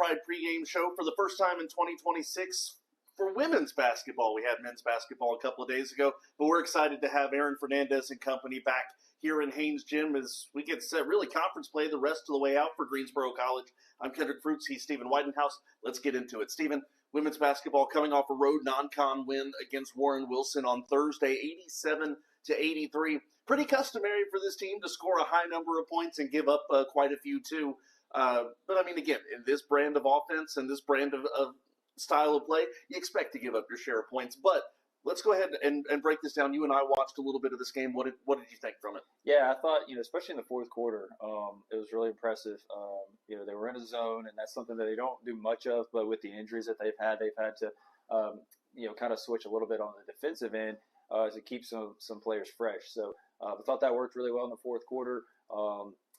Pride pregame show for the first time in 2026 for women's basketball. We had men's basketball a couple of days ago, but we're excited to have Aaron Fernandez and company back here in Haynes Gym as we get set really conference play the rest of the way out for Greensboro College. I'm Kendrick Fruits. He's Stephen Whitenhouse. Let's get into it. Stephen, women's basketball coming off a road non-con win against Warren Wilson on Thursday, 87-83. Pretty customary for this team to score a high number of points and give up quite a few too. But I mean, again, in this brand of offense and this brand of style of play, you expect to give up your share of points. But let's go ahead and break this down. You and I watched a little bit of this game. What did you think from it? Yeah, I thought, especially in the fourth quarter, it was really impressive. They were in a zone, and that's something that they don't do much of. But with the injuries that they've had to, kind of switch a little bit on the defensive end to keep some players fresh. So I thought that worked really well in the fourth quarter.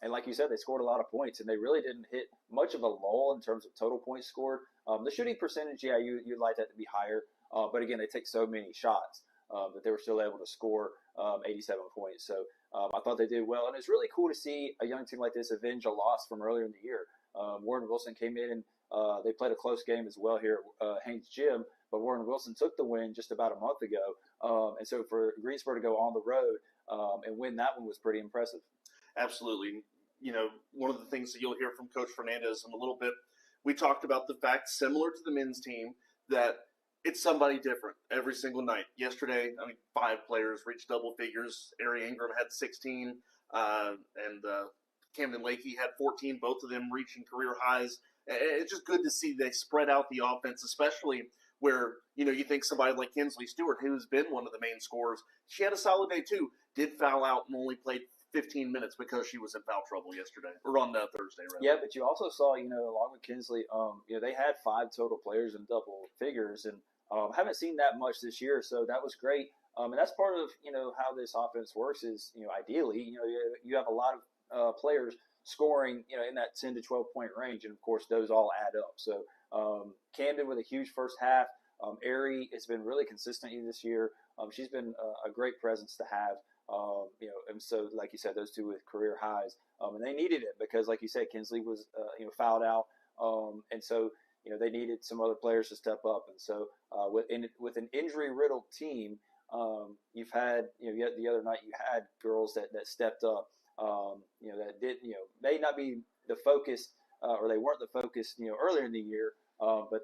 And like you said, they scored a lot of points, and they really didn't hit much of a lull in terms of total points scored. The shooting percentage, yeah, you'd like that to be higher. But again, they take so many shots that they were still able to score 87 points. So I thought they did well. And it's really cool to see a young team like this avenge a loss from earlier in the year. Warren Wilson came in and they played a close game as well here at Haynes Gym. But Warren Wilson took the win just about a month ago. And so for Greensboro to go on the road and win that one was pretty impressive. Absolutely. One of the things that you'll hear from Coach Fernandez in a little bit, we talked about the fact, similar to the men's team, that it's somebody different every single night. Yesterday, 5 players reached double figures. Ari Ingram had 16, and Camden Lakey had 14, both of them reaching career highs. It's just good to see they spread out the offense, especially where, you think somebody like Kinsley Stewart, who's been one of the main scorers, she had a solid day too, did foul out and only played 15 minutes because she was in foul trouble yesterday, or on Thursday, rather. Yeah, but you also saw, along with Kinsley, they had 5 total players in double figures, and haven't seen that much this year, so that was great. And that's part of, how this offense works is, ideally, you have a lot of players scoring, in that 10 to 12 point range, and of course those all add up. So Camden with a huge first half. Ari has been really consistent this year. She's been a great presence to have. And so, like you said, those two with career highs, and they needed it because, like you said, Kinsley was, fouled out, and so, they needed some other players to step up. And so, with an injury-riddled team, you've had, yet the other night you had girls that stepped up, that did, may not be the focus, or they weren't the focus, earlier in the year, but,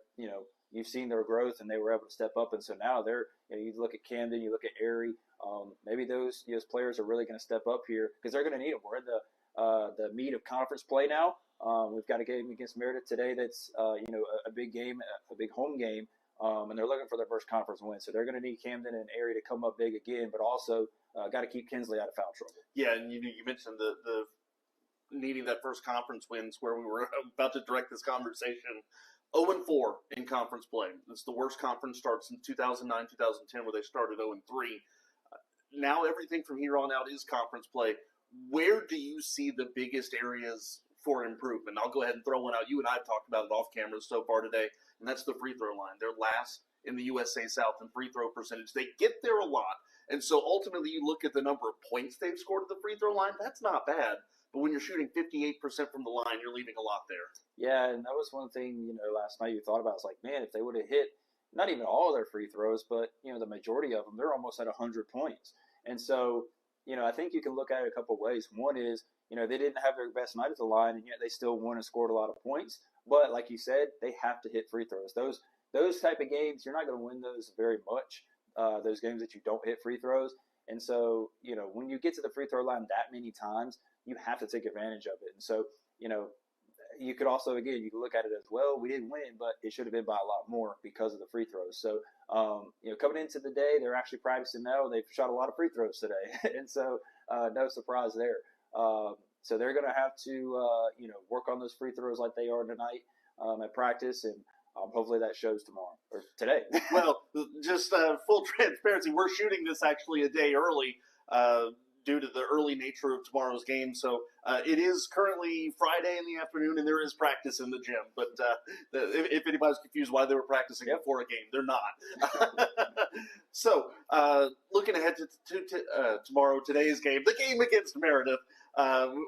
you've seen their growth and they were able to step up. And so now they're, you look at Camden, you look at Ari, maybe those players are really going to step up here because they're going to need them. We're in the meat of conference play now. We've got a game against Meredith today that's a big game, a big home game, and they're looking for their first conference win. So they're going to need Camden and Ari to come up big again, but also got to keep Kinsley out of foul trouble. Yeah, and you mentioned the needing that first conference wins where we were about to direct this conversation. 0-4 in conference play. It's the worst conference starts in 2009, 2010, where they started 0-3. Now everything from here on out is conference play. Where do you see the biggest areas for improvement? I'll go ahead and throw one out. You and I have talked about it off camera so far today, and that's the free throw line. They're last in the USA South in free throw percentage. They get there a lot, and so ultimately you look at the number of points they've scored at the free throw line, that's not bad. But when you're shooting 58% from the line, you're leaving a lot there. Yeah, and that was one thing, last night you thought about. It's like, man, if they would have hit not even all of their free throws, but, the majority of them, they're almost at 100 points. And so, I think you can look at it a couple of ways. One is, they didn't have their best night at the line, and yet they still won and scored a lot of points. But like you said, they have to hit free throws. Those type of games, you're not going to win those very much, those games that you don't hit free throws. And so, when you get to the free throw line that many times, you have to take advantage of it. And so, you could also, again, you can look at it as, well, we didn't win, but it should have been by a lot more because of the free throws. So, coming into the day, they're actually practicing now. They've shot a lot of free throws today. And so, no surprise there. So they're going to have to, work on those free throws like they are tonight at practice. And hopefully that shows tomorrow or today. Well, just full transparency, we're shooting this actually a day early due to the early nature of tomorrow's game. So it is currently Friday in the afternoon, and there is practice in the gym. But if anybody's confused why they were practicing before a game, they're not. So looking ahead to tomorrow, today's game, the game against Meredith.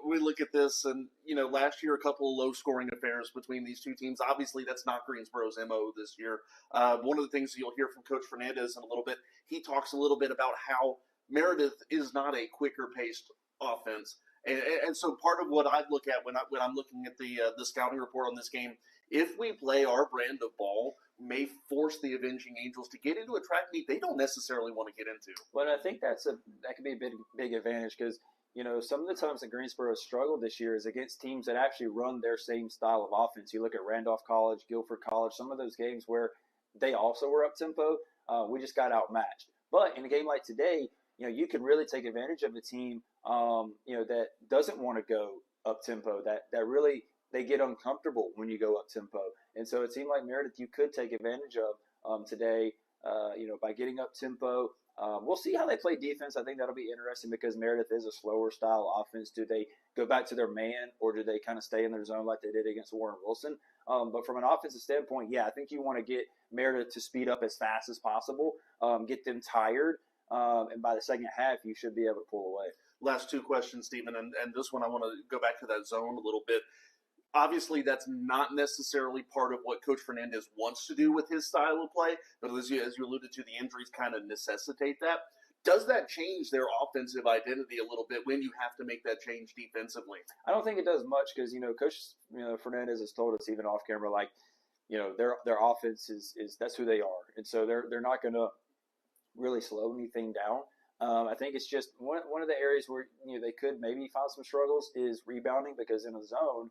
We look at this, and last year a couple of low-scoring affairs between these two teams. Obviously, that's not Greensboro's MO this year. One of the things you'll hear from Coach Fernandez in a little bit, he talks a little bit about how Meredith is not a quicker-paced offense, and so part of what I look at when I'm looking at the scouting report on this game, if we play our brand of ball, may force the Avenging Angels to get into a track meet they don't necessarily want to get into. Well, I think that could be a big advantage because some of the times that Greensboro has struggled this year is against teams that actually run their same style of offense. You look at Randolph College, Guilford College, some of those games where they also were up tempo. We just got outmatched. But in a game like today, you can really take advantage of a team, that doesn't want to go up tempo. That really they get uncomfortable when you go up tempo. And so it seemed like Meredith, you could take advantage of today, by getting up tempo. We'll see how they play defense. I think that'll be interesting because Meredith is a slower style offense. Do they go back to their man or do they kind of stay in their zone like they did against Warren Wilson? But from an offensive standpoint, yeah, I think you want to get Meredith to speed up as fast as possible, get them tired, and by the second half, you should be able to pull away. Last two questions, Stephen, and this one I want to go back to that zone a little bit. Obviously, that's not necessarily part of what Coach Fernandez wants to do with his style of play, but as you alluded to, the injuries kind of necessitate that. Does that change their offensive identity a little bit when you have to make that change defensively? I don't think it does much because, Coach Fernandez has told us even off camera, like, their offense is that's who they are. And so they're not going to really slow anything down. I think it's just one of the areas where, they could maybe find some struggles is rebounding because in a zone,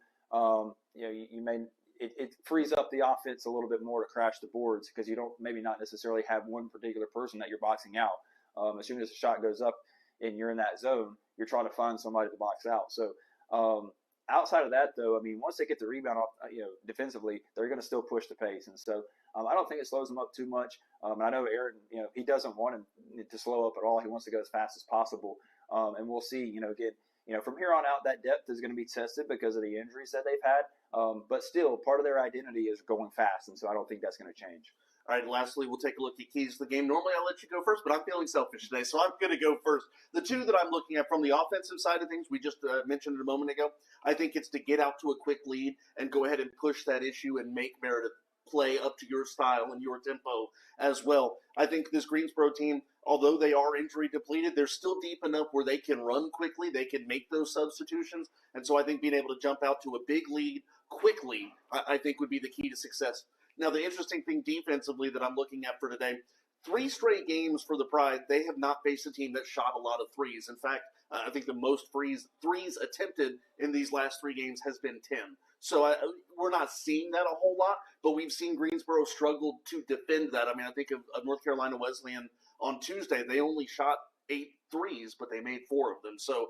it frees up the offense a little bit more to crash the boards because you don't maybe not necessarily have one particular person that you're boxing out. As soon as the shot goes up and you're in that zone, you're trying to find somebody to box out. So outside of that, though, I mean, once they get the rebound off, defensively, they're going to still push the pace. And so I don't think it slows them up too much. And I know Aaron, he doesn't want him to slow up at all. He wants to go as fast as possible. And we'll see, from here on out, that depth is going to be tested because of the injuries that they've had. But still, part of their identity is going fast, and so I don't think that's going to change. All right, lastly, we'll take a look at keys to the game. Normally, I'll let you go first, but I'm feeling selfish today, so I'm going to go first. The two that I'm looking at from the offensive side of things, we just mentioned it a moment ago, I think it's to get out to a quick lead and go ahead and push that issue and make Meredith play up to your style and your tempo as well. I think this Greensboro team, although they are injury depleted, they're still deep enough where they can run quickly, they can make those substitutions, and so I think being able to jump out to a big lead quickly, I think would be the key to success. Now, the interesting thing defensively that I'm looking at for today, 3 straight games for the Pride, they have not faced a team that shot a lot of threes. In fact, I think the most threes attempted in these last 3 games has been 10. So we're not seeing that a whole lot, but we've seen Greensboro struggle to defend that. I mean, I think of North Carolina Wesleyan on Tuesday, they only shot 8 threes, but they made 4 of them. So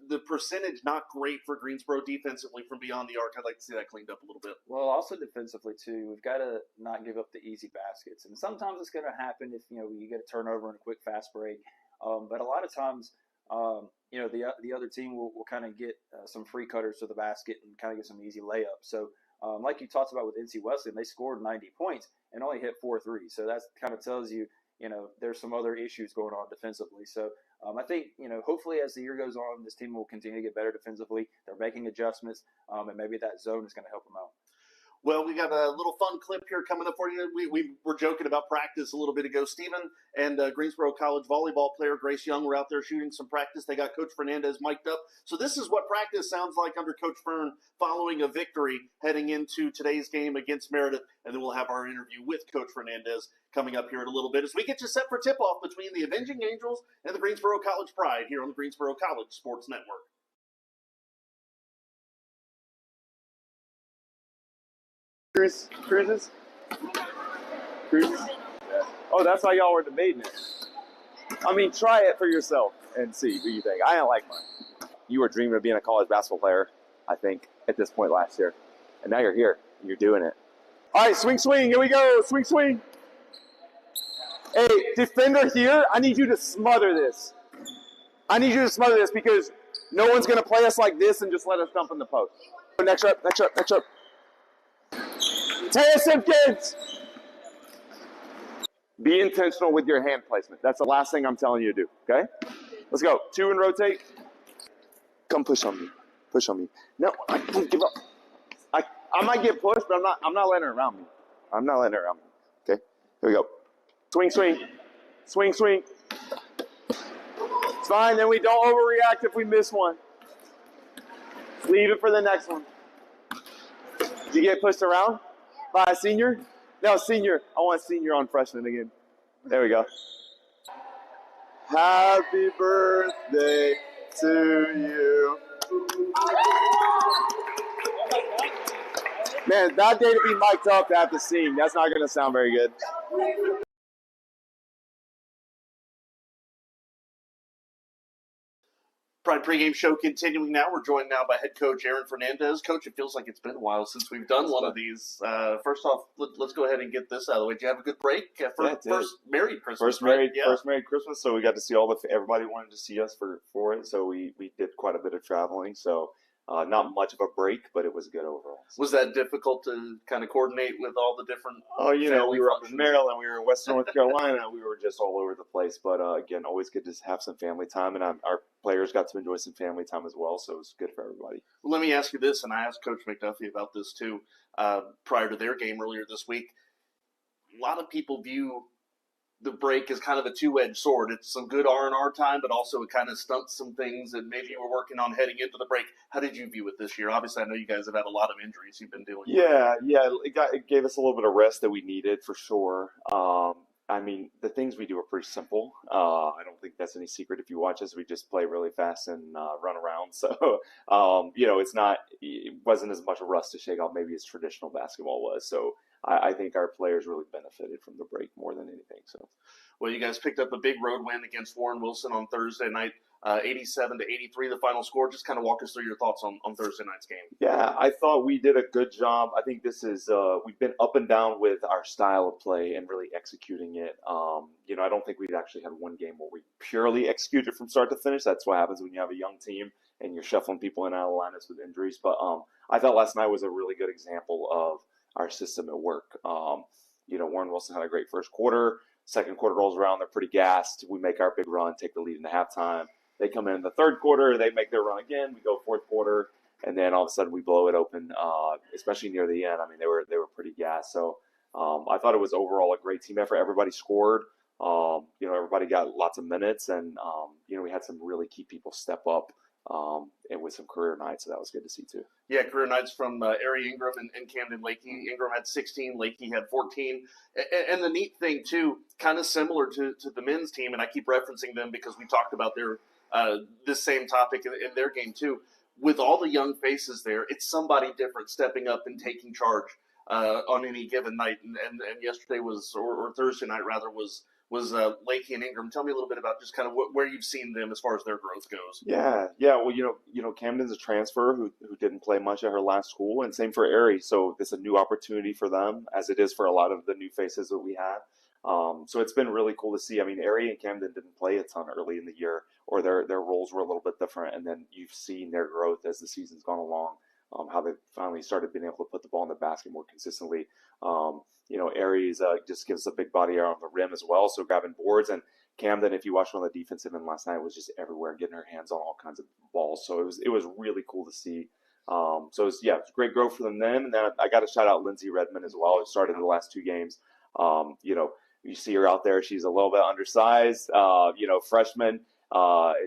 the percentage not great for Greensboro defensively from beyond the arc. I'd like to see that cleaned up a little bit. Well, also defensively too, we've got to not give up the easy baskets, and sometimes it's going to happen if you get a turnover and a quick fast break. But a lot of times, the other team will kind of get some free cutters to the basket and kind of get some easy layups. So like you talked about with NC Wesleyan, they scored 90 points and only hit 4 threes. So that kind of tells you, there's some other issues going on defensively. So I think, hopefully as the year goes on, this team will continue to get better defensively. They're making adjustments, and maybe that zone is going to help them out. Well, we got a little fun clip here coming up for you. We were joking about practice a little bit ago. Stephen and Greensboro College volleyball player Grace Young were out there shooting some practice. They got Coach Fernandez mic'd up. So this is what practice sounds like under Coach Fern following a victory heading into today's game against Meredith. And then we'll have our interview with Coach Fernandez coming up here in a little bit as we get you set for tip-off between the Avenging Angels and the Greensboro College Pride here on the Greensboro College Sports Network. Cruises? Cruises? Yeah. Oh, that's why y'all were debating it. I mean, try it for yourself and see what you think. I don't like mine. You were dreaming of being a college basketball player, I think, at this point last year. And now you're here, and you're doing it. All right, swing, swing. Here we go. Swing, swing. Hey, defender here, I need you to smother this. I need you to smother this because no one's going to play us like this and just let us dump in the post. Next up, next up, next up. Taya Simpkins! Be intentional with your hand placement. That's the last thing I'm telling you to do, okay? Let's go. 2 and rotate. Come push on me. Push on me. No, I can't give up. I might get pushed, but I'm not letting her around me. I'm not letting her around me. Okay? Here we go. Swing, swing. Swing, swing. It's fine. Then we don't overreact if we miss one. Leave it for the next one. Did you get pushed around by a senior? No, senior. I want senior on freshman again. There we go. Happy birthday to you. Man, that day to be mic'd up to have to sing. That's not going to sound very good. Pride pregame show continuing now. We're joined now by head coach Aaron Fernandez. Coach, it feels like it's been a while since we've done one of these. First off, let's go ahead and get this out of the way. Did you have a good break? First Merry Christmas. First Merry Christmas. So we got to see everybody wanted to see us for it. So we did quite a bit of traveling. So not much of a break, but it was good overall. Was that difficult to kind of coordinate with all the different? Oh, we were up in Maryland, we were in Western North Carolina, we were just all over the place. But again, always good to have some family time, and our players got to enjoy some family time as well. So it was good for everybody. Well, let me ask you this, and I asked Coach McDuffie about this too prior to their game earlier this week. A lot of people view the break is kind of a two-edged sword. It's some good R&R time, but also it kind of stunts some things that maybe you were working on heading into the break. How did you view it this year? Obviously, I know you guys have had a lot of injuries you've been dealing with. Yeah. It gave us a little bit of rest that we needed for sure. I mean, the things we do are pretty simple. I don't think that's any secret. If you watch us, we just play really fast and run around. So, it wasn't as much rust to shake off maybe as traditional basketball was. So I think our players really benefited from the break more than anything. So, well, you guys picked up a big road win against Warren Wilson on Thursday night, 87-83, the final score. Just kind of walk us through your thoughts on Thursday night's game. Yeah, I thought we did a good job. I think this is we've been up and down with our style of play and really executing it. I don't think we've actually had one game where we purely executed from start to finish. That's what happens when you have a young team and you're shuffling people in and out of lineups with injuries. But I thought last night was a really good example of our system at work. Warren Wilson had a great first quarter. Second quarter rolls around, they're pretty gassed. We make our big run, take the lead into halftime. They come in the third quarter, they make their run again. We go fourth quarter, and then all of a sudden we blow it open, especially near the end. I mean, they were pretty gassed. So I thought it was overall a great team effort. Everybody scored. Everybody got lots of minutes, and we had some really key people step up. And with some career nights, so that was good to see too. Yeah, career nights from Ari Ingram and Camden Lakey. Ingram had 16, Lakey had 14. And the neat thing too, kind of similar to the men's team, and I keep referencing them because we talked about their this same topic in their game too. With all the young faces there, it's somebody different stepping up and taking charge on any given night. And yesterday was, or Thursday night rather, was Lakey and Ingram. Tell me a little bit about just kind of where you've seen them as far as their growth goes. Yeah. Well, Camden's a transfer who didn't play much at her last school, and same for Aerie. So it's a new opportunity for them, as it is for a lot of the new faces that we have. So it's been really cool to see. I mean, Aerie and Camden didn't play a ton early in the year, or their roles were a little bit different, and then you've seen their growth as the season's gone along. How they finally started being able to put the ball in the basket more consistently. Aries just gives a big body on the rim as well, so grabbing boards. And Camden, if you watched one of the defensive end last night, was just everywhere, getting her hands on all kinds of balls. So it was really cool to see. It's great growth for them then. And then I got to shout out Lindsay Redmond as well, who started the last two games. You see her out there. She's a little bit undersized, freshman.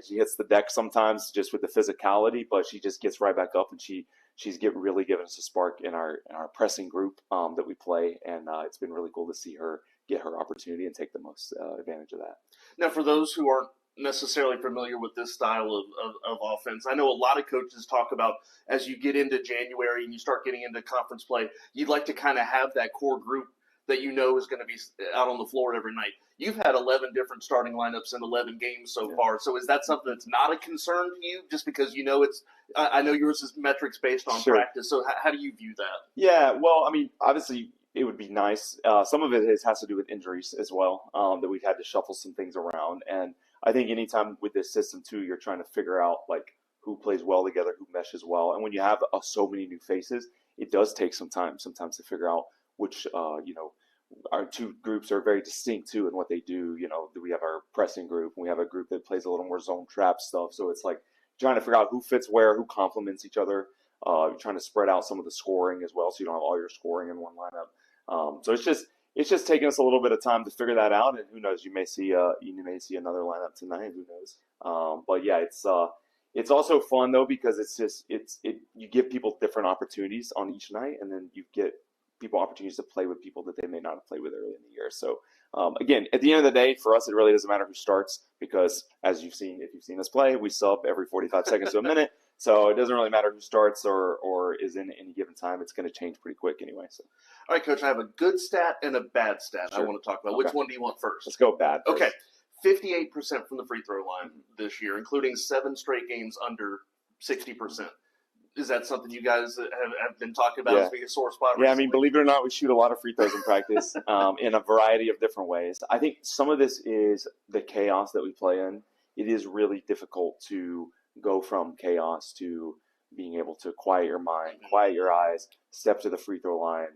She hits the deck sometimes just with the physicality, but she just gets right back up, and she's really given us a spark in our pressing group that we play, and it's been really cool to see her get her opportunity and take the most advantage of that. Now, for those who aren't necessarily familiar with this style of offense, I know a lot of coaches talk about as you get into January and you start getting into conference play, you'd like to kind of have that core group that you know is going to be out on the floor every night. You've had 11 different starting lineups in 11 games so far. So is that something that's not a concern to you, just because it's – I know yours is metrics based on practice. So how do you view that? Yeah, well, I mean, obviously it would be nice. Some of it has to do with injuries as well, that we've had to shuffle some things around. And I think anytime with this system too, you're trying to figure out like who plays well together, who meshes well. And when you have so many new faces, it does take some time sometimes to figure out which, our two groups are very distinct too in what they do. We have our pressing group, and we have a group that plays a little more zone trap stuff. So it's like trying to figure out who fits where, who complements each other. You're trying to spread out some of the scoring as well, so you don't have all your scoring in one lineup. So it's just taking us a little bit of time to figure that out, and who knows, you may see another lineup tonight. Who knows? But yeah, it's also fun though, because you give people different opportunities on each night, and then you get people opportunities to play with people that they may not have played with early in the year. So again, at the end of the day, for us, it really doesn't matter who starts, because as if you've seen us play, we sub every 45 seconds to a minute. So it doesn't really matter who starts or is in at any given time. It's going to change pretty quick anyway. So, all right, Coach, I have a good stat and a bad stat sure. I want to talk about. Okay. Which one do you want first? Let's go bad first. Okay. 58% from the free throw line this year, including 7 straight games under 60%. Is that something you guys have been talking about as being a sore spot recently? Yeah, I mean, believe it or not, we shoot a lot of free throws in practice in a variety of different ways. I think some of this is the chaos that we play in. It is really difficult to go from chaos to being able to quiet your mind, quiet your eyes, step to the free throw line,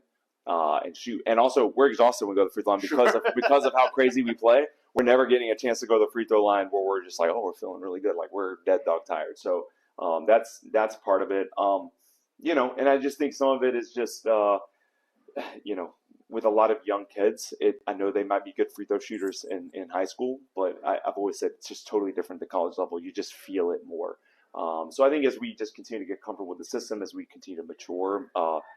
and shoot. And also, we're exhausted when we go to the free throw line because of how crazy we play. We're never getting a chance to go to the free throw line where we're just like, oh, we're feeling really good, like we're dead dog tired. So that's part of it. And I just think some of it is just with a lot of young kids. I know they might be good free throw shooters in high school, but I've always said it's just totally different at the college level. You just feel it more. So I think as we just continue to get comfortable with the system, as we continue to mature,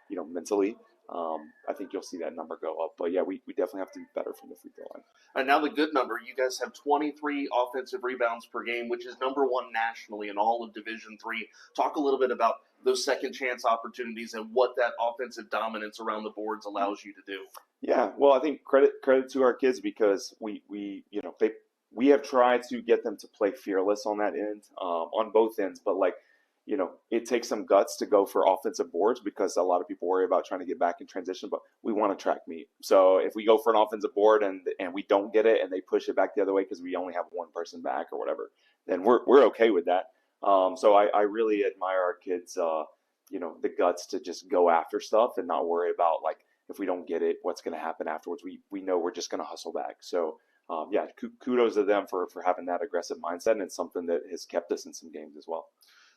mentally, I think you'll see that number go up. But yeah, we definitely have to be better from the free throw line. And now the good number, you guys have 23 offensive rebounds per game, which is number 1 nationally in all of Division III. Talk a little bit about those second chance opportunities and what that offensive dominance around the boards allows you to do. Yeah, well, I think credit to our kids, because we have tried to get them to play fearless on that end, on both ends. But it takes some guts to go for offensive boards, because a lot of people worry about trying to get back in transition, but we want to track meet. So if we go for an offensive board and we don't get it and they push it back the other way because we only have one person back or whatever, then we're okay with that. So I really admire our kids, the guts to just go after stuff and not worry about, like, if we don't get it, what's going to happen afterwards. We know we're just going to hustle back. So kudos to them for having that aggressive mindset, and it's something that has kept us in some games as well.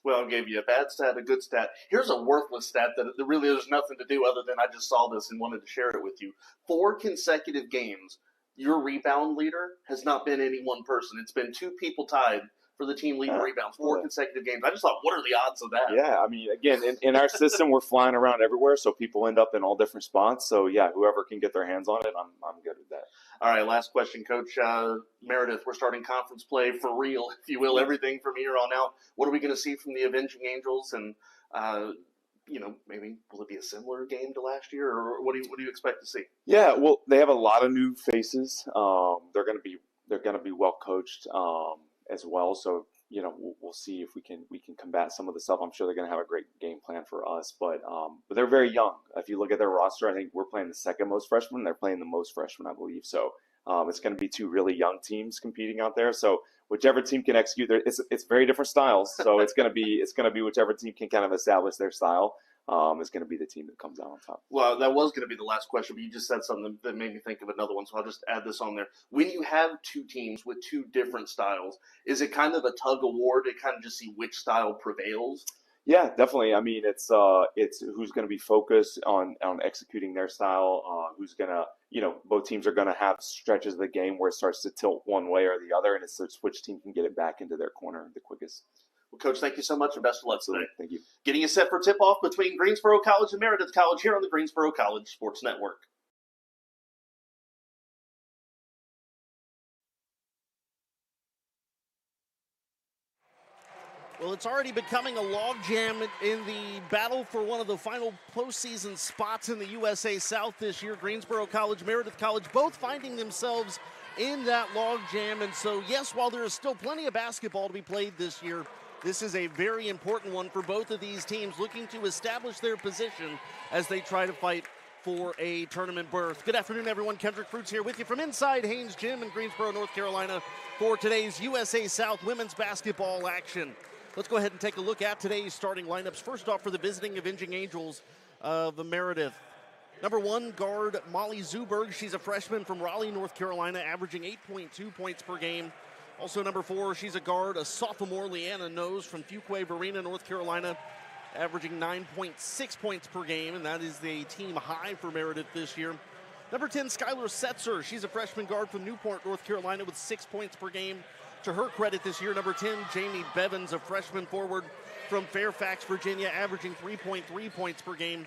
Well, I gave you a bad stat, a good stat. Here's a worthless stat that really there's nothing to do other than I just saw this and wanted to share it with you. 4 consecutive games, your rebound leader has not been any one person. It's been 2 people tied for the team leading rebounds, 4 consecutive games. I just thought, what are the odds of that? Yeah, I mean, again, in our system, we're flying around everywhere, so people end up in all different spots. So, yeah, whoever can get their hands on it, I'm good with that. All right, last question, Coach. Meredith, we're starting conference play for real, if you will, everything from here on out. What are we going to see from the Avenging Angels? And, maybe will it be a similar game to last year, or what do you expect to see? Yeah, well, they have a lot of new faces. They're going to be well coached as well. So, we'll see if we can combat some of the stuff. I'm sure they're going to have a great game plan for us, but they're very young. If you look at their roster, I think we're playing the second most freshmen. They're playing the most freshmen, I believe. So it's going to be 2 really young teams competing out there. So whichever team can execute it's very different styles. So it's going to be whichever team can kind of establish their style. Is going to be the team that comes out on top. Well, that was going to be the last question, but you just said something that made me think of another one, so I'll just add this on there. When you have 2 teams with 2 different styles, is it kind of a tug of war to kind of just see which style prevails? Yeah, definitely. I mean, it's who's going to be focused on executing their style. Who's going to, both teams are going to have stretches of the game where it starts to tilt one way or the other, and it's which team can get it back into their corner the quickest. Well, Coach, thank you so much, and best of luck today. Thank you. Getting you set for tip-off between Greensboro College and Meredith College here on the Greensboro College Sports Network. Well, it's already becoming a logjam in the battle for one of the final postseason spots in the USA South this year. Greensboro College, Meredith College, both finding themselves in that logjam. And so, yes, while there is still plenty of basketball to be played this year, this is a very important one for both of these teams looking to establish their position as they try to fight for a tournament berth. Good afternoon, everyone. Kendrick Fruits here with you from inside Haynes Gym in Greensboro, North Carolina for today's USA South women's basketball action. Let's go ahead and take a look at today's starting lineups. First off, for the visiting Avenging Angels of Meredith. Number 1, guard Molly Zuberg. She's a freshman from Raleigh, North Carolina, averaging 8.2 points per game. Also number 4, she's a guard, a sophomore, Leanna Nose from Fuquay Varina, North Carolina, averaging 9.6 points per game, and that is the team high for Meredith this year. Number 10, Skylar Setzer. She's a freshman guard from Newport, North Carolina, with 6 points per game. To her credit this year, number 10, Jamie Bevins, a freshman forward from Fairfax, Virginia, averaging 3.3 points per game.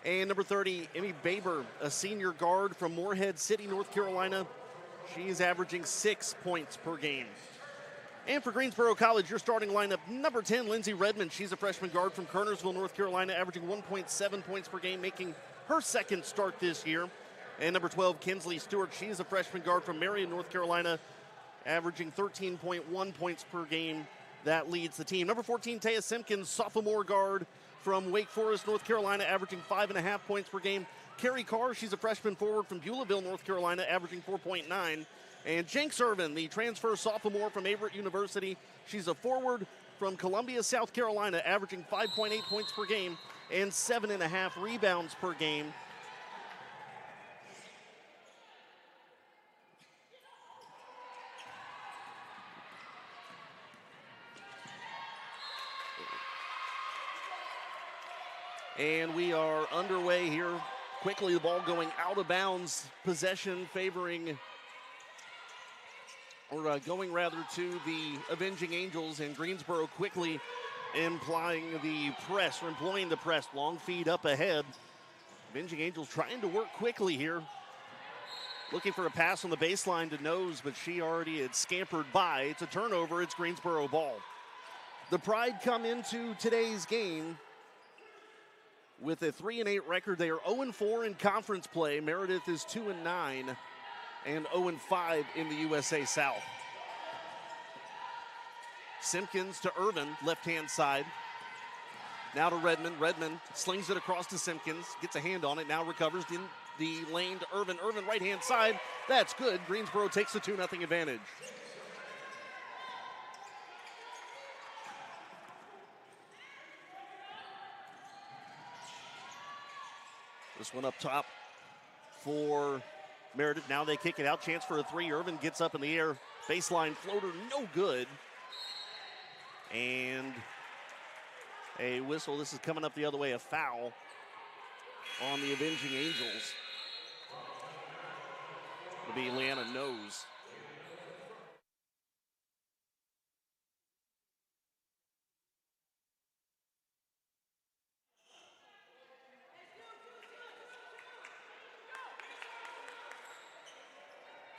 And number 30, Emmy Baber, a senior guard from Morehead City, North Carolina. She is averaging 6 points per game. And for Greensboro College, your starting lineup, number 10, Lindsay Redmond. She's a freshman guard from Kernersville, North Carolina, averaging 1.7 points per game, making her second start this year. And number 12, Kinsley Stewart. She's a freshman guard from Marion, North Carolina, averaging 13.1 points per game. That leads the team. Number 14, Taya Simpkins, sophomore guard from Wake Forest, North Carolina, averaging 5.5 points per game. Carrie Carr, she's a freshman forward from Beulahville, North Carolina, averaging 4.9. And Jenks Irvin, the transfer sophomore from Averett University. She's a forward from Columbia, South Carolina, averaging 5.8 points per game and 7.5 rebounds per game. And we are underway here. Quickly, the ball going out of bounds. Possession favoring, or going rather to the Avenging Angels, and Greensboro quickly employing the press. Long feed up ahead. Avenging Angels trying to work quickly here. Looking for a pass on the baseline to Nose, but she already had scampered by. It's a turnover. It's Greensboro ball. The Pride come into today's game with a 3-8 record. They are 0-4 in conference play. Meredith is 2-9 and 0-5 in the USA South. Simpkins to Irvin, left-hand side. Now to Redmond. Redmond slings it across to Simpkins, gets a hand on it, now recovers in the lane to Irvin. Irvin, right-hand side. That's good. Greensboro takes the 2-0 advantage. This one up top for Meredith. Now they kick it out. Chance for a 3. Irvin gets up in the air. Baseline floater, no good. And a whistle. This is coming up the other way. A foul on the Avenging Angels. It'll be Leanna Nose.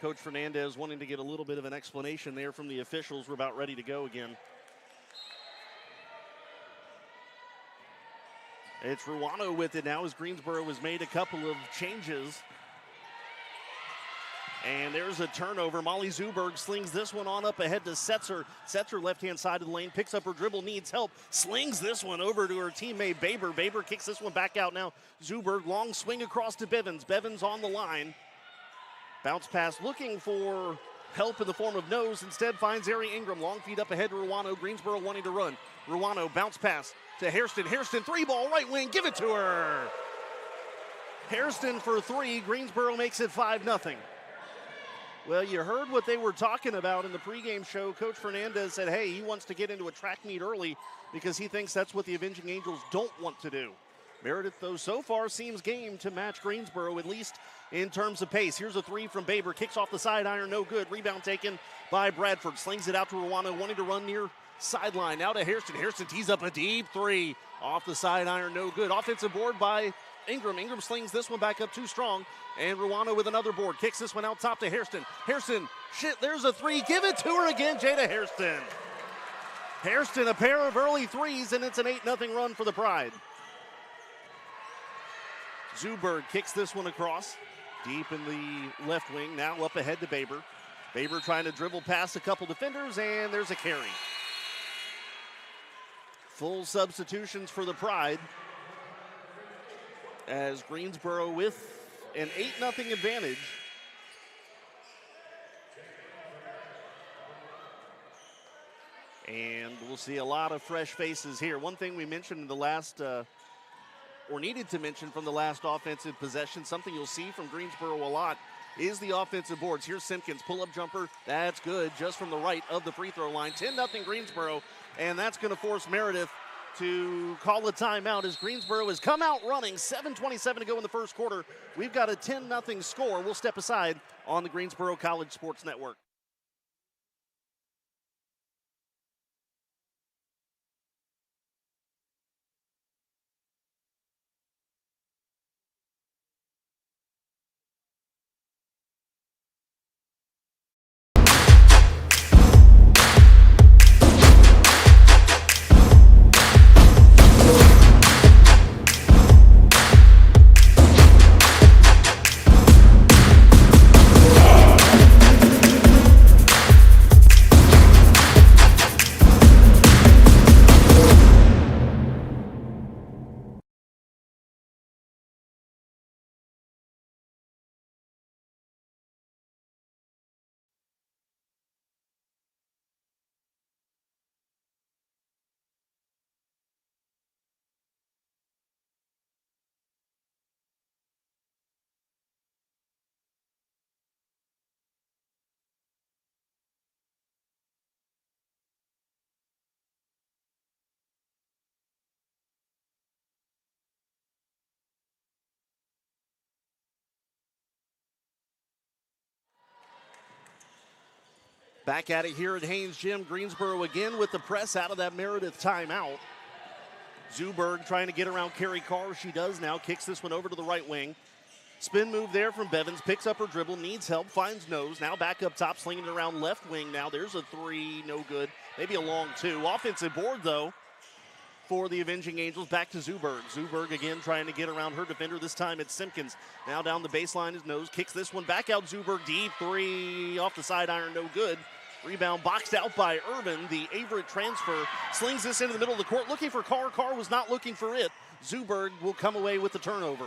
Coach Fernandez wanting to get a little bit of an explanation there from the officials. We're about ready to go again. It's Ruano with it now as Greensboro has made a couple of changes. And there's a turnover. Molly Zuberg slings this one on up ahead to Setzer. Setzer, left-hand side of the lane, picks up her dribble, needs help, slings this one over to her teammate Baber. Baber kicks this one back out now. Zuberg, long swing across to Bevins. Bevins on the line. Bounce pass looking for help in the form of Nose. Instead finds Ari Ingram. Long feed up ahead to Ruano. Greensboro wanting to run. Ruano, bounce pass to Hairston. Hairston, 3-ball, right wing. Give it to her. Hairston for 3. Greensboro makes it 5-0. Well, you heard what they were talking about in the pregame show. Coach Fernandez said, hey, he wants to get into a track meet early because he thinks that's what the Avenging Angels don't want to do. Meredith, though, so far seems game to match Greensboro, at least in terms of pace. Here's a 3 from Baber. Kicks off the side iron, no good. Rebound taken by Bradford. Slings it out to Ruano, wanting to run near sideline. Now to Hairston. Hairston tees up a deep 3. Off the side iron, no good. Offensive board by Ingram. Ingram slings this one back up too strong. And Ruano with another board. Kicks this one out top to Hairston. Hairston, there's a 3. Give it to her again, Jada Hairston. Hairston, a pair of early 3s, and it's an 8-0 run for the Pride. Zuberg kicks this one across, deep in the left wing, now up ahead to Baber. Baber trying to dribble past a couple defenders, and there's a carry. Full substitutions for the Pride as Greensboro with an 8-0 advantage. And we'll see a lot of fresh faces here. One thing we mentioned in the last or needed to mention from the last offensive possession, something you'll see from Greensboro a lot is the offensive boards. Here's Simpkins, pull-up jumper. That's good, just from the right of the free throw line. 10-0 Greensboro, and that's going to force Meredith to call a timeout as Greensboro has come out running. 7:27 to go in the first quarter. We've got a 10-0 score. We'll step aside on the Greensboro College Sports Network. Back at it here at Haynes Gym. Greensboro again with the press out of that Meredith timeout. Zuberg trying to get around Carrie Carr. She does now. Kicks this one over to the right wing. Spin move there from Bevins. Picks up her dribble. Needs help. Finds Nose. Now back up top. Slinging it around left wing now. There's a three. No good. Maybe a long two. Offensive board, though, for the Avenging Angels. Back to Zuberg. Zuberg again trying to get around her defender. This time it's Simpkins. Now down the baseline is Nose. Kicks this one back out. Zuberg. Deep three. Off the side iron. No good. Rebound boxed out by Irvin. The Averett transfer slings this into the middle of the court. Looking for Carr. Carr was not looking for it. Zuberg will come away with the turnover.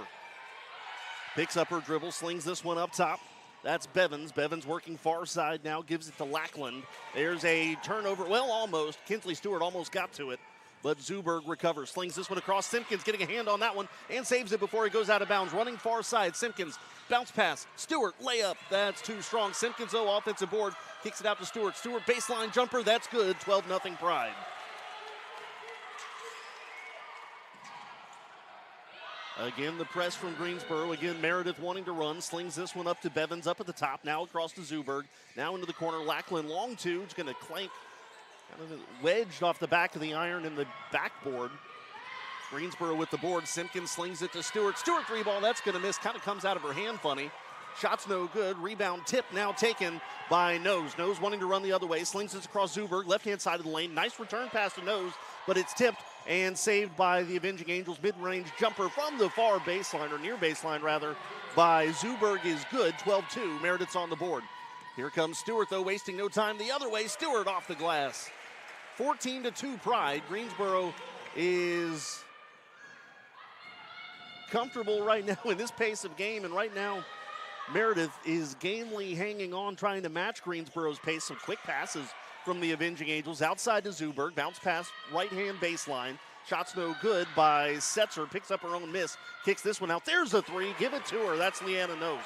Picks up her dribble. Slings this one up top. That's Bevins. Bevins working far side now. Gives it to Lackland. There's a turnover. Well, almost. Kinsley Stewart almost got to it. But Zuberg recovers. Slings this one across. Simpkins getting a hand on that one and saves it before he goes out of bounds. Running far side. Simpkins. Bounce pass. Stewart. Layup. That's too strong. Simpkins, though, offensive board. Kicks it out to Stewart. Stewart baseline jumper. That's good. 12-0 Pride. Again, the press from Greensboro. Again, Meredith wanting to run. Slings this one up to Bevins up at the top. Now across to Zuberg. Now into the corner. Lackland long two. It's going to clank. Kind of wedged off the back of the iron in the backboard. Greensboro with the board. Simpkins slings it to Stewart. Stewart three ball. That's going to miss. Kind of comes out of her hand funny. Shot's no good. Rebound tip now taken by Nose. Nose wanting to run the other way. Slings this across Zuberg. Left-hand side of the lane. Nice return pass to Nose, but it's tipped and saved by the Avenging Angels. Mid-range jumper from the far baseline, or near baseline rather, by Zuberg is good. 12-2. Meredith's on the board. Here comes Stewart, though, wasting no time the other way. Stewart off the glass. 14-2 Pride. Greensboro is comfortable right now in this pace of game, and right now Meredith is gamely hanging on, trying to match Greensboro's pace. Some quick passes from the Avenging Angels. Outside to Zuberg. Bounce pass, right-hand baseline. Shot's no good by Setzer. Picks up her own miss. Kicks this one out. There's a three. Give it to her. That's Leanna Nose.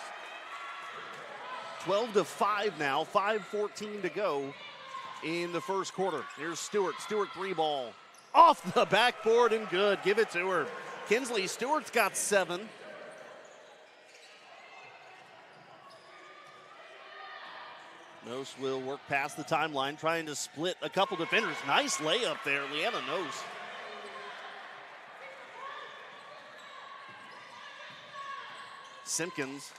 12-5 now. 5:14 to go in the first quarter. Here's Stewart. Stewart three ball. Off the backboard and good. Give it to her. Kinsley Stewart's got 7. Nose will work past the timeline, trying to split a couple defenders. Nice layup there, Leanna Nose. Simpkins.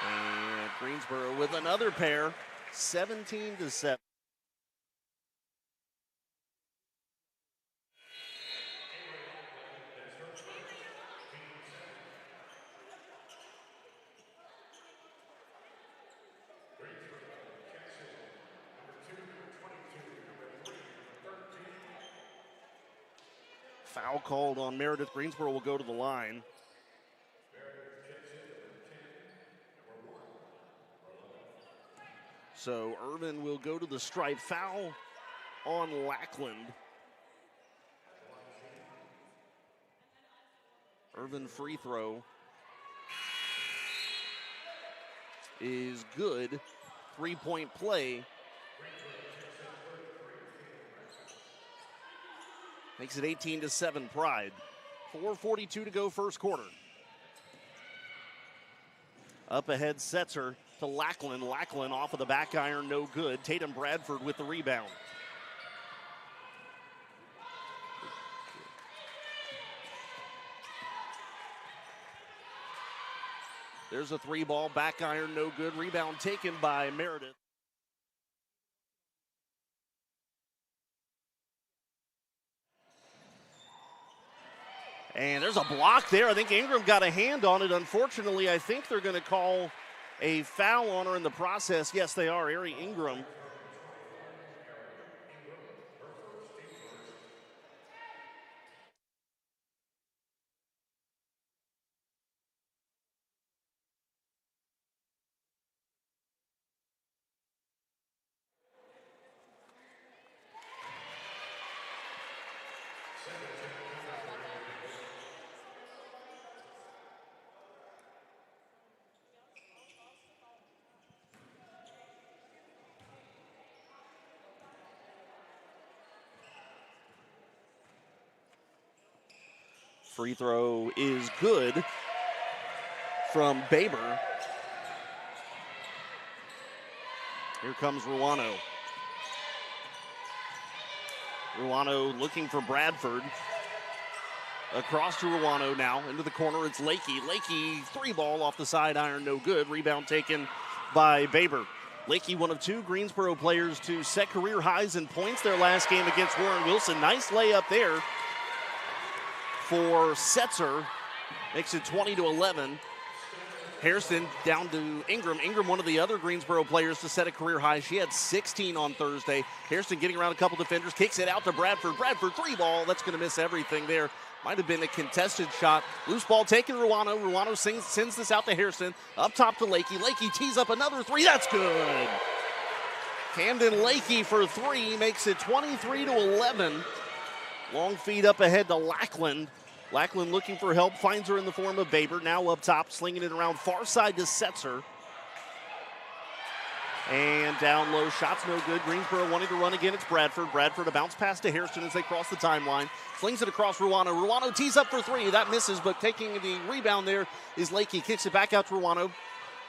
And Greensboro with another pair, 17-7. Foul called on Meredith. Greensboro will go to the line. So Irvin will go to the stripe. Foul on Lackland. Irvin free throw is good. 3-point play. Makes it 18-7 Pride. 4:42 to go first quarter. Up ahead, Setzer to Lackland. Lackland off of the back iron, no good. Tatum Bradford with the rebound. There's a three ball, back iron, no good. Rebound taken by Meredith. And there's a block there. I think Ingram got a hand on it. Unfortunately, I think they're going to call a foul on her in the process. Yes, they are. Ari Ingram. Free throw is good from Baber. Here comes Ruano. Ruano looking for Bradford. Across to Ruano now, into the corner, it's Lakey. Lakey, three ball off the side iron, no good. Rebound taken by Baber. Lakey, one of two Greensboro players to set career highs in points their last game against Warren Wilson. Nice layup there for Setzer. Makes it 20-11. Hairston down to Ingram. Ingram, one of the other Greensboro players to set a career high. She had 16 on Thursday. Hairston getting around a couple defenders, kicks it out to Bradford. Bradford, three ball. That's going to miss everything there. Might have been a contested shot. Loose ball taken, Ruano. Ruano sends this out to Hairston. Up top to Lakey. Lakey tees up another three. That's good. Camden Lakey for three makes it 23-11. Long feed up ahead to Lackland. Lackland looking for help, finds her in the form of Baber. Now up top, slinging it around far side to Setzer. And down low, shots no good. Greensboro wanting to run again, it's Bradford. Bradford a bounce pass to Hairston as they cross the timeline. Slings it across Ruano. Ruano tees up for three. That misses, but taking the rebound there is Lakey. Kicks it back out to Ruano.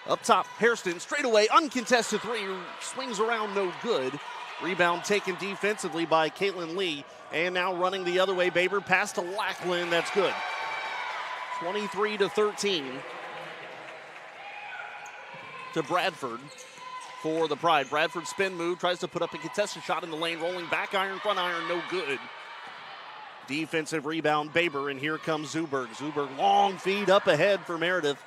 Up top, Hairston, straight away, uncontested three. Swings around, no good. Rebound taken defensively by Caitlin Lee. And now running the other way, Baber pass to Lackland. That's good. 23-13 to Bradford for the Pride. Bradford spin move, tries to put up a contested shot in the lane. Rolling back iron, front iron, no good. Defensive rebound, Baber, and here comes Zuberg. Zuberg, long feed up ahead for Meredith.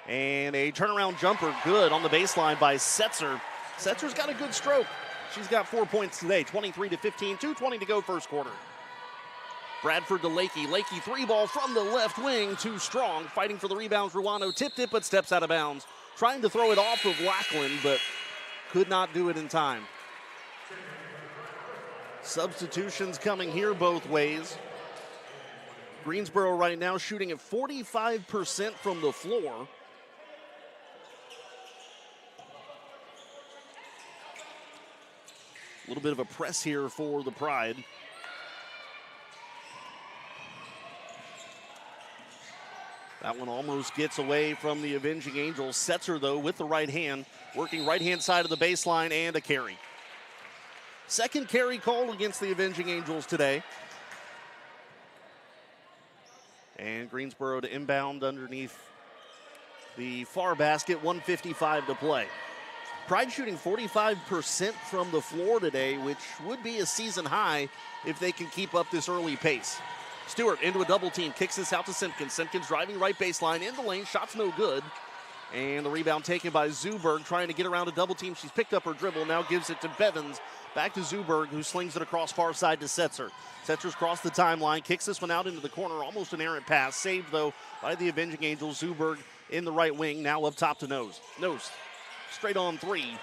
And a turnaround jumper, good on the baseline by Setzer. Setzer's got a good stroke. She's got 4 points today, 23-15, 2:20 to go first quarter. Bradford to Lakey. Lakey three ball from the left wing, too strong. Fighting for the rebounds, Ruano tipped it, but steps out of bounds. Trying to throw it off of Lackland, but could not do it in time. Substitutions coming here both ways. Greensboro right now shooting at 45% from the floor. A little bit of a press here for the Pride. That one almost gets away from the Avenging Angels. Setzer, though, with the right hand, working right-hand side of the baseline and a carry. Second carry called against the Avenging Angels today. And Greensboro to inbound underneath the far basket, 1:55 to play. Pride shooting 45% from the floor today, which would be a season high if they can keep up this early pace. Stewart into a double team, kicks this out to Simpkins. Simpkins driving right baseline in the lane, shots no good. And the rebound taken by Zuberg, trying to get around a double team. She's picked up her dribble, now gives it to Bevins. Back to Zuberg, who slings it across far side to Setzer. Setzer's crossed the timeline, kicks this one out into the corner, almost an errant pass. Saved, though, by the Avenging Angels. Zuberg in the right wing, now up top to Nose. Nose, straight on three.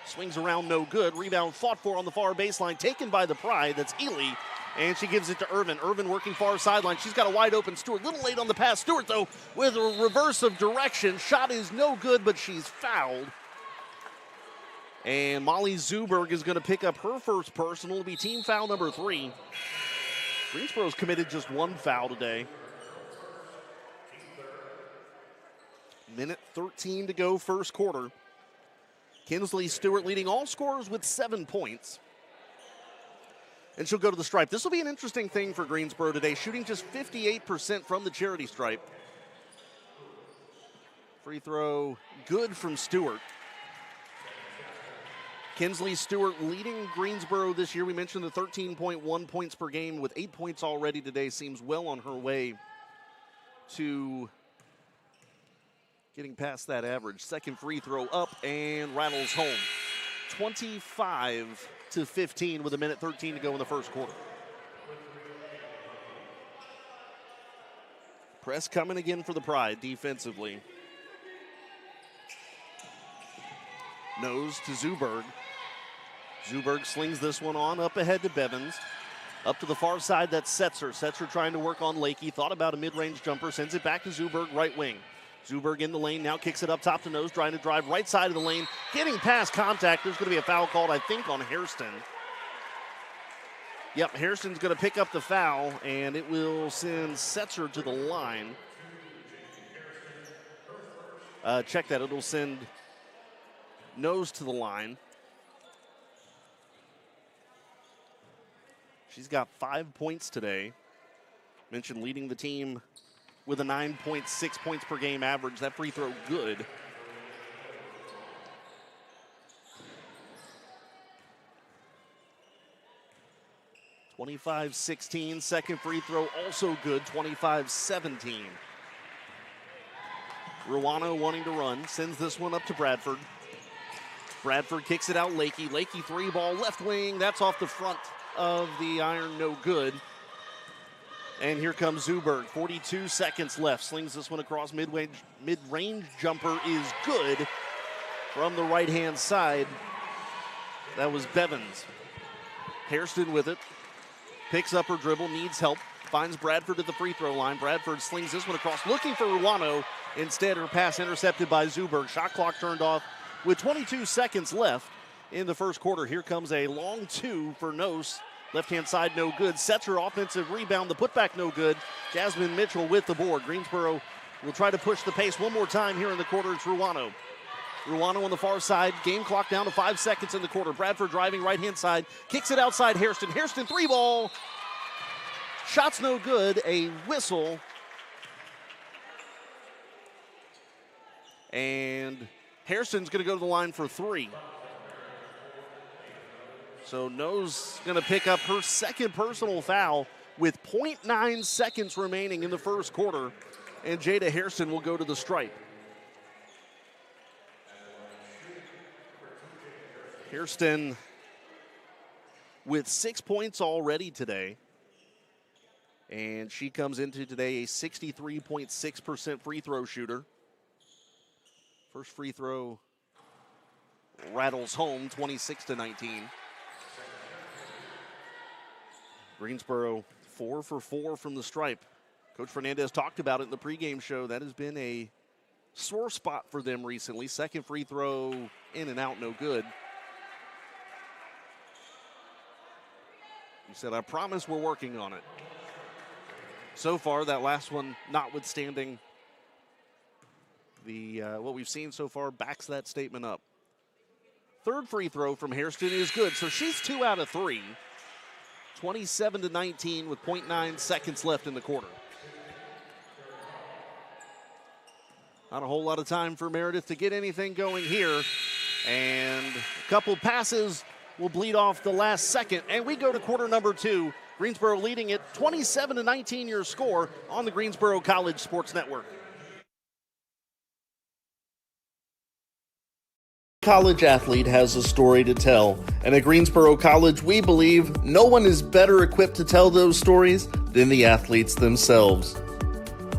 Swings around, no good. Rebound fought for on the far baseline, taken by the Pride. That's Ely. And she gives it to Irvin. Irvin working far sideline. She's got a wide open Stewart. Little late on the pass. Stewart, though, with a reverse of direction. Shot is no good, but she's fouled. And Molly Zuberg is going to pick up her first personal. It'll be team foul number 3. Greensboro's committed just 1 foul today. Minute 13 to go, first quarter. Kinsley Stewart leading all scorers with 7 points. And she'll go to the stripe. This will be an interesting thing for Greensboro today, shooting just 58% from the charity stripe. Free throw good from Stewart. Kinsley Stewart leading Greensboro this year. We mentioned the 13.1 points per game with 8 points already today. Seems well on her way to getting past that average. Second free throw up and rattles home. 25-15 with 1:13 to go in the first quarter. Press coming again for the Pride defensively. Nose to Zuberg. Zuberg slings this one on up ahead to Bevins. Up to the far side, that's Setzer. Setzer trying to work on Lakey. Thought about a mid-range jumper. Sends it back to Zuberg, right wing. Zuberg in the lane, now kicks it up top to Nose, trying to drive right side of the lane. Getting past contact. There's going to be a foul called, I think, on Hairston. Yep, Hairston's going to pick up the foul, and it will send Setzer to the line. Check that. It'll send Nose to the line. She's got 5 points today. Mentioned leading the team with a 9.6 points per game average. That free throw good. (25-16). Second free throw also good. 25-17. Ruano wanting to run. Sends this one up to Bradford. Bradford kicks it out. Lakey. Lakey 3-ball left wing. That's off the front of the iron, no good. And here comes Zuberg. 42 seconds left. Slings this one across mid-range jumper is good from the right-hand side. That was Bevins. Hairston with it. Picks up her dribble, needs help. Finds Bradford at the free throw line. Bradford slings this one across, looking for Ruano. Instead, her pass intercepted by Zuberg. Shot clock turned off with 22 seconds left in the first quarter. Here comes a long 2 for Nose. Left-hand side, no good. Setzer offensive rebound. The putback, no good. Jasmine Mitchell with the board. Greensboro will try to push the pace one more time here in the quarter. It's Ruano. Ruano on the far side. Game clock down to 5 seconds in the quarter. Bradford driving right-hand side. Kicks it outside Hairston. Hairston 3-ball. Shot's no good. A whistle. And Hairston's going to go to the line for 3. So Nose going to pick up her second personal foul with 0.9 seconds remaining in the first quarter. And Jada Hairston will go to the stripe. Hairston with 6 points already today. And she comes into today a 63.6% free throw shooter. First free throw rattles home, 26-19. Greensboro 4 for 4 from the stripe. Coach Fernandez talked about it in the pregame show. That has been a sore spot for them recently. Second free throw in and out, no good. He said, I promise we're working on it. So far, that last one, notwithstanding the what we've seen so far, backs that statement up. Third free throw from Hairston is good, so she's 2 out of 3. 27-19 with 0.9 seconds left in the quarter. Not a whole lot of time for Meredith to get anything going here. And a couple passes will bleed off the last second. And we go to quarter number 2. Greensboro leading it 27-19 your score on the Greensboro College Sports Network. College athlete has a story to tell, and at Greensboro College, we believe no one is better equipped to tell those stories than the athletes themselves.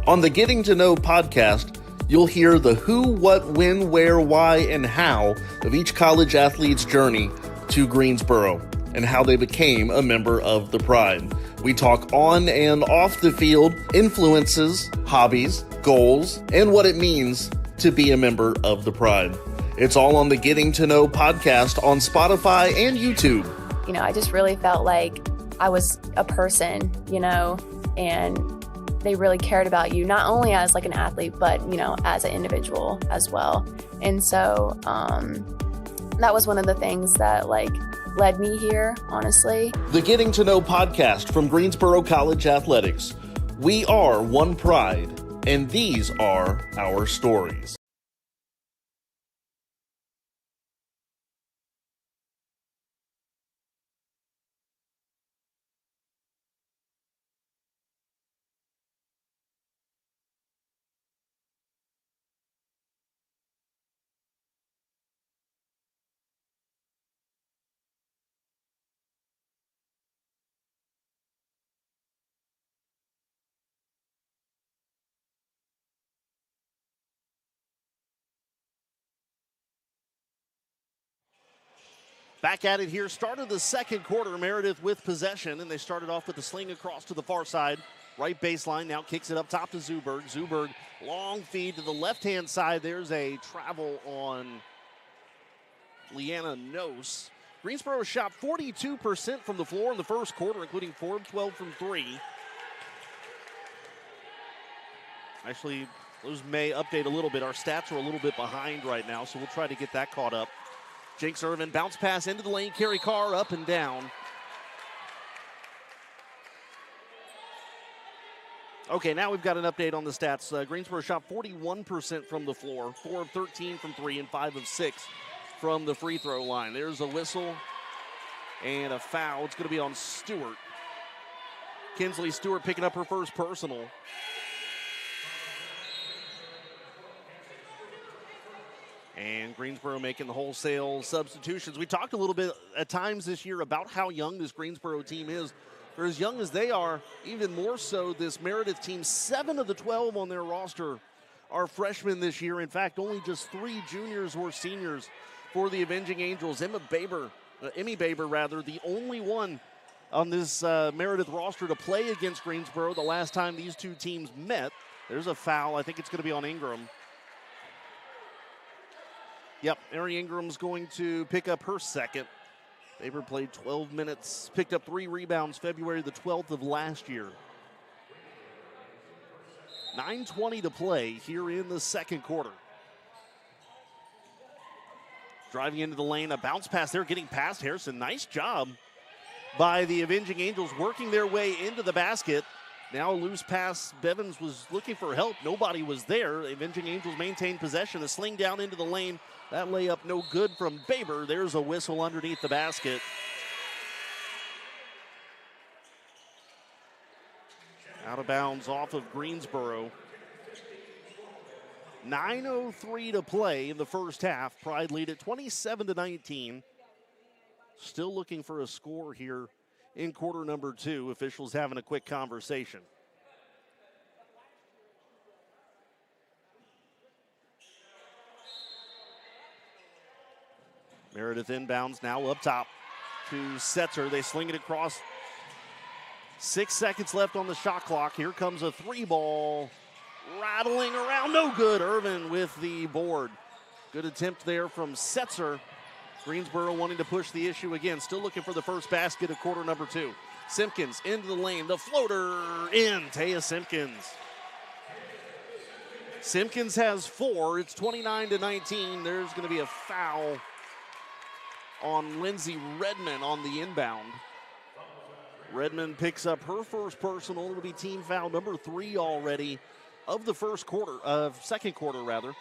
On the Getting to Know podcast, you'll hear the who, what, when, where, why, and how of each college athlete's journey to Greensboro and how they became a member of the Pride. We talk on and off the field, influences, hobbies, goals, and what it means to be a member of the Pride. It's all on the Getting to Know podcast on Spotify and YouTube. You know, I just really felt like I was a person, you know, and they really cared about you, not only as like an athlete, but, you know, as an individual as well. And so that was one of the things that like led me here, honestly. The Getting to Know podcast from Greensboro College Athletics. We are one Pride, and these are our stories. Back at it here, started the second quarter, Meredith with possession, and they started off with a sling across to the far side. Right baseline, now kicks it up top to Zuberg. Zuberg, long feed to the left-hand side. There's a travel on Leanna Nose. Greensboro shot 42% from the floor in the first quarter, including 4 of 12 from 3. Actually, those may update a little bit. Our stats are a little bit behind right now, so we'll try to get that caught up. Jinx Irvin, bounce pass into the lane, carry Carr up and down. Okay, now we've got an update on the stats. Greensboro shot 41% from the floor, 4 of 13 from 3, and 5 of 6 from the free throw line. There's a whistle and a foul. It's going to be on Stewart. Kinsley Stewart picking up her first personal. And Greensboro making the wholesale substitutions. We talked a little bit at times this year about how young this Greensboro team is. For as young as they are, even more so this Meredith team, 7 of the 12 on their roster are freshmen this year. In fact, only just 3 juniors or seniors for the Avenging Angels. Emmy Baber, the only one on this Meredith roster to play against Greensboro the last time these two teams met. There's a foul. I think it's going to be on Ingram. Yep, Ari Ingram's going to pick up her second. Baber played 12 minutes, picked up 3 rebounds February the 12th of last year. 9:20 to play here in the second quarter. Driving into the lane, a bounce pass there, getting past Harrison. Nice job by the Avenging Angels working their way into the basket. Now a loose pass. Bevins was looking for help. Nobody was there. The Avenging Angels maintained possession. A sling down into the lane. That layup no good from Baber. There's a whistle underneath the basket. Out of bounds off of Greensboro. 9:03 to play in the first half. Pride lead at 27-19. Still looking for a score here in quarter number 2. Officials having a quick conversation. Meredith inbounds now up top to Setzer. They sling it across. 6 seconds left on the shot clock. Here comes a 3-ball. Rattling around, no good. Irvin with the board. Good attempt there from Setzer. Greensboro wanting to push the issue again. Still looking for the first basket of quarter number 2. Simpkins into the lane. The floater in. Taya Simpkins. Simpkins has 4. It's 29-19. There's going to be a foul on Lindsey Redmond on the inbound. Redmond picks up her first personal. It'll be team foul number 3 already of the second quarter rather.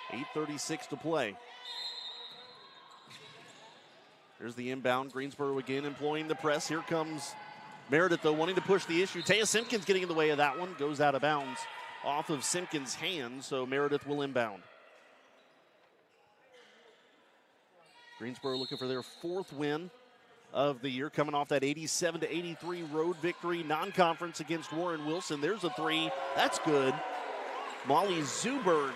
8:36 to play. There's the inbound. Greensboro again employing the press. Here comes Meredith, though, wanting to push the issue. Taya Simpkins getting in the way of that one. Goes out of bounds off of Simpkins' hand, so Meredith will inbound. Greensboro looking for their 4th win of the year, coming off that 87-83 road victory, non-conference against Warren Wilson. There's a 3. That's good. Molly Zuberg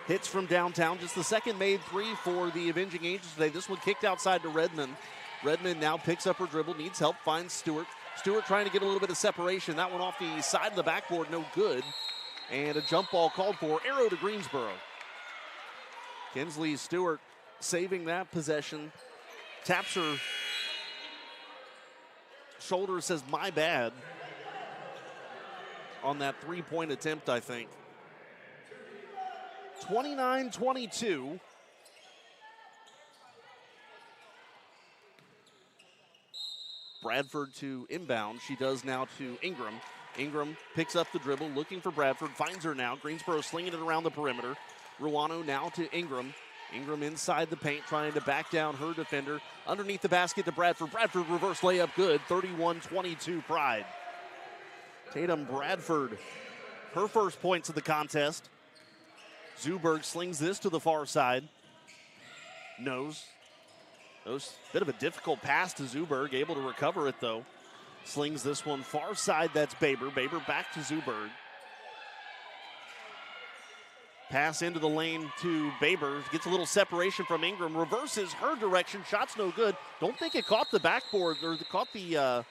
hits from downtown. Just the second made three for the Avenging Angels today. This one kicked outside to Redmond. Redmond now picks up her dribble, needs help, finds Stewart. Stewart trying to get a little bit of separation. That one off the side of the backboard, no good. And a jump ball called for, arrow to Greensboro. Kinsley Stewart saving that possession. Taps her shoulder, says, my bad, on that three-point attempt, I think. 29-22. Bradford to inbound. She does now to Ingram. Ingram picks up the dribble, looking for Bradford, finds her now. Greensboro slinging it around the perimeter. Ruano now to Ingram. Ingram inside the paint, trying to back down her defender. Underneath the basket to Bradford. Bradford reverse layup good. 31-22 Pride. Tatum Bradford, her first points of the contest. Zuberg slings this to the far side. Knows. Bit of a difficult pass to Zuberg, able to recover it though. Slings this one far side, that's Baber. Baber back to Zuberg. Pass into the lane to Baber, gets a little separation from Ingram, reverses her direction, shot's no good. Don't think it caught the backboard, or caught the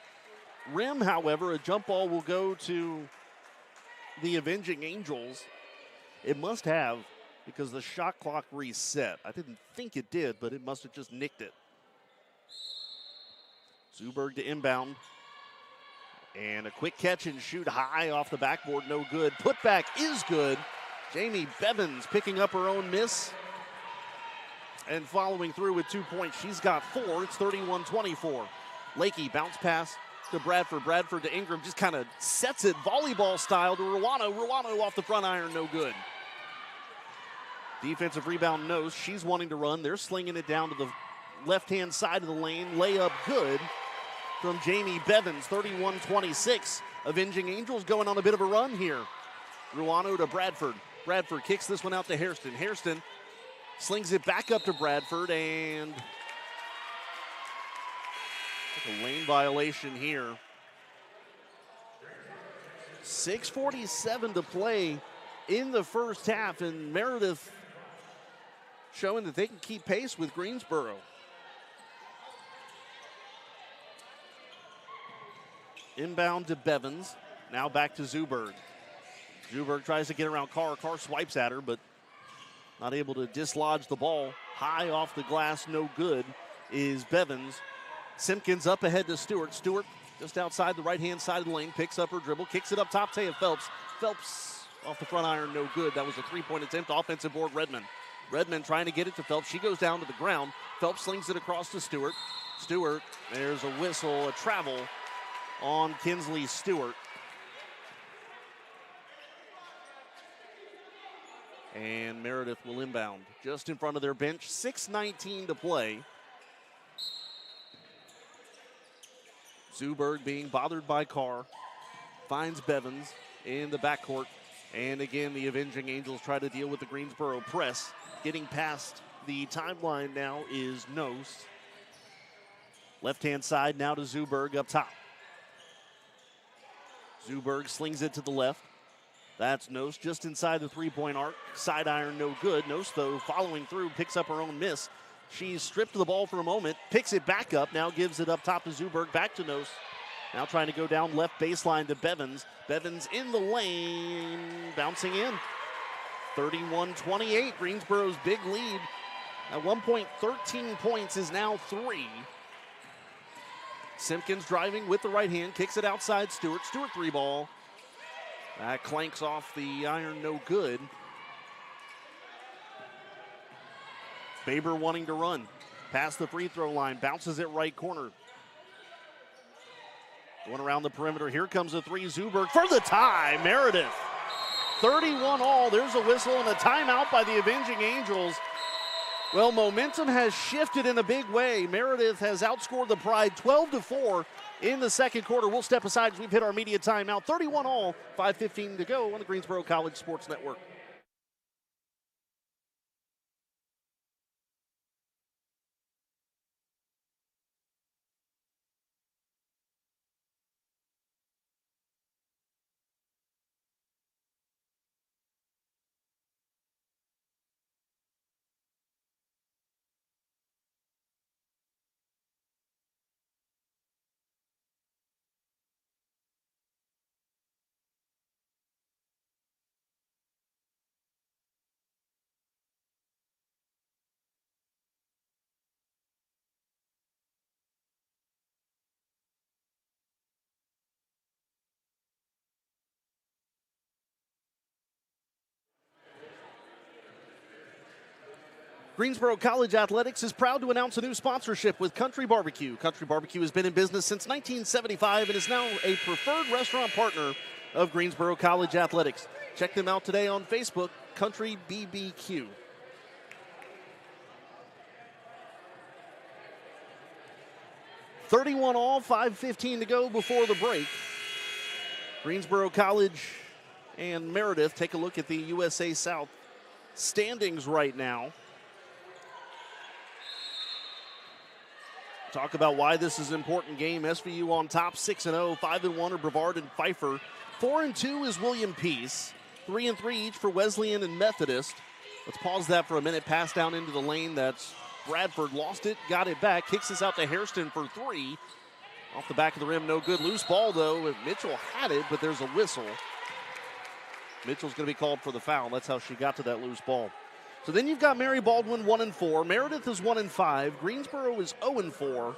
rim, however. A jump ball will go to the Avenging Angels. It must have, because the shot clock reset. I didn't think it did, but it must have just nicked it. Zuberg to inbound. And a quick catch and shoot high off the backboard, no good. Putback is good. Jamie Bevins picking up her own miss and following through with 2 points. She's got 4. It's 31-24. Lakey bounce pass to Bradford. Bradford to Ingram, just kind of sets it volleyball style to Ruano. Ruano off the front iron, no good. Defensive rebound, Nose. She's wanting to run. They're slinging it down to the left-hand side of the lane. Layup good from Jamie Bevins, 31-26. Avenging Angels going on a bit of a run here. Ruano to Bradford. Bradford kicks this one out to Hairston. Hairston slings it back up to Bradford, and a lane violation here. 6:47 to play in the first half, and Meredith showing that they can keep pace with Greensboro. Inbound to Bevins. Now back to Zuberg. Zuberg tries to get around Carr. Carr swipes at her, but not able to dislodge the ball. High off the glass, no good, is Bevins. Simpkins up ahead to Stewart. Stewart just outside the right-hand side of the lane, picks up her dribble, kicks it up top, Taya Phelps. Phelps off the front iron, no good. That was a three-point attempt. Offensive board, Redmond. Redmond trying to get it to Phelps. She goes down to the ground. Phelps slings it across to Stewart. Stewart, there's a whistle, a travel on Kinsley Stewart. And Meredith will inbound just in front of their bench. 6:19 to play. Zuberg being bothered by Carr. Finds Bevins in the backcourt. And again, the Avenging Angels try to deal with the Greensboro press. Getting past the timeline now is Nose. Left-hand side now to Zuberg up top. Zuberg slings it to the left. That's Nose just inside the three-point arc. Side iron, no good. Nose, though, following through, picks up her own miss. She's stripped the ball for a moment, picks it back up, now gives it up top to Zuberg, back to Nose. Now trying to go down left baseline to Bevins. Bevins in the lane, bouncing in. 31-28, Greensboro's big lead. At one point, 13 points is now 3. Simpkins driving with the right hand, kicks it outside Stewart. Stewart three ball. That clanks off the iron, no good. Baber wanting to run. Past the free throw line, bounces it right corner. Going around the perimeter, here comes a three, Zuberg for the tie, Meredith. 31 all, there's a whistle and a timeout by the Avenging Angels. Well, momentum has shifted in a big way. Meredith has outscored the Pride 12-4 in the second quarter. We'll step aside as we've hit our media timeout. 31 all, 5:15 to go on the Greensboro College Sports Network. Greensboro College Athletics is proud to announce a new sponsorship with Country Barbecue. Country Barbecue has been in business since 1975 and is now a preferred restaurant partner of Greensboro College Athletics. Check them out today on Facebook, Country BBQ. $31 all, 5:15 to go before the break. Greensboro College and Meredith take a look at the USA South standings right now. Talk about why this is an important game. SVU on top, 6-0, 5-1 are Brevard and Pfeiffer. 4-2 is William Peace. 3-3 each for Wesleyan and Methodist. Let's pause that for a minute. Pass down into the lane. That's Bradford. Lost it, got it back. Kicks this out to Hairston for 3. Off the back of the rim, no good. Loose ball, though. Mitchell had it, but there's a whistle. Mitchell's going to be called for the foul. That's how she got to that loose ball. So then you've got Mary Baldwin 1-4. Meredith is 1-5. Greensboro is 0-4.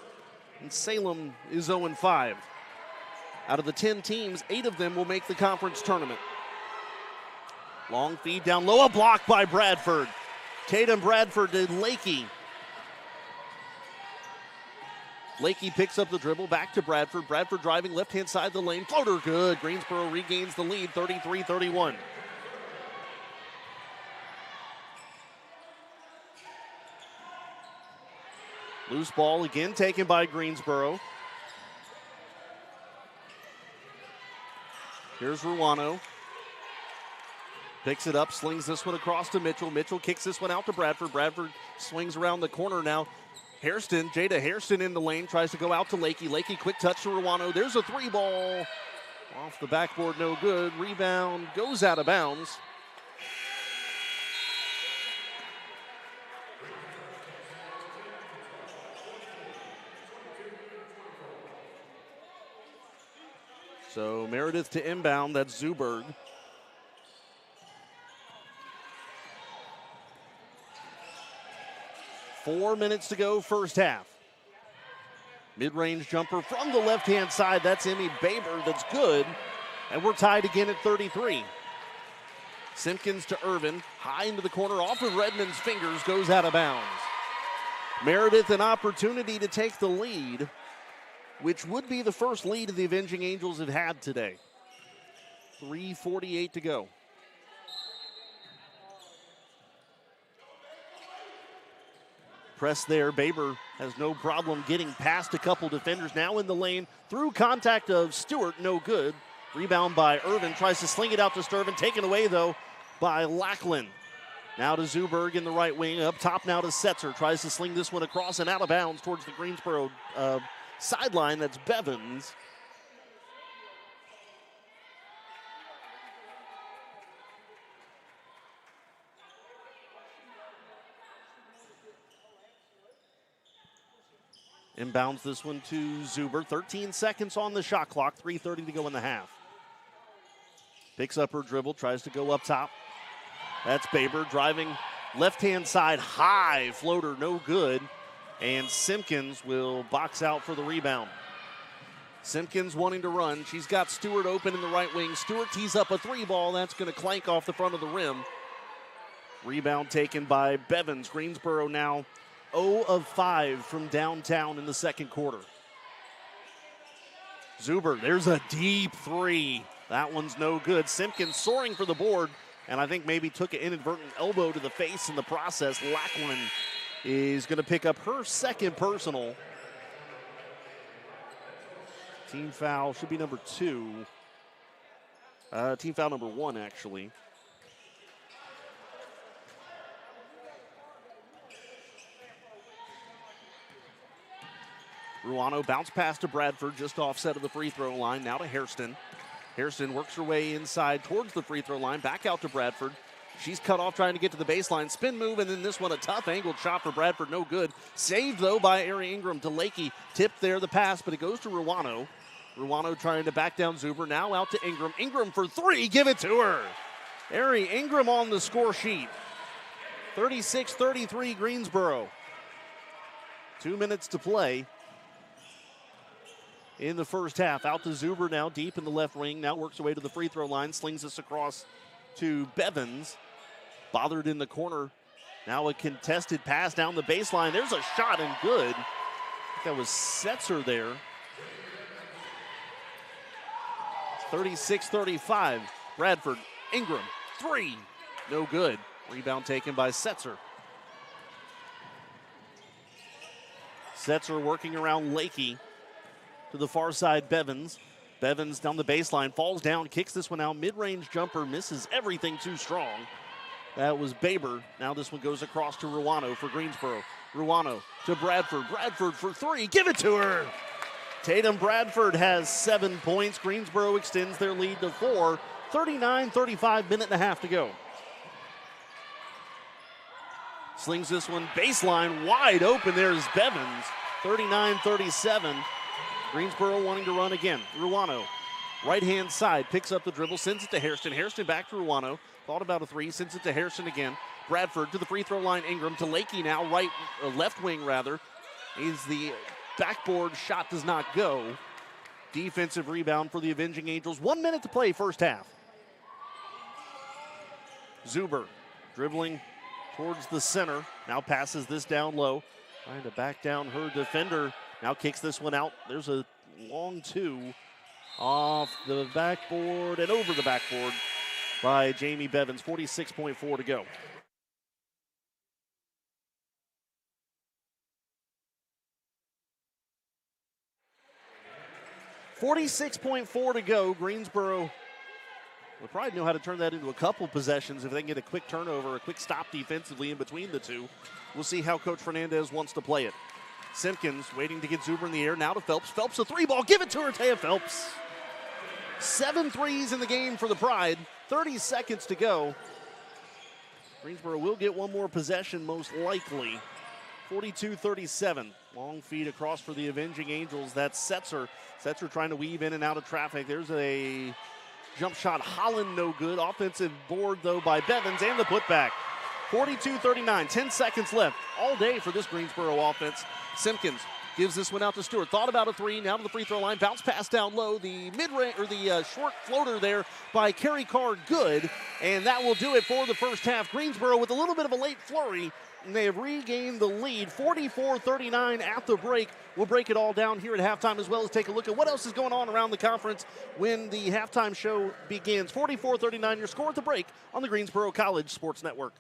And Salem is 0-5. Out of the 10 teams, 8 of them will make the conference tournament. Long feed down low, a block by Bradford. Tatum Bradford to Lakey. Lakey picks up the dribble, back to Bradford. Bradford driving left-hand side of the lane. Floater good. Greensboro regains the lead, 33-31. Loose ball again taken by Greensboro. Here's Ruano. Picks it up, slings this one across to Mitchell. Mitchell kicks this one out to Bradford. Bradford swings around the corner now. Hairston, Jada Hairston in the lane, tries to go out to Lakey. Lakey, quick touch to Ruano. There's a 3-ball. Off the backboard, no good. Rebound goes out of bounds. So Meredith to inbound, that's Zuberg. Four minutes to go, first half. Mid-range jumper from the left-hand side, that's Emmy Baber, that's good. And we're tied again at 33. Simpkins to Irvin, high into the corner, off of Redmond's fingers, goes out of bounds. Meredith an opportunity to take the lead, which would be the first lead the Avenging Angels have had today. 3:48 to go. Press there, Baber has no problem getting past a couple defenders. Now in the lane, through contact of Stewart, no good. Rebound by Irvin, tries to sling it out to Sturvin, taken away though by Lackland. Now to Zuberg in the right wing, up top now to Setzer, tries to sling this one across and out of bounds towards the Greensboro sideline, that's Bevins. Inbounds this one to Zuber. 13 seconds on the shot clock, 3:30 to go in the half. Picks up her dribble, tries to go up top. That's Baber driving left-hand side, high floater, no good. And Simpkins will box out for the rebound. Simpkins wanting to run. She's got Stewart open in the right wing. Stewart tees up a 3-ball. That's going to clank off the front of the rim. Rebound taken by Bevins. Greensboro now 0 of 5 from downtown in the second quarter. Zuber, there's a deep 3. That one's no good. Simpkins soaring for the board, and I think maybe took an inadvertent elbow to the face in the process. Lackland is going to pick up her second personal. Team foul should be number 2. Team foul number 1, actually. Ruano bounce pass to Bradford, just offset of the free throw line. Now to Hairston. Hairston works her way inside towards the free throw line. Back out to Bradford. She's cut off trying to get to the baseline. Spin move, and then this one a tough angled shot for Bradford. No good. Saved, though, by Ari Ingram to Lakey. Tipped there, the pass, but it goes to Ruano. Ruano trying to back down Zuber. Now out to Ingram. Ingram for 3. Give it to her. Ari Ingram on the score sheet. 36-33 Greensboro. 2 minutes to play in the first half. Out to Zuber now, deep in the left wing. Now works her way to the free throw line. Slings this across to Bevins. Bothered in the corner. Now a contested pass down the baseline. There's a shot and good. I think that was Setzer there. 36-35. Bradford, Ingram, three. No good. Rebound taken by Setzer. Setzer working around Lakey. To the far side, Bevins. Bevins down the baseline, falls down, kicks this one out. Mid-range jumper, misses everything too strong. That was Baber. Now this one goes across to Ruano for Greensboro. Ruano to Bradford. Bradford for three. Give it to her. Tatum Bradford has 7 points. Greensboro extends their lead to 4. 39-35, minute and a half to go. Slings this one baseline wide open. There's Bevins. 39-37. Greensboro wanting to run again. Ruano, right-hand side, picks up the dribble, sends it to Hairston. Hairston back to Ruano. Thought about a three, sends it to Hairston again. Bradford to the free throw line. Ingram to Lakey now, left wing rather. Is the backboard shot does not go. Defensive rebound for the Avenging Angels. 1 minute to play, first half. Zuber dribbling towards the center. Now passes this down low. Trying to back down her defender. Now kicks this one out. There's a long two off the backboard and over the backboard by Jamie Bevins. 46.4 to go. .4 to go. Greensboro will probably know how to turn that into a couple possessions if they can get a quick turnover, a quick stop defensively in between the two. We'll see how Coach Fernandez wants to play it. Simpkins waiting to get Zuber in the air. Now to Phelps. Phelps a three ball. Give it to her, Taya Phelps. 7 threes in the game for the Pride. 30 seconds to go. Greensboro will get one more possession most likely. 42-37. Long feed across for the Avenging Angels. That's Setzer. Setzer trying to weave in and out of traffic. There's a jump shot. Holland no good. Offensive board though by Bevins and the putback. 42-39. 10 seconds left all day for this Greensboro offense. Simpkins gives this one out to Stewart. Thought about a three. Now to the free throw line. Bounce pass down low. The mid-range or the short floater there by Kerry Card. Good. And that will do it for the first half. Greensboro with a little bit of a late flurry. And they have regained the lead. 44-39 at the break. We'll break it all down here at halftime as well as take a look at what else is going on around the conference when the halftime show begins. 44-39, your score at the break on the Greensboro College Sports Network.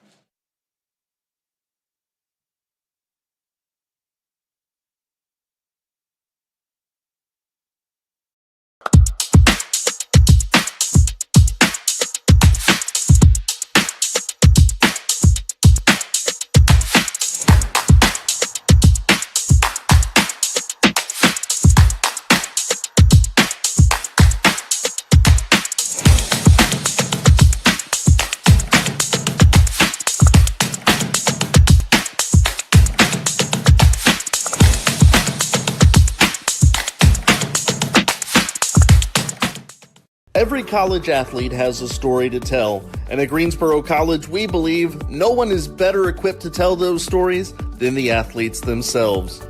Every college athlete has a story to tell, and at Greensboro College, we believe no one is better equipped to tell those stories than the athletes themselves.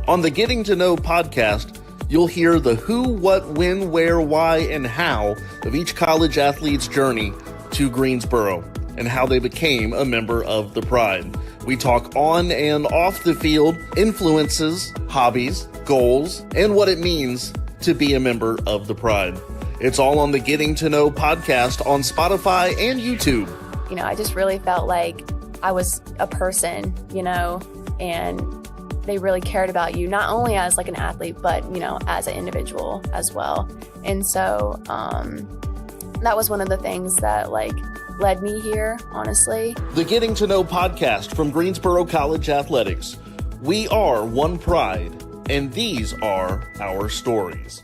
On the Getting to Know podcast, you'll hear the who, what, when, where, why, and how of each college athlete's journey to Greensboro and how they became a member of the Pride. We talk on and off the field, influences, hobbies, goals, and what it means to be a member of the Pride. It's all on the Getting to Know podcast on Spotify and YouTube. You know, I just really felt like I was a person, you know, and they really cared about you, not only as like an athlete, but, you know, as an individual as well. And so that was one of the things that like led me here, honestly. The Getting to Know podcast from Greensboro College Athletics. We are one Pride, and these are our stories.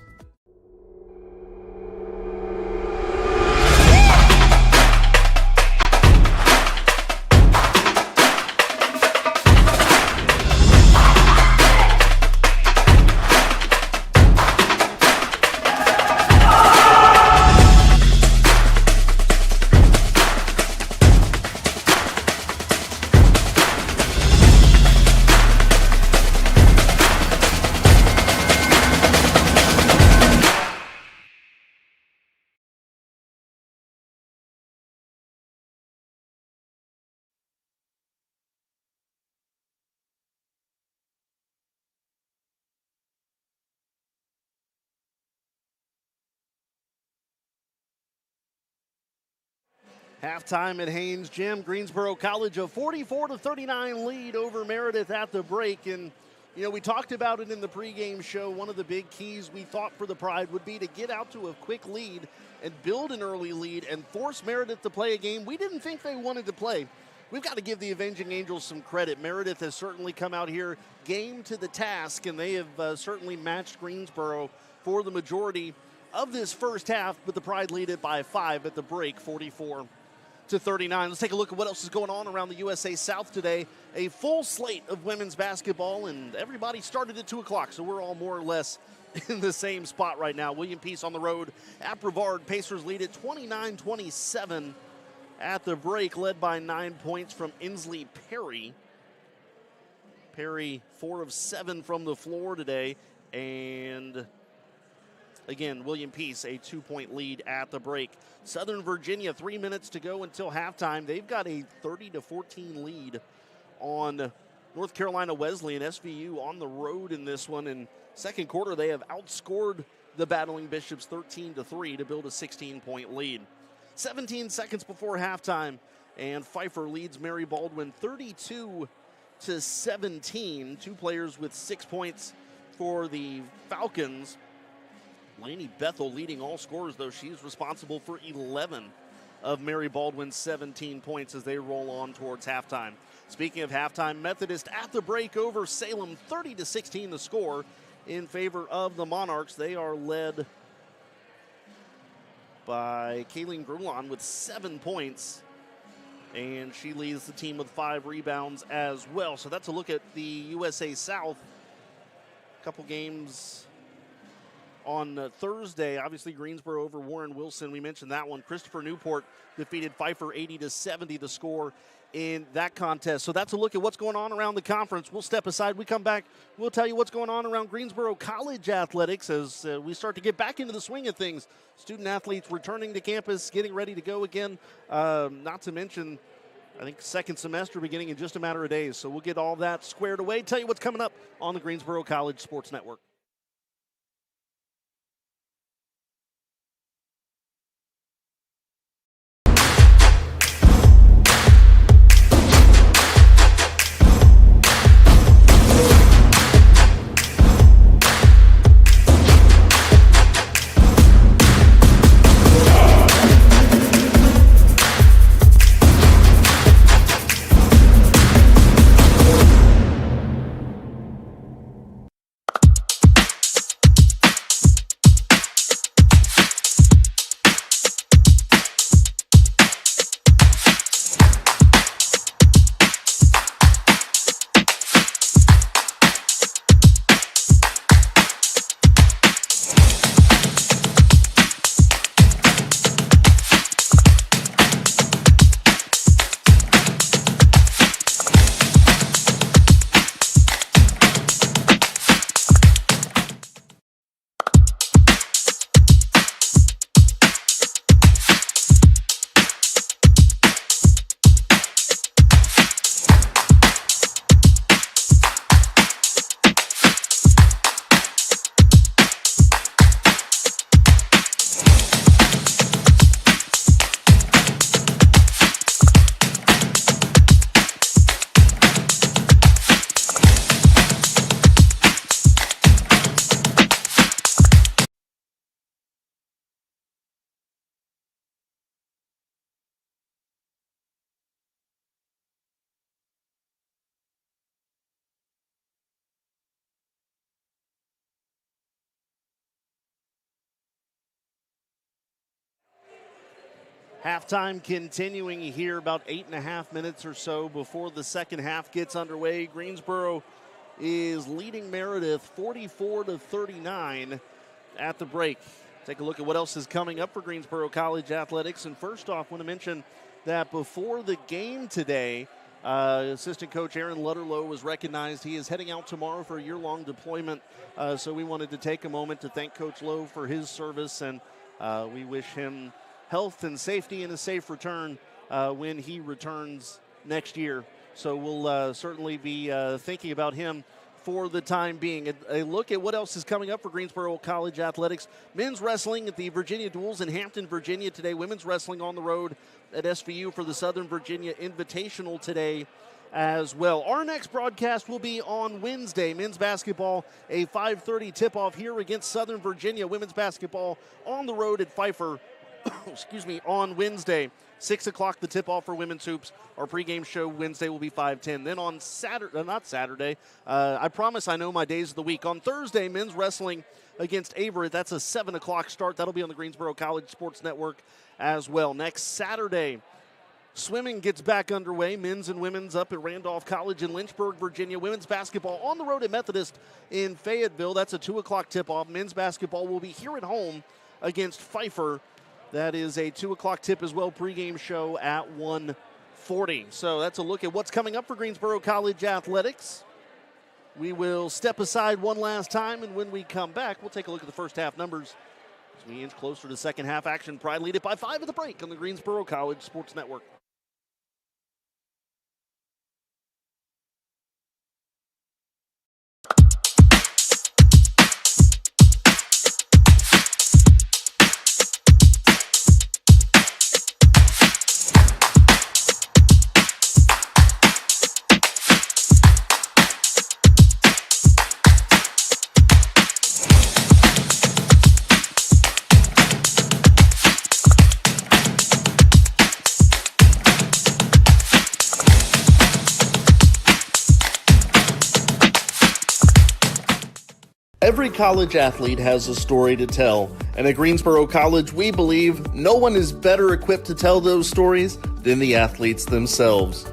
Halftime at Haynes Gym. Greensboro College a 44-39 lead over Meredith at the break. And, you know, we talked about it in the pregame show. One of the big keys we thought for the Pride would be to get out to a quick lead and build an early lead and force Meredith to play a game we didn't think they wanted to play. We've got to give the Avenging Angels some credit. Meredith has certainly come out here game to the task, and they have certainly matched Greensboro for the majority of this first half, but the Pride lead it by 5 at the break, 44-39. Let's take a look at what else is going on around the USA South today. A full slate of women's basketball, and everybody started at 2 o'clock, so we're all more or less in the same spot right now. William Peace on the road at Brevard. Pacers lead at 29-27 at the break, led by 9 points from Inslee Perry. Perry 4 of 7 from the floor today, and again, William Peace, a 2-point lead at the break. Southern Virginia, 3 minutes to go until halftime. They've got a 30-14 lead on North Carolina Wesleyan. SVU on the road in this one. In second quarter, they have outscored the Battling Bishops 13-3 to build a 16-point lead. 17 seconds before halftime, and Pfeiffer leads Mary Baldwin 32-17. Two players with 6 points for the Falcons. Lainey Bethel leading all scorers, though. She's responsible for 11 of Mary Baldwin's 17 points as they roll on towards halftime. Speaking of halftime, Methodist at the break over Salem, 30-16 the score in favor of the Monarchs. They are led by Kayleen Grulon with 7 points, and she leads the team with 5 rebounds as well. So that's a look at the USA South. A couple games on Thursday. Obviously, Greensboro over Warren Wilson. We mentioned that one. Christopher Newport defeated Pfeiffer 80-70 the score in that contest. So that's a look at what's going on around the conference. We'll step aside. We come back. We'll tell you what's going on around Greensboro College athletics as we start to get back into the swing of things. Student athletes returning to campus, getting ready to go again. Not to mention, I think, second semester beginning in just a matter of days. So we'll get all that squared away. Tell you what's coming up on the Greensboro College Sports Network. Halftime continuing here, about 8.5 minutes or so before the second half gets underway. Greensboro is leading Meredith 44-39 at the break. Take a look at what else is coming up for Greensboro College athletics. And first off, I want to mention that before the game today, assistant coach Aaron Lutterloh was recognized. He is heading out tomorrow for a year-long deployment. So we wanted to take a moment to thank Coach Lowe for his service, and we wish him health and safety and a safe return when he returns next year. So we'll certainly be thinking about him for the time being. A look at what else is coming up for Greensboro College athletics. Men's wrestling at the Virginia Duels in Hampton, Virginia today. Women's wrestling on the road at SVU for the Southern Virginia Invitational today as well. Our next broadcast will be on Wednesday. Men's basketball, a 5:30 tip-off here against Southern Virginia. Women's basketball on the road at Pfeiffer, on Wednesday. 6 o'clock, the tip-off for women's hoops. Our pregame show Wednesday will be 5:10. Then on Saturday, I promise I know my days of the week. On Thursday, men's wrestling against Avery. That's a 7 o'clock start. That'll be on the Greensboro College Sports Network as well. Next Saturday, swimming gets back underway. Men's and women's up at Randolph College in Lynchburg, Virginia. Women's basketball on the road at Methodist in Fayetteville. That's a 2 o'clock tip-off. Men's basketball will be here at home against Pfeiffer. That is a 2 o'clock tip as well, pregame show at 1:40. So that's a look at what's coming up for Greensboro College athletics. We will step aside one last time, and when we come back, we'll take a look at the first half numbers as we inch closer to second half action. Pride lead it by 5 at the break on the Greensboro College Sports Network. Every college athlete has a story to tell, and at Greensboro College, we believe no one is better equipped to tell those stories than the athletes themselves.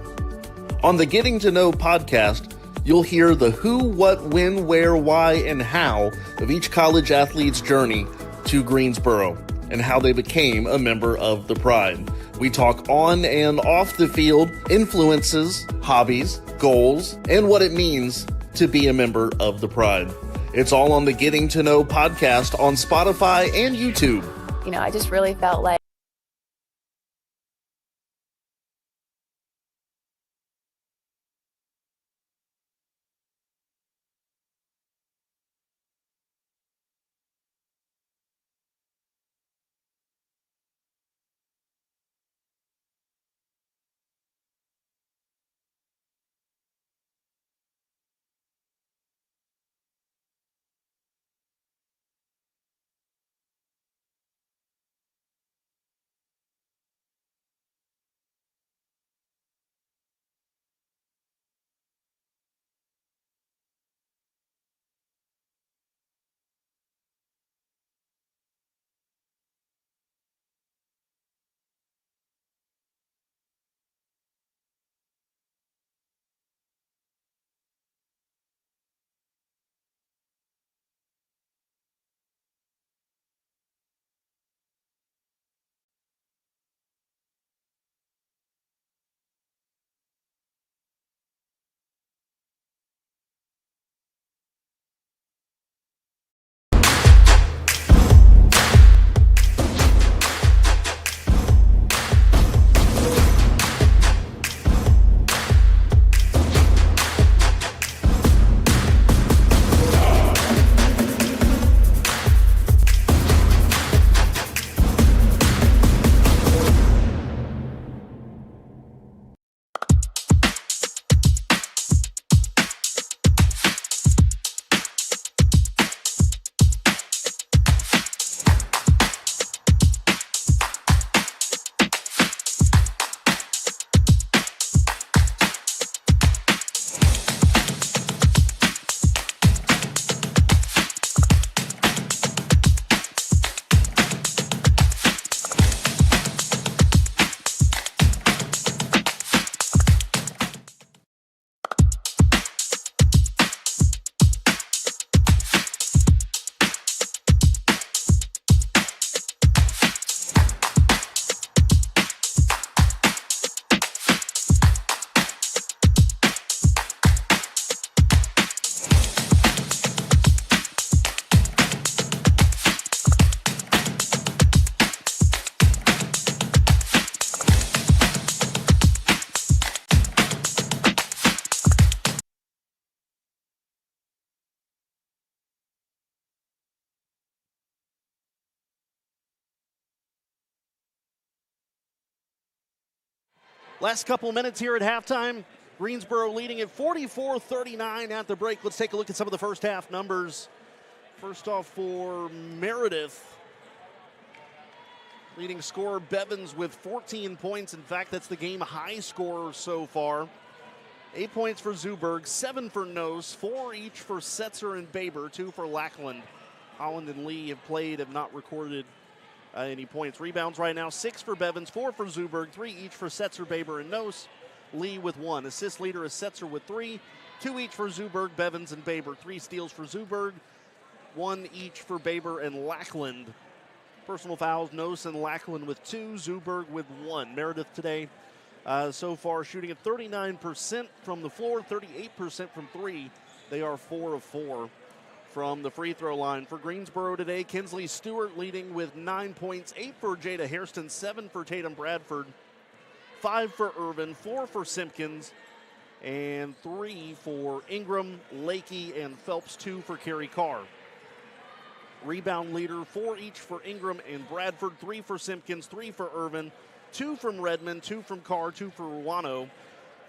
On the Getting to Know podcast, you'll hear the who, what, when, where, why, and how of each college athlete's journey to Greensboro and how they became a member of the Pride. We talk on and off the field, influences, hobbies, goals, and what it means to be a member of the Pride. It's all on the Getting to Know podcast on Spotify and YouTube. I just really felt like Last couple minutes here at halftime. Greensboro leading at 44-39 at the break. Let's take a look at some of the first half numbers. First off for Meredith. Leading scorer Bevins with 14 points. In fact, that's the game high scorer so far. 8 points for Zuberg, 7 for Nose, 4 each for Setzer and Baber, 2 for Lackland. Holland and Lee have played, have not recorded any points. Rebounds right now, 6 for Bevins, 4 for Zuberg, 3 each for Setzer, Baber, and Nose. Lee with 1. Assist leader is Setzer with 3, 2 each for Zuberg, Bevins, and Baber. 3 steals for Zuberg, 1 each for Baber and Lackland. Personal fouls, Nose and Lackland with 2, Zuberg with 1. Meredith today so far shooting at 39% from the floor, 38% from 3. They are 4 of 4 from the free throw line. For Greensboro today, Kinsley Stewart leading with 9 points, 8 for Jada Hairston, 7 for Tatum Bradford, 5 for Irvin, 4 for Simpkins, and 3 for Ingram, Lakey, and Phelps, 2 for Kerry Carr. Rebound leader, 4 each for Ingram and Bradford, 3 for Simpkins, 3 for Irvin, 2 from Redmond, 2 from Carr, 2 for Ruano,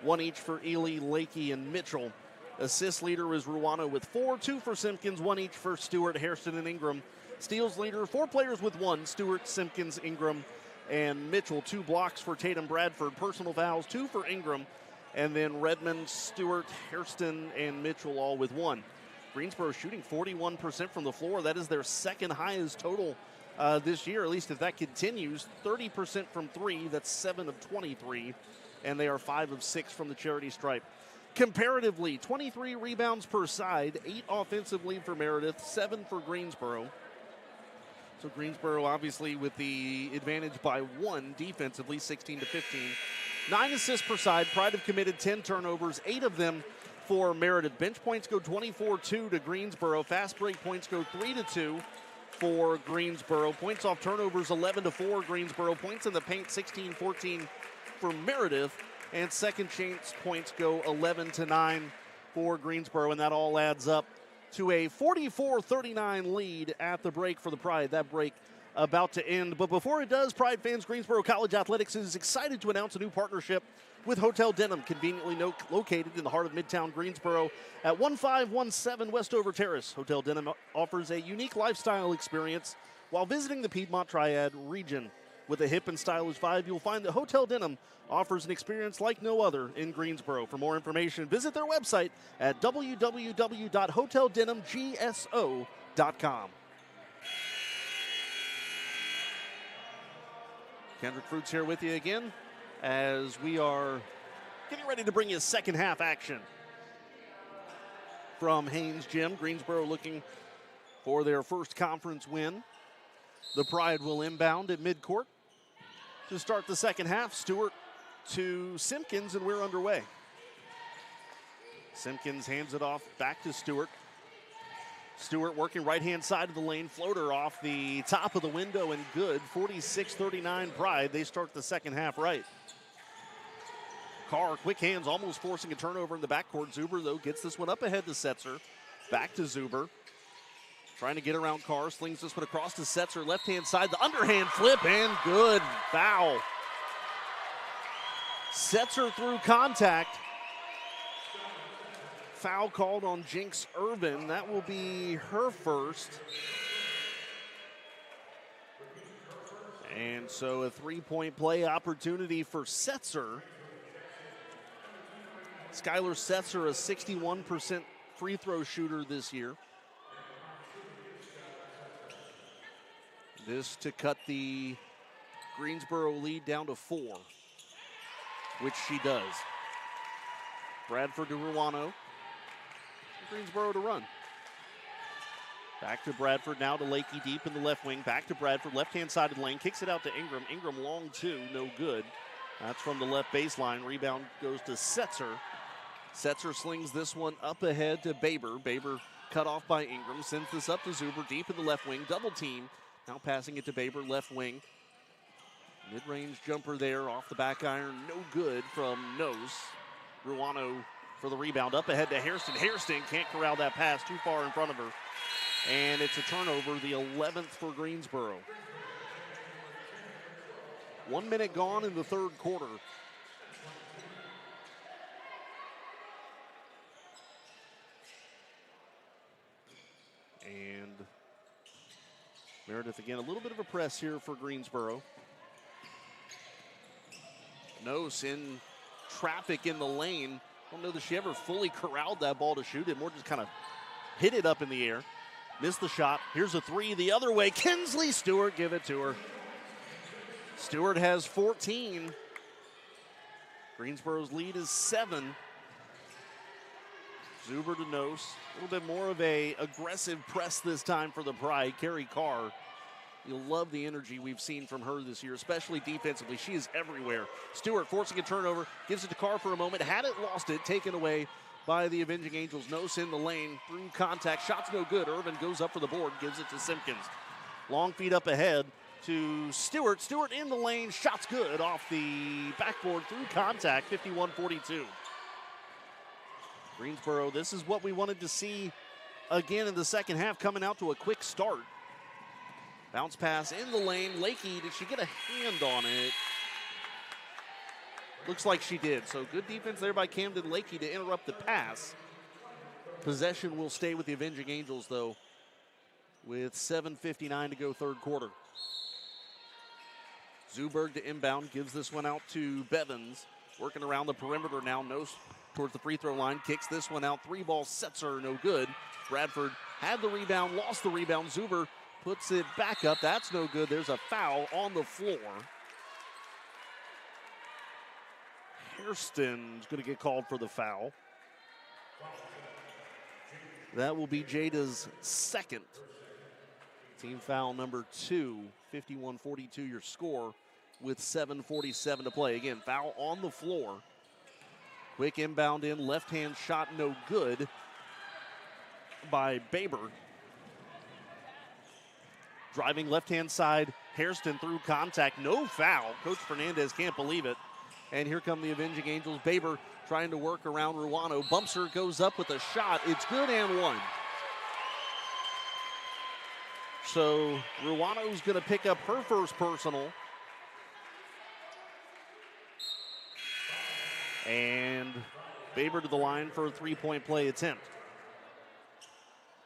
1 each for Ely, Lakey, and Mitchell. Assist leader is Ruano with 4, 2 for Simpkins, 1 each for Stewart, Hairston, and Ingram. Steals leader, 4 players with 1, Stewart, Simpkins, Ingram, and Mitchell. 2 blocks for Tatum Bradford. Personal fouls, 2 for Ingram, and then Redmond, Stewart, Hairston, and Mitchell all with 1. Greensboro shooting 41% from the floor. That is their second highest total this year, at least if that continues. 30% from 3, that's 7 of 23, and they are 5 of 6 from the charity stripe. Comparatively, 23 rebounds per side, 8 offensively for Meredith, 7 for Greensboro. So Greensboro obviously with the advantage by 1 defensively, 16 to 15. 9 assists per side. Pride have committed 10 turnovers, 8 of them for Meredith. Bench points go 24-2 to Greensboro. Fast break points go 3-2 for Greensboro. Points off turnovers 11-4 Greensboro. Points in the paint 16-14 for Meredith. And second chance points go 11-9 for Greensboro. And that all adds up to a 44-39 lead at the break for the Pride. That break about to end. But before it does, Pride fans, Greensboro College Athletics is excited to announce a new partnership with Hotel Denham, conveniently located in the heart of Midtown Greensboro at 1517 Westover Terrace. Hotel Denham offers a unique lifestyle experience while visiting the Piedmont Triad region. With a hip and stylish vibe, you'll find that Hotel Denham offers an experience like no other in Greensboro. For more information, visit their website at www.hoteldenhamgso.com. Kendrick Fruits here with you again as we are getting ready to bring you second half action from Haynes Gym. Greensboro looking for their first conference win. The Pride will inbound at midcourt to start the second half. Stewart to Simpkins, and we're underway. Simpkins hands it off back to Stewart. Stewart working right-hand side of the lane. Floater off the top of the window and good. 46-39 Pride. They start the second half right. Carr, quick hands, almost forcing a turnover in the backcourt. Zuber, though, gets this one up ahead to Setzer. Back to Zuber. Trying to get around Carr. Slings this one across to Setzer. Left-hand side, the underhand flip, and good. Foul. Setzer through contact. Foul called on Jinx Irvin. That will be her first. And so a three-point play opportunity for Setzer. Skylar Setzer, a 61% free throw shooter this year. This to cut the Greensboro lead down to 4, which she does. Bradford to Ruano. Greensboro to run. Back to Bradford, now to Lakey deep in the left wing. Back to Bradford, left-hand side of the lane. Kicks it out to Ingram. Ingram long two, no good. That's from the left baseline. Rebound goes to Setzer. Setzer slings this one up ahead to Baber. Baber cut off by Ingram. Sends this up to Zuber deep in the left wing. Double team. Now passing it to Baber, left wing. Mid-range jumper there off the back iron. No good from Nose. Ruano for the rebound. Up ahead to Hairston. Hairston can't corral that pass, too far in front of her. And it's a turnover, the 11th for Greensboro. 1 minute gone in the third quarter. And Meredith again, a little bit of a press here for Greensboro. Nose in traffic in the lane. I don't know that she ever fully corralled that ball to shoot it, more just kind of hit it up in the air. Missed the shot. Here's a three the other way. Kinsley Stewart, give it to her. Stewart has 14. Greensboro's lead is 7. Zuber to Nose. A little bit more of a aggressive press this time for the Pride. Carrie Carr. You'll love the energy we've seen from her this year, especially defensively. She is everywhere. Stewart forcing a turnover, gives it to Carr for a moment, had it, lost it, taken away by the Avenging Angels. Nose in the lane, through contact, shot's no good. Irvin goes up for the board, gives it to Simpkins. Long feed up ahead to Stewart. Stewart in the lane, shot's good off the backboard through contact, 51-42. Greensboro, this is what we wanted to see again in the second half, coming out to a quick start. Bounce pass in the lane. Lakey, did she get a hand on it? Looks like she did. So good defense there by Camden Lakey to interrupt the pass. Possession will stay with the Avenging Angels, though, with 7:59 to go third quarter. Zuberg to inbound, gives this one out to Bevins. Working around the perimeter now. Nose towards the free throw line. Kicks this one out. 3-ball sets her, no good. Bradford had the rebound, lost the rebound. Zuber puts it back up. That's no good. There's a foul on the floor. Hairston's going to get called for the foul. That will be Jada's second. Team foul number 2. 51-42 your score with 7:47 to play. Again, foul on the floor. Quick inbound in. Left-hand shot no good by Baber. Driving left-hand side, Hairston through contact, no foul. Coach Fernandez can't believe it. And here come the Avenging Angels. Baber trying to work around Ruano. Bumps her, goes up with a shot. It's good and one. So Ruano's going to pick up her first personal. And Baber to the line for a three-point play attempt.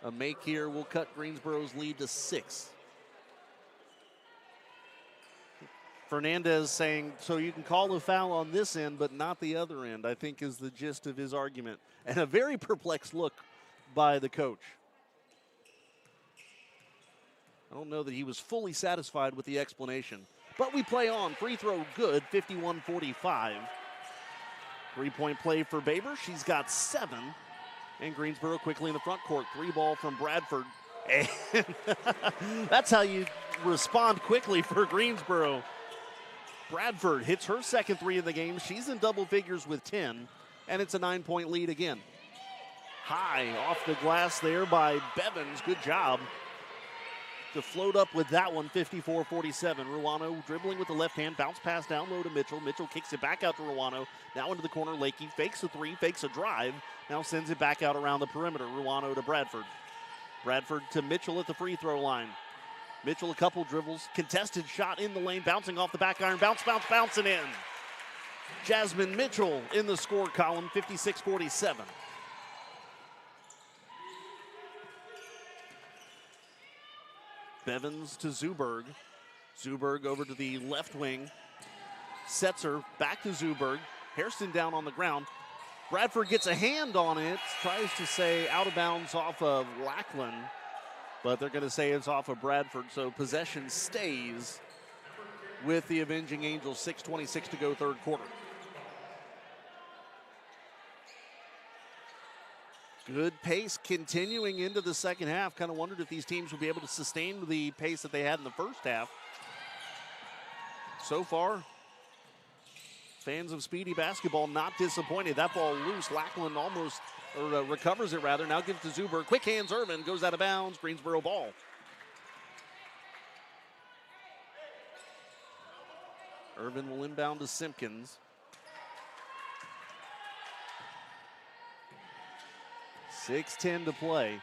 A make here will cut Greensboro's lead to 6. Fernandez saying, so you can call a foul on this end, but not the other end, I think is the gist of his argument. And a very perplexed look by the coach. I don't know that he was fully satisfied with the explanation. But we play on. Free throw good, 51-45. Three-point play for Baber. She's got 7. And Greensboro quickly in the front court. 3-ball from Bradford. And that's how you respond quickly for Greensboro. Bradford hits her second 3 of the game. She's in double figures with 10, and it's a 9-point lead again. High off the glass there by Bevins. Good job to float up with that one, 54-47. Ruano dribbling with the left hand, bounce pass down low to Mitchell. Mitchell kicks it back out to Ruano. Now into the corner, Lakey fakes a 3, fakes a drive. Now sends it back out around the perimeter. Ruano to Bradford. Bradford to Mitchell at the free throw line. Mitchell a couple dribbles, contested shot in the lane, bouncing off the back iron, bouncing in. Jasmine Mitchell in the score column, 56-47. Bevins to Zuberg. Zuberg over to the left wing. Sets her back to Zuberg. Hairston down on the ground. Bradford gets a hand on it. Tries to say out of bounds off of Lackland. But they're going to say it's off of Bradford. So possession stays with the Avenging Angels. 6:26 to go third quarter. Good pace continuing into the second half. Kind of wondered if these teams would be able to sustain the pace that they had in the first half. So far, fans of speedy basketball not disappointed. That ball loose. Lackland almost recovers it rather. Now gives to Zuber. Quick hands Irvin. Goes out of bounds. Greensboro ball. Irvin will inbound to Simpkins. 6:10 to play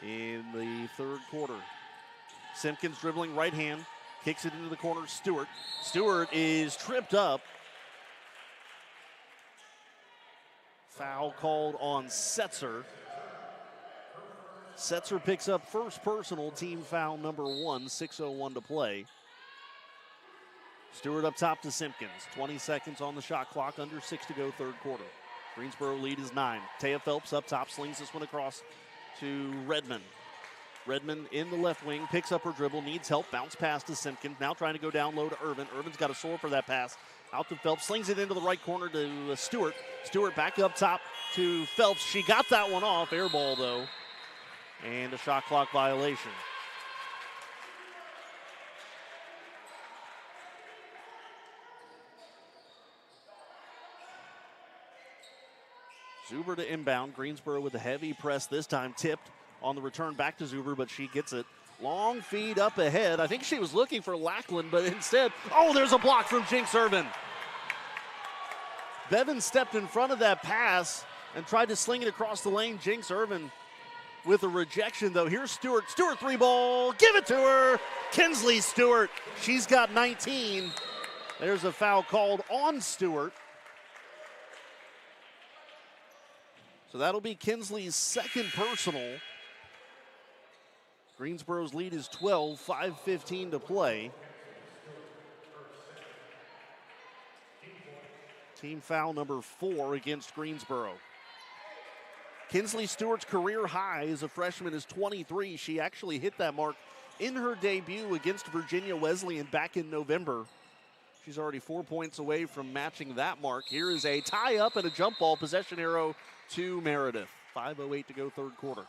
in the third quarter. Simpkins dribbling right hand, kicks it into the corner. Stewart. Stewart is tripped up. Foul called on Setzer. Setzer picks up first personal, team foul number 1, 6:01 to play. Stewart up top to Simpkins. 20 seconds on the shot clock, under 6 to go, third quarter. Greensboro lead is 9. Taya Phelps up top, slings this one across to Redmond. Redmond in the left wing, picks up her dribble, needs help, bounce pass to Simpkins. Now trying to go down low to Irvin. Irvin's got a soar for that pass. Out to Phelps, slings it into the right corner to Stewart. Stewart back up top to Phelps. She got that one off, air ball though, and a shot clock violation. Zuber to inbound. Greensboro with a heavy press this time, tipped on the return back to Zuber, but she gets it. Long feed up ahead. I think she was looking for Lackland, but instead, oh, there's a block from Jinx Irvin. Bevan stepped in front of that pass and tried to sling it across the lane. Jinx Irvin with a rejection, though. Here's Stewart. Stewart, 3-ball. Give it to her. Kinsley Stewart. She's got 19. There's a foul called on Stewart. So that'll be Kinsley's second personal. Greensboro's lead is 12, 5:15 to play. Team foul number 4 against Greensboro. Kinsley Stewart's career high as a freshman is 23. She actually hit that mark in her debut against Virginia Wesleyan back in November. She's already 4 points away from matching that mark. Here is a tie-up and a jump ball, possession arrow to Meredith. 5:08 to go, third quarter.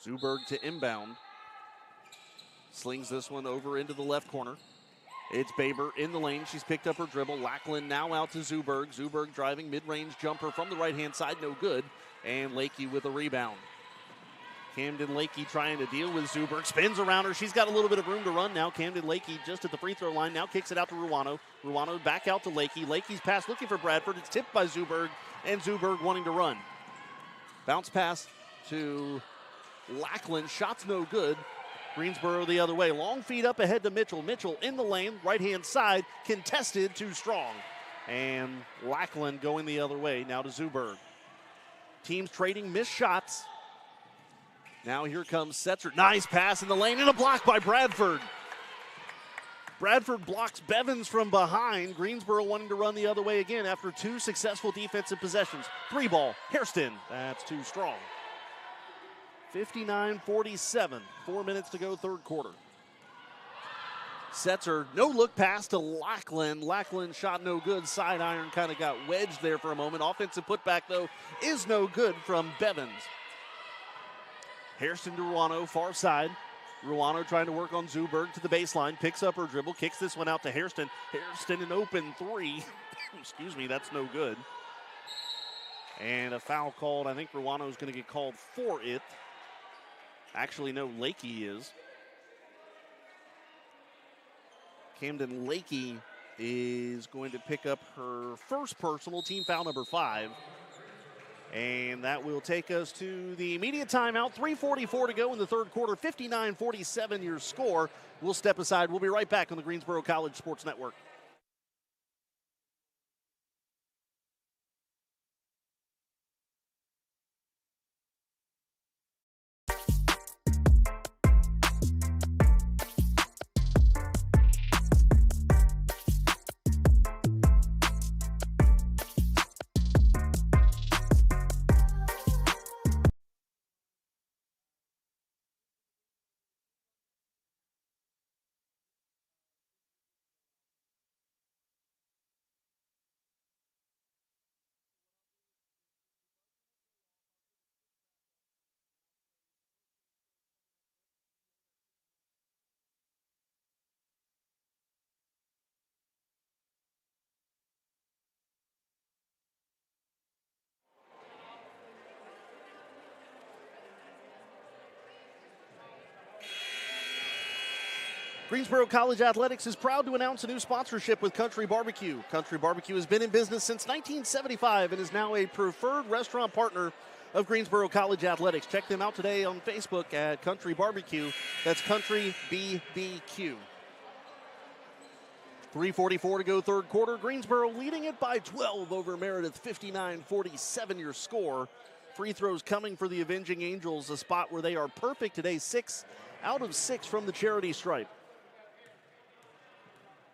Zuberg to inbound. Slings this one over into the left corner. It's Baber in the lane. She's picked up her dribble. Lackland now out to Zuberg. Zuberg driving mid-range jumper from the right-hand side, no good. And Lakey with a rebound. Camden Lakey trying to deal with Zuberg. Spins around her. She's got a little bit of room to run now. Camden Lakey just at the free throw line. Now kicks it out to Ruano. Ruano back out to Lakey. Lakey's pass looking for Bradford. It's tipped by Zuberg, and Zuberg wanting to run. Bounce pass to Lackland. Shot's no good. Greensboro the other way. Long feed up ahead to Mitchell. Mitchell in the lane, right-hand side, contested, too strong. And Lackland going the other way, now to Zuberg. Teams trading missed shots. Now here comes Setzer. Nice pass in the lane and a block by Bradford. Bradford blocks Bevins from behind. Greensboro wanting to run the other way again after 2 successful defensive possessions. 3-ball, Hairston. That's too strong. 59-47, 4 minutes to go, third quarter. Setzer, no look pass to Lackland. Lackland shot no good. Side iron kind of got wedged there for a moment. Offensive putback, though, is no good from Bevins. Hairston to Ruano, far side. Ruano trying to work on Zuberg to the baseline. Picks up her dribble, kicks this one out to Hairston. Hairston an open 3. Excuse me, that's no good. And a foul called. I think Ruano's going to get called for it. Actually, no, Lakey is. Camden Lakey is going to pick up her first personal, team foul number 5. And that will take us to the immediate timeout. 3:44 to go in the third quarter. 59-47 your score. We'll step aside. We'll be right back on the Greensboro College Sports Network. Greensboro College Athletics is proud to announce a new sponsorship with Country Barbecue. Country Barbecue has been in business since 1975 and is now a preferred restaurant partner of Greensboro College Athletics. Check them out today on Facebook at Country Barbecue. That's Country BBQ. 3:44 to go third quarter. Greensboro leading it by 12 over Meredith, 59-47 your score. Free throws coming for the Avenging Angels, a spot where they are perfect today, 6 out of 6 from the charity stripe.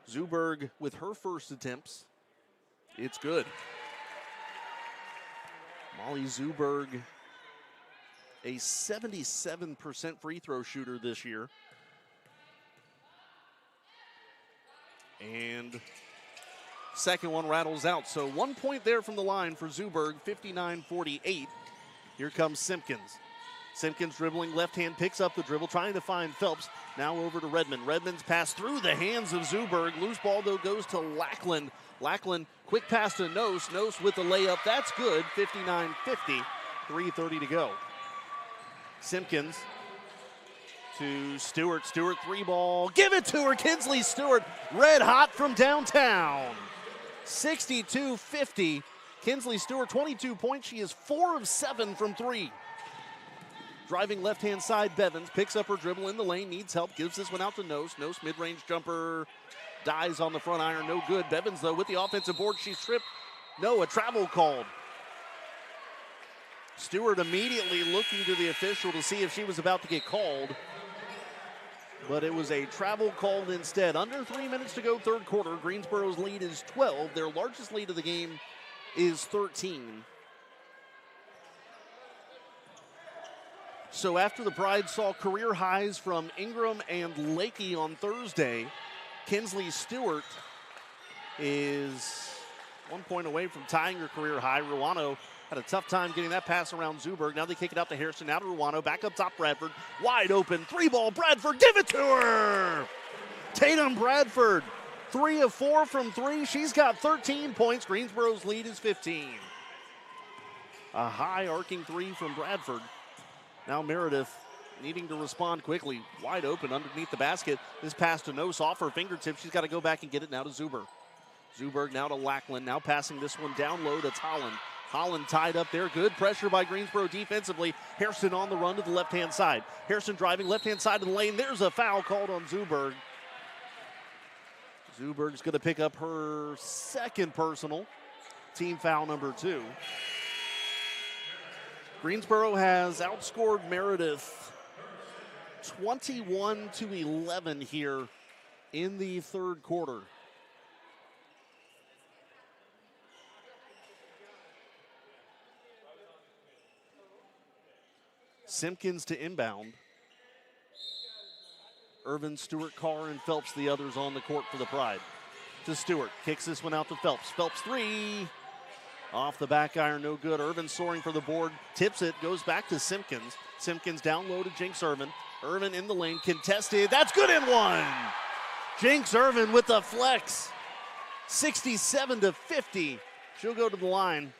Zuberg with her first attempts. It's good. Molly Zuberg, a 77% free throw shooter this year. And second one rattles out. So 1 point there from the line for Zuberg, 59-48. Here comes Simpkins. Simpkins dribbling left hand, picks up the dribble, trying to find Phelps. Now over to Redmond. Redmond's pass through the hands of Zuberg. Loose ball, though, goes to Lackland. Lackland, quick pass to Nose. Nose with the layup. That's good. 59-50. 3:30 to go. Simpkins to Stewart. Stewart, three ball. Give it to her. Kinsley Stewart, red hot from downtown. 62-50. Kinsley Stewart, 22 points. She is 4 of 7 from 3. Driving left-hand side, Bevins picks up her dribble in the lane, needs help, gives this one out to Nose. Nose mid-range jumper, dies on the front iron, no good. Bevins, though, with the offensive board, she's tripped. No, a travel called. Stewart immediately looking to the official to see if she was about to get called, but it was a travel called instead. Under 3 minutes to go, third quarter. Greensboro's lead is 12. Their largest lead of the game is 13. So after the Pride saw career highs from Ingram and Lakey on Thursday, Kinsley Stewart is 1 point away from tying her career high. Ruano had a tough time getting that pass around Zuberg. Now they kick it out to Harrison, now to Ruano, back up top Bradford. Wide open, three ball, Bradford, give it to her! Tatum Bradford, 3 of 4 from 3. She's got 13 points. Greensboro's lead is 15. A high arcing three from Bradford. Now Meredith needing to respond quickly. Wide open underneath the basket. This pass to Nose off her fingertips. She's got to go back and get it now to Zuberg. Zuberg now to Lackland. Now passing this one down low. That's Holland. Holland tied up there. Good pressure by Greensboro defensively. Harrison on the run to the left-hand side. Harrison driving left-hand side of the lane. There's a foul called on Zuberg. Zuberg's going to pick up her second personal. Team foul number 2. Greensboro has outscored Meredith 21-11 here in the third quarter. Simpkins to inbound. Irvin, Stewart, Carr, and Phelps, the others on the court for the Pride. To Stewart, kicks this one out to Phelps. Phelps three. Off the back iron, no good. Irvin soaring for the board, tips it, goes back to Simpkins. Simpkins down low to Jinx Irvin. Irvin in the lane, contested. That's good and one. Jinx Irvin with the flex. 67-50. She'll go to the line.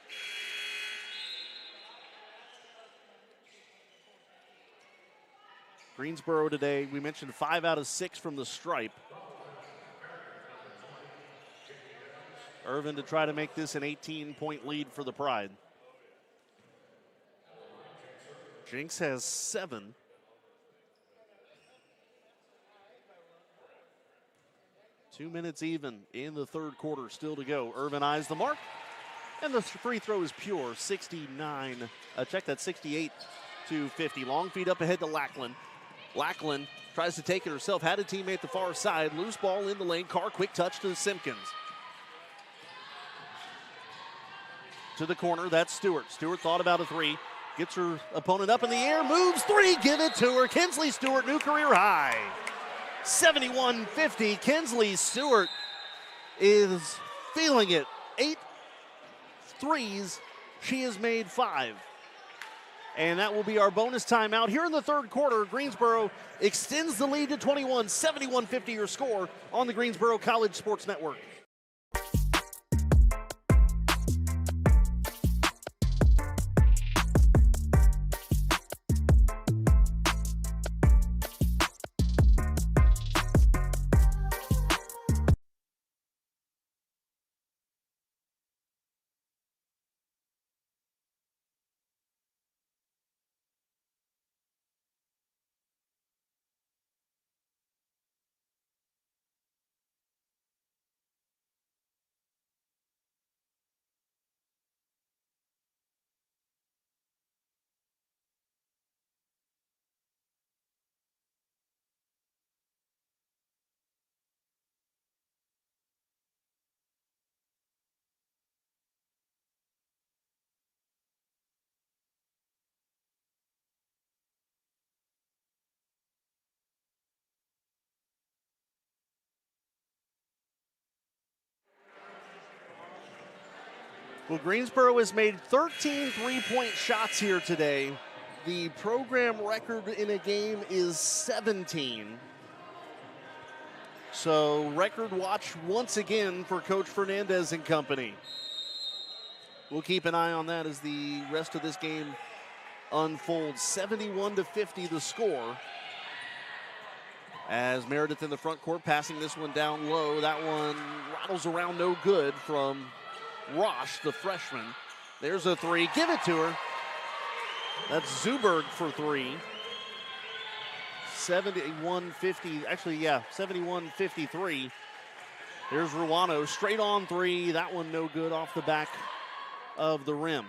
Greensboro today, we mentioned 5 out of 6 from the stripe. Irvin to try to make this an 18-point lead for the Pride. Jinx has 7. Two minutes even in the third quarter still to go. Irvin eyes the mark, and the free throw is pure. 68-50. Long feed up ahead to Lackland. Lackland tries to take it herself, had a teammate the far side. Loose ball in the lane. Carr, quick touch to Simpkins. To the corner, that's Stewart. Stewart thought about a three. Gets her opponent up in the air, moves three, give it to her. Kinsley Stewart, new career high. 71-50. Kinsley Stewart is feeling it. 8 threes. She has made 5. And that will be our bonus timeout. Here in the third quarter, Greensboro extends the lead to 21. 71-50 your score on the Greensboro College Sports Network. Well, Greensboro has made 13 three-point shots here today. The program record in a game is 17. So record watch once again for Coach Fernandez and company. We'll keep an eye on that as the rest of this game unfolds. 71-50 the score. As Meredith in the front court passing this one down low. That one rattles around no good from Rosh, the freshman. There's a three. Give it to her. That's Zuberg for three. 71-50. Actually, yeah, 71-53. There's Ruano. Straight on three. That one no good off the back of the rim.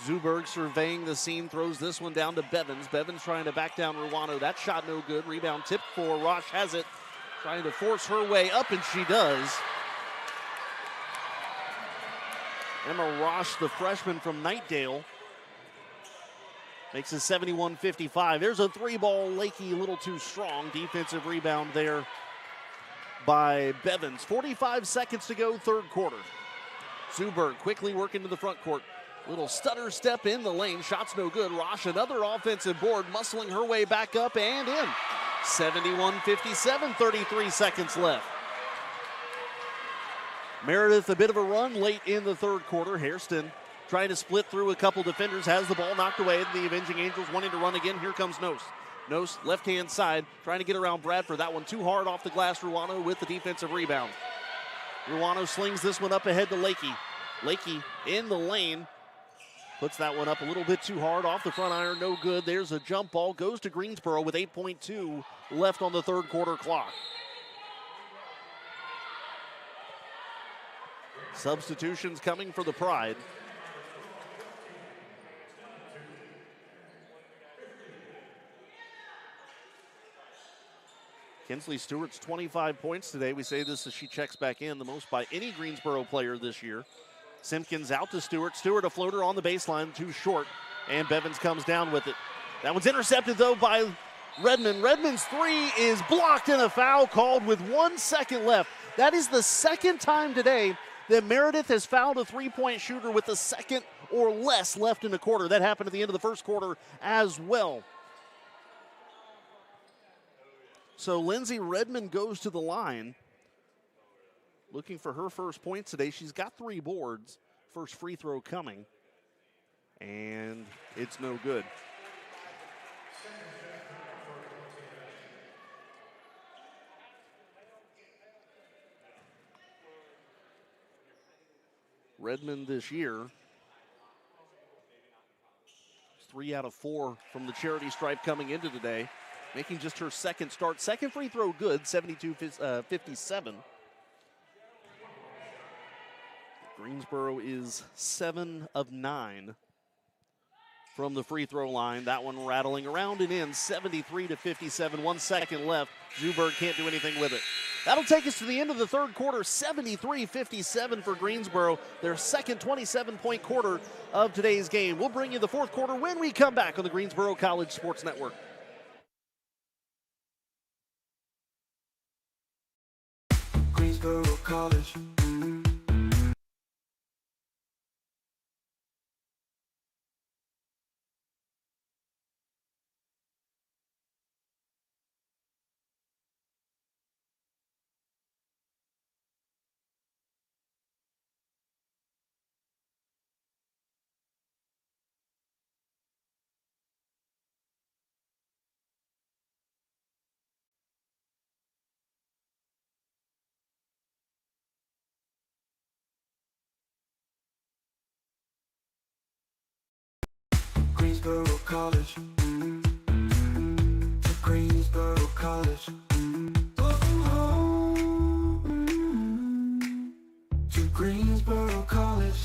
Zuberg surveying the scene, throws this one down to Bevins. Bevins trying to back down Ruano. That shot no good. Rebound tipped for Rosh has it. Trying to force her way up, and she does. Emma Rosh, the freshman from Knightdale, makes it 71-55. There's a three-ball. Lakey a little too strong. Defensive rebound there by Bevins. 45 seconds to go, third quarter. Zuberg quickly working to the front court. Little stutter step in the lane. Shots no good. Rosh, another offensive board, muscling her way back up and in. 71-57, 33 seconds left. Meredith, a bit of a run late in the third quarter. Hairston trying to split through a couple defenders, has the ball knocked away. The Avenging Angels wanting to run again. Here comes Nose. Nose, left-hand side, trying to get around Bradford. That one too hard off the glass. Ruano with the defensive rebound. Ruano slings this one up ahead to Lakey. Lakey in the lane. Puts that one up a little bit too hard off the front iron. No good. There's a jump ball. Goes to Greensboro with 8.2 left on the third quarter clock. Substitutions coming for the Pride. Kinsley Stewart's 25 points today. We say this as she checks back in, the most by any Greensboro player this year. Simpkins out to Stewart. Stewart a floater on the baseline, too short, and Bevins comes down with it. That one's intercepted, though, by Redmond. Redmond's three is blocked and a foul called with 1 second left. That is the second time today that Meredith has fouled a three-point shooter with a second or less left in the quarter. That happened at the end of the first quarter as well. So Lindsay Redmond goes to the line, looking for her first points today. She's got 3 boards. First free throw coming, and it's no good. Redmond this year, 3 out of 4 from the charity stripe coming into today, making just her second start. Second free throw good, 72-57. Greensboro is 7 of 9 from the free throw line. That one rattling around and in, 73-57. 1 second left. Zuberg can't do anything with it. That'll take us to the end of the third quarter, 73-57 for Greensboro, their second 27-point quarter of today's game. We'll bring you the fourth quarter when we come back on the Greensboro College Sports Network. Greensboro College. Greensboro College. To Greensboro College. To Greensboro College.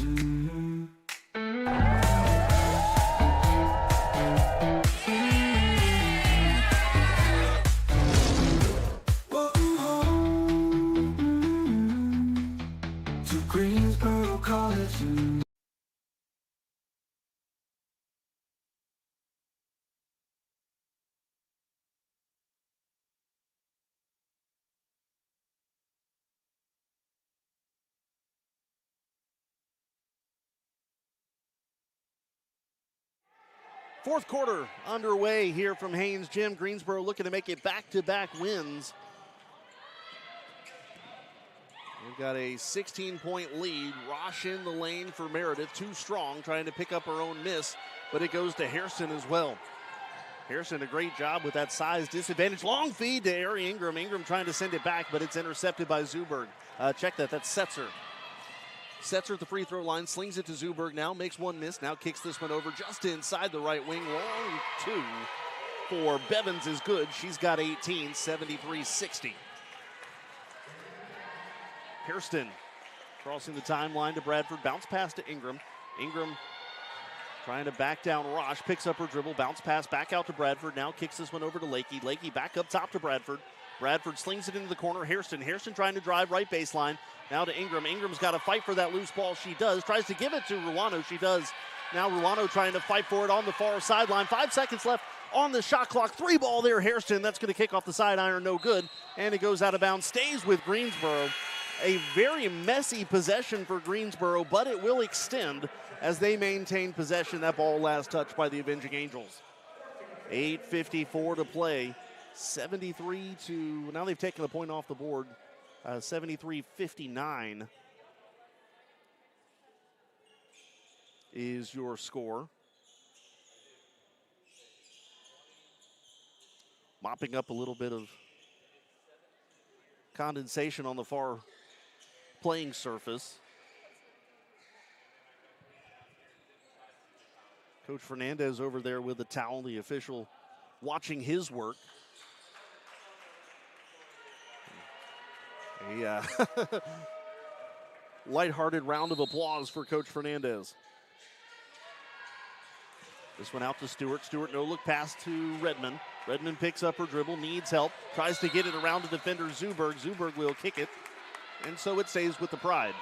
To Greensboro College. Fourth quarter underway here from Haynes Gym. Greensboro looking to make it back-to-back wins. We've got a 16-point lead. Rosh in the lane for Meredith. Too strong, trying to pick up her own miss, but it goes to Hairston as well. Hairston, a great job with that size disadvantage. Long feed to Ari Ingram. Ingram trying to send it back, but it's intercepted by Zuberg. Check that, that's Setzer. Setzer at the free throw line, slings it to Zuberg now, makes one miss, now kicks this one over just inside the right wing. Long two for Bevins is good. She's got 18, 73-60. Hairston crossing the timeline to Bradford, bounce pass to Ingram. Ingram trying to back down Rosh, picks up her dribble, bounce pass back out to Bradford, now kicks this one over to Lakey. Lakey back up top to Bradford. Bradford slings it into the corner. Hairston trying to drive right baseline. Now to Ingram. Ingram's got to fight for that loose ball. She does. Tries to give it to Ruano. She does. Now Ruano trying to fight for it on the far sideline. 5 seconds left on the shot clock. 3 ball there. Hairston. That's going to kick off the side iron. No good. And it goes out of bounds. Stays with Greensboro. A very messy possession for Greensboro, but it will extend as they maintain possession. That ball last touched by the Avenging Angels. 8:54 to play. 73 to, now they've taken a point off the board. 73-59 is your score. Mopping up a little bit of condensation on the far playing surface. Coach Fernandez over there with the towel, the official watching his work. A lighthearted round of applause for Coach Fernandez. This one out to Stewart. Stewart no-look pass to Redmond. Redmond picks up her dribble, needs help, tries to get it around the defender Zuberg. Zuberg will kick it, and so it stays with the Pride.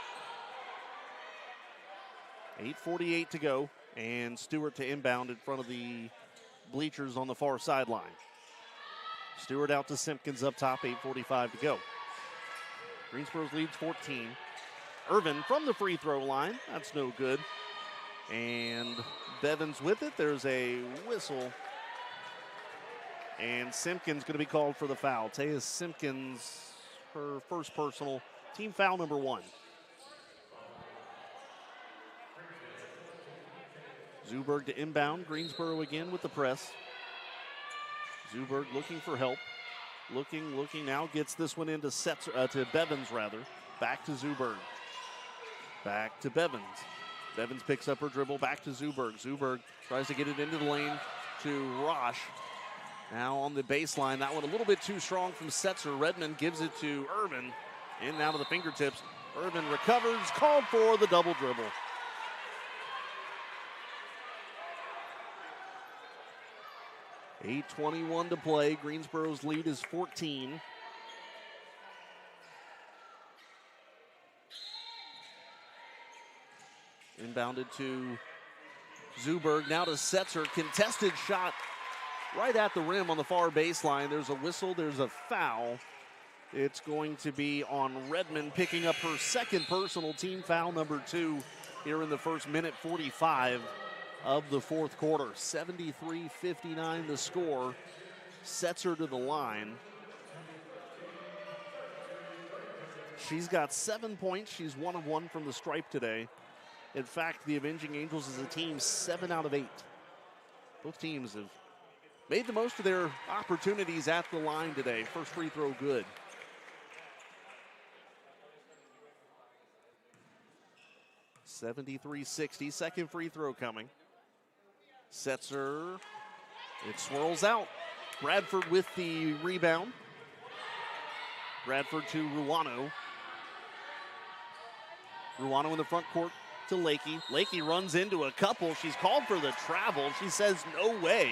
8:48 to go, and Stewart to inbound in front of the bleachers on the far sideline. Stewart out to Simpkins up top, 8:45 to go. Greensboro's leads 14. Irvin from the free throw line. That's no good. And Bevins with it. There's a whistle. And Simpkins going to be called for the foul. Taya Simpkins, her first personal, team foul number 1. Zuberg to inbound. Greensboro again with the press. Zuberg looking for help. Looking now, gets this one into to Bevins rather. Back to Zuberg. Back to Bevins. Bevins picks up her dribble, back to Zuberg. Zuberg tries to get it into the lane to Rosh. Now on the baseline, that one a little bit too strong from Setzer. Redmond gives it to Irvin. In now to the fingertips. Irvin recovers, called for the double dribble. $8:21 to play. Greensboro's lead is 14. Inbounded to Zuberg. Now to Setzer. Contested shot right at the rim on the far baseline. There's a whistle. There's a foul. It's going to be on Redmond, picking up her second personal, team foul number 2 here in the first minute 45 of the fourth quarter. 73-59 the score. Setzer to the line. She's got 7 points. She's 1 of 1 from the stripe today. In fact, the Avenging Angels as a team, 7 out of 8. Both teams have made the most of their opportunities at the line today. First free throw good. (73-60). Second free throw coming. Setzer. It swirls out. Bradford with the rebound. Bradford to Ruano. Ruano in the front court to Lakey. Lakey runs into a couple. She's called for the travel. She says no way.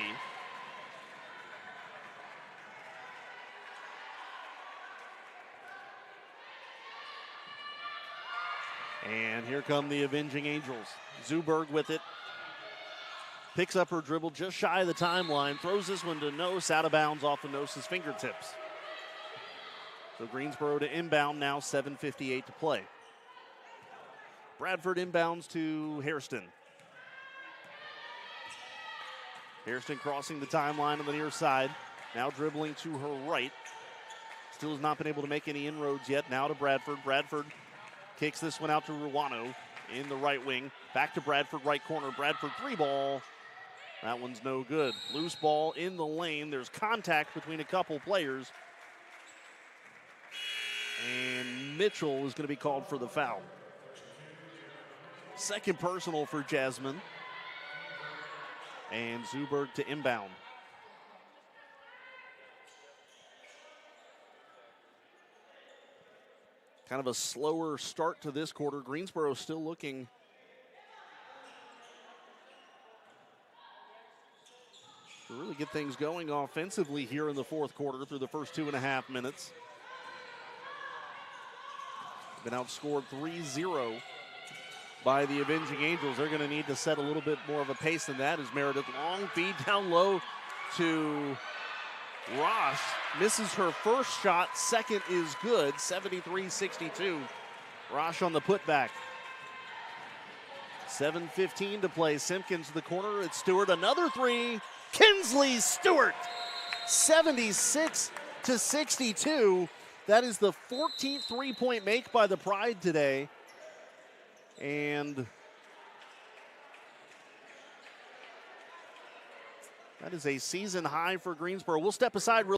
And here come the Avenging Angels. Zuberg with it. Picks up her dribble just shy of the timeline. Throws this one to Nose, out of bounds off of Nose's fingertips. So Greensboro to inbound now, 7:58 to play. Bradford inbounds to Hairston. Hairston crossing the timeline on the near side. Now dribbling to her right. Still has not been able to make any inroads yet. Now to Bradford. Bradford kicks this one out to Ruano in the right wing. Back to Bradford, right corner. Bradford 3-ball. That one's no good. Loose ball in the lane. There's contact between a couple players. And Mitchell is going to be called for the foul. Second personal for Jasmine. And Zuberg to inbound. Kind of a slower start to this quarter. Greensboro still looking to really get things going offensively here in the fourth quarter through the first 2.5 minutes. Been outscored 3-0 by the Avenging Angels. They're going to need to set a little bit more of a pace than that as Meredith long feed down low to Rosh. Misses her first shot. Second is good. 73-62. Rosh on the putback. 7:15 to play. Simpkins to the corner. It's Stewart. Another three. Kinsley Stewart. 76-62. That is the 14th three-point make by the Pride today. And that is a season high for Greensboro. We'll step aside real.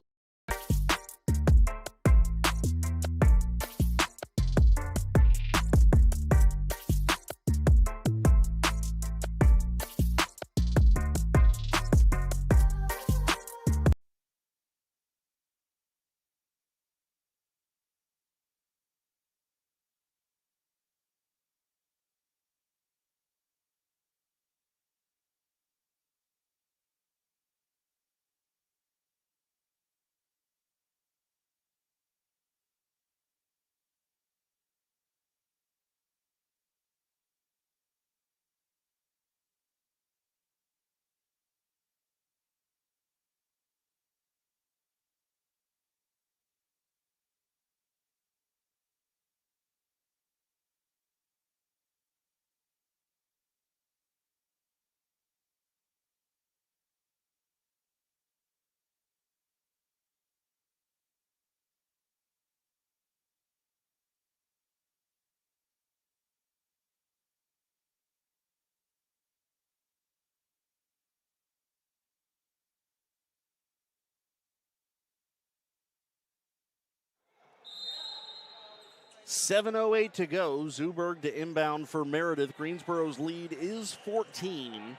.708 to go. Zuberg to inbound for Meredith. Greensboro's lead is 14.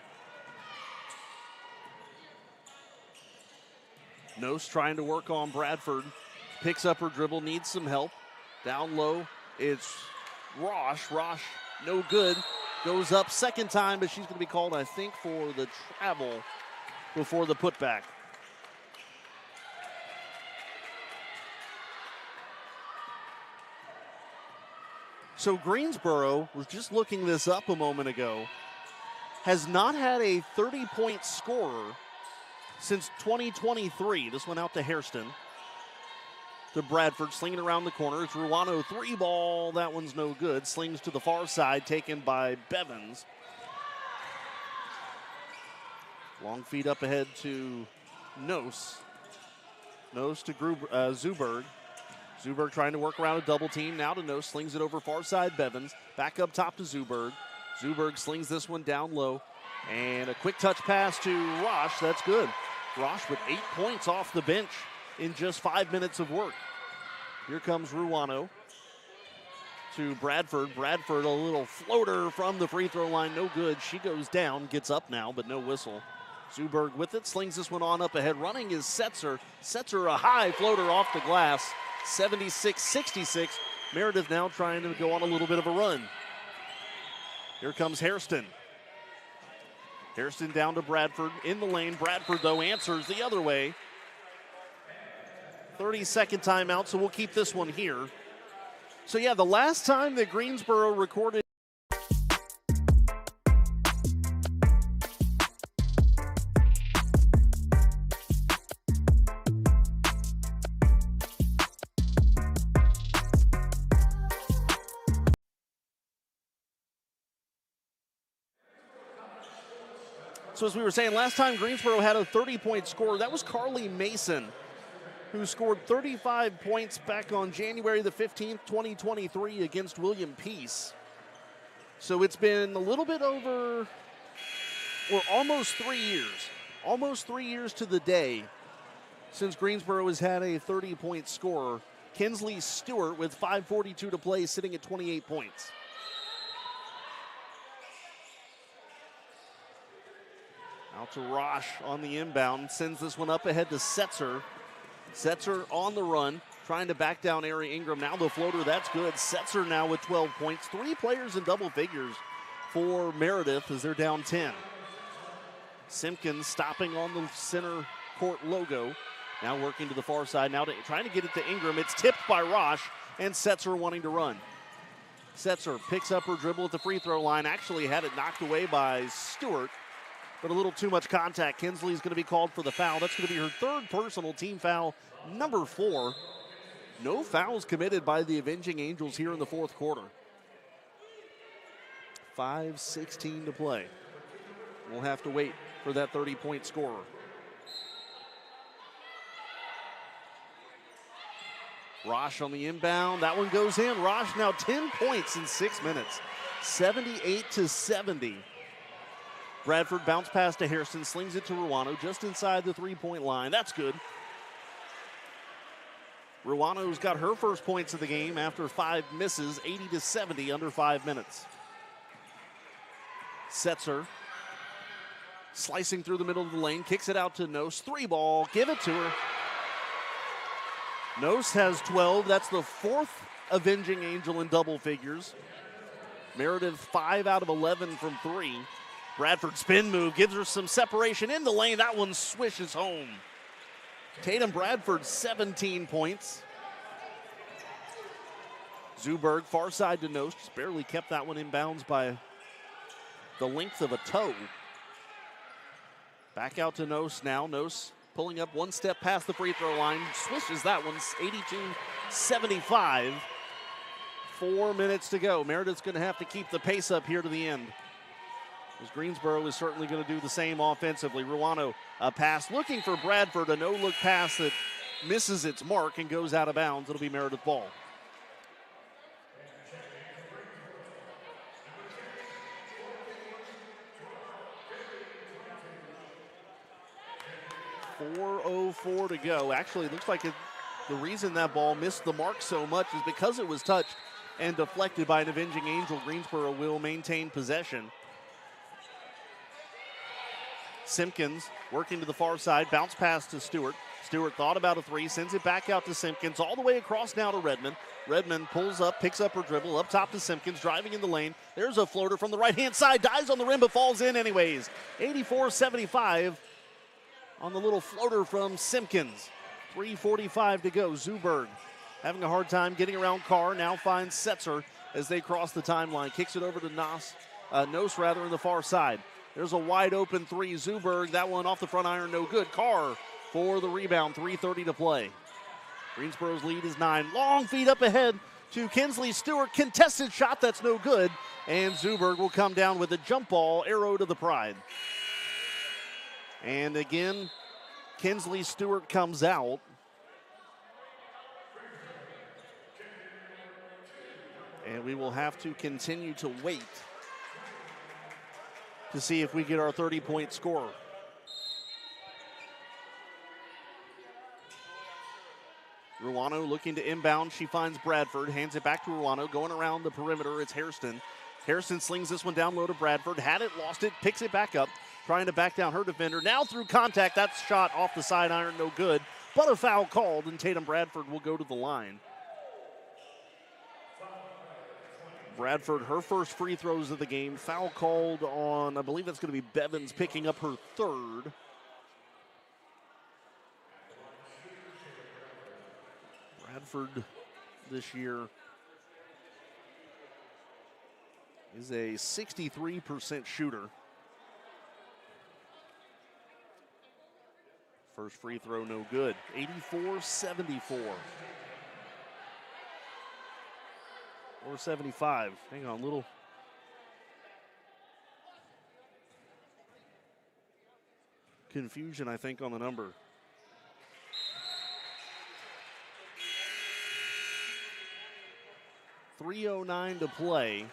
Nose trying to work on Bradford. Picks up her dribble, needs some help. Down low, it's Rosh. Rosh, no good. Goes up second time, but she's going to be called, I think, for the travel before the putback. So Greensboro, was just looking this up a moment ago, has not had a 30-point scorer since 2023. This went out to Hairston. To Bradford, slinging around the corner. It's Ruano 3-ball. That one's no good. Slings to the far side, taken by Bevins. Long feed up ahead to Nose. Nose to Zuberg. Zuberg trying to work around a double team. Now to Nose, slings it over far side Bevins. Back up top to Zuberg. Zuberg slings this one down low. And a quick touch pass to Rosh. That's good. Rosh with 8 points off the bench in just 5 minutes of work. Here comes Ruano to Bradford. Bradford, a little floater from the free throw line. No good. She goes down, gets up now, but no whistle. Zuberg with it, slings this one on up ahead. Running is Setzer. Setzer, a high floater off the glass. 76-66. Meredith now trying to go on a little bit of a run. Here comes Hairston. Hairston down to Bradford in the lane. Bradford, though, answers the other way. 30-second timeout, so we'll keep this one here. So, yeah, the last time that Greensboro recorded So as we were saying, last time Greensboro had a 30-point scorer, that was Carly Mason, who scored 35 points back on January the 15th, 2023 against William Peace. So it's been a little bit over, or almost 3 years to the day since Greensboro has had a 30-point scorer. Kinsley Stewart with 5:42 to play, sitting at 28 points. Out to Rosh on the inbound, sends this one up ahead to Setzer. Setzer on the run, trying to back down Ari Ingram. Now the floater, that's good. Setzer now with 12 points. 3 players in double figures for Meredith as they're down 10. Simpkins stopping on the center court logo. Now working to the far side, now trying to get it to Ingram. It's tipped by Rosh, and Setzer wanting to run. Setzer picks up her dribble at the free throw line. Actually had it knocked away by Stewart, but a little too much contact. Kinsley's going to be called for the foul. That's going to be her 3rd personal, team foul, number 4. No fouls committed by the Avenging Angels here in the 4th quarter. 5:16 to play. We'll have to wait for that 30-point scorer. Rosh on the inbound. That one goes in. Rosh now 10 points in 6 minutes. 78-70. Bradford bounce pass to Hairston, slings it to Ruano just inside the 3-point line. That's good. Ruano's got her first points of the game after 5 misses, 80-70 under 5 minutes. Setzer slicing through the middle of the lane, kicks it out to Nose. 3-ball, give it to her. Nose has 12. That's the 4th Avenging Angel in double figures. Meredith 5 out of 11 from 3. Bradford spin move, gives her some separation in the lane. That one swishes home. Tatum Bradford 17 points. Zuberg far side to Nose, just barely kept that one in bounds by the length of a toe. Back out to Nose now. Nose pulling up 1 step past the free throw line. Swishes that one, 82-75. 4 minutes to go. Meredith's going to have to keep the pace up here to the end, as Greensboro is certainly going to do the same offensively. Ruano, a pass looking for Bradford, a no-look pass that misses its mark and goes out of bounds. It'll be Meredith ball. .404 to go. Actually, it looks like the reason that ball missed the mark so much is because it was touched and deflected by an Avenging Angel. Greensboro will maintain possession. Simpkins working to the far side, bounce pass to Stewart. Stewart thought about a 3, sends it back out to Simpkins, all the way across now to Redmond. Redmond pulls up, picks up her dribble, up top to Simpkins, driving in the lane. There's a floater from the right-hand side, dives on the rim, but falls in anyways. 84-75 on the little floater from Simpkins. 3:45 to go. Zuberg having a hard time getting around Carr, now finds Setzer as they cross the timeline. Kicks it over to Nose in the far side. There's a wide open 3. Zuberg, that one off the front iron, no good. Carr for the rebound, 3:30 to play. Greensboro's lead is 9. Long feed up ahead to Kinsley Stewart. Contested shot, that's no good. And Zuberg will come down with a jump ball, arrow to the pride. And again, Kinsley Stewart comes out. And we will have to continue to wait to see if we get our 30-point scorer. Ruano looking to inbound. She finds Bradford, hands it back to Ruano. Going around the perimeter, it's Hairston. Hairston slings this one down low to Bradford. Had it, lost it, picks it back up. Trying to back down her defender. Now through contact, that's shot off the side iron, no good. But a foul called, and Tatum Bradford will go to the line. Bradford, her first free throws of the game. Foul called on, I believe that's going to be Bevins, picking up her 3rd. Bradford this year is a 63% shooter. First free throw, no good. 84-74. Or 75. Hang on, little. confusion, I think, on the number. .309 to play.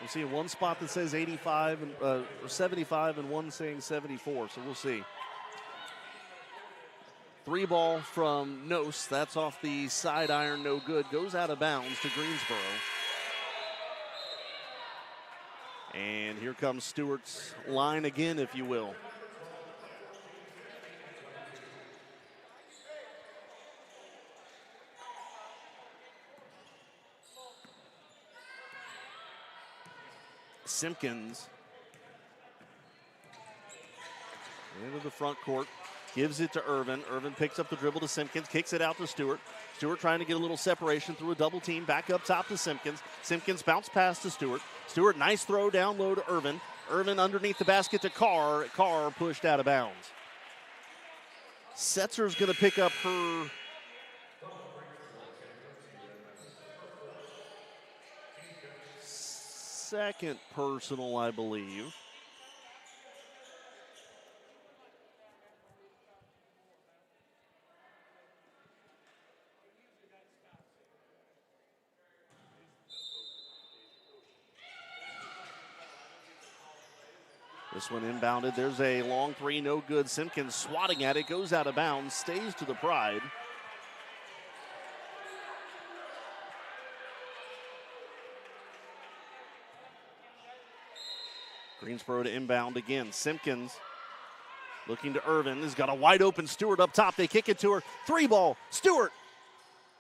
I'm seeing one spot that says 85 and or 75 and one saying 74, so we'll see. 3 ball from Nose. That's off the side iron, no good. Goes out of bounds to Greensboro. And here comes Stewart's line again, if you will. Simpkins into the front court, gives it to Irvin. Irvin picks up the dribble to Simpkins, kicks it out to Stewart. Stewart trying to get a little separation through a double team, back up top to Simpkins. Simpkins bounce pass to Stewart. Stewart, nice throw down low to Irvin. Irvin underneath the basket to Carr. Carr pushed out of bounds. Setzer's going to pick up her second personal, I believe. This one inbounded. There's a long 3, no good. Simpkins swatting at it, goes out of bounds, stays to the Pride. Greensboro to inbound again. Simpkins looking to Irvin. Has got a wide open Stewart up top. They kick it to her. 3 ball. Stewart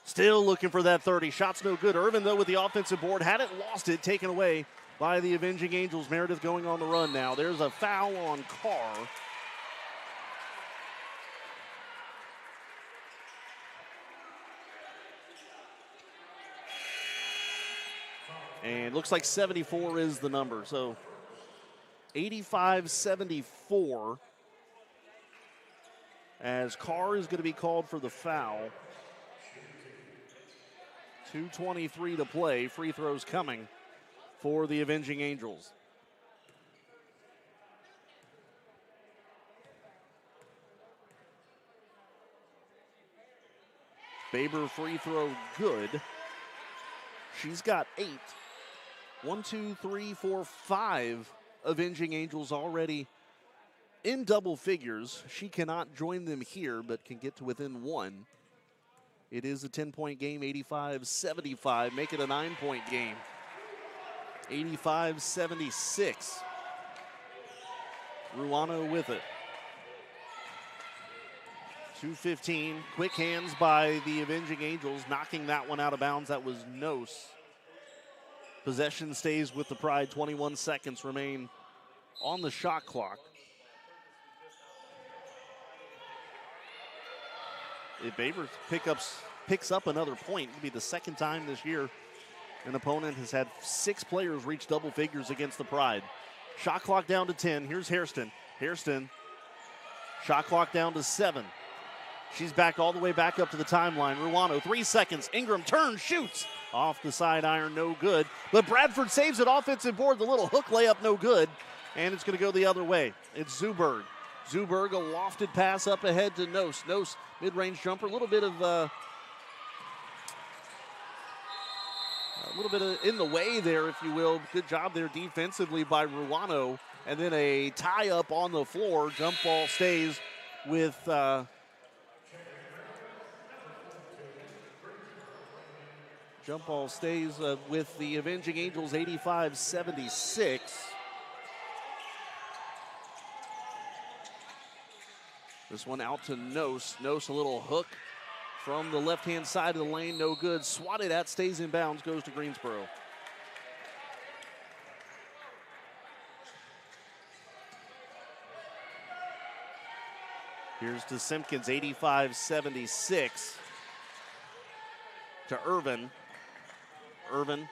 still looking for that 30. Shot's no good. Irvin, though, with the offensive board. Had it, lost it, taken away by the Avenging Angels. Meredith going on the run now. There's a foul on Carr. And looks like 74 is the number. So 85-74 as Carr is going to be called for the foul. 2:23 to play. Free throws coming for the Avenging Angels. Baber free throw good. She's got 8. 1, 2, 3, 4, 5 Avenging Angels already in double figures. She cannot join them here, but can get to within 1. It is a 10-point game, 85-75. Make it a 9-point game. 85-76. Ruano with it. 2:15. Quick hands by the Avenging Angels, knocking that one out of bounds. That was Nose. Possession stays with the Pride. 21 seconds remain on the shot clock. If Baber picks up another point, it'll be the second time this year an opponent has had 6 players reach double figures against the Pride. Shot clock down to 10. Here's Hairston. Hairston, shot clock down to 7. She's back all the way back up to the timeline. Ruano, 3 seconds. Ingram turns, shoots. Off the side iron, no good. But Bradford saves it. Offensive board, the little hook layup, no good. And it's going to go the other way. It's Zuberg. Zuberg, a lofted pass up ahead to Nose. Nose, mid-range jumper. A little bit in the way there, if you will. Good job there defensively by Ruano. And then a tie-up on the floor. Jump ball stays with with the Avenging Angels, 85-76. This one out to Nose. Nose, a little hook from the left-hand side of the lane, no good. Swatted at, stays in bounds, goes to Greensboro. Here's to Simpkins, 85-76. To Irvin. Irvin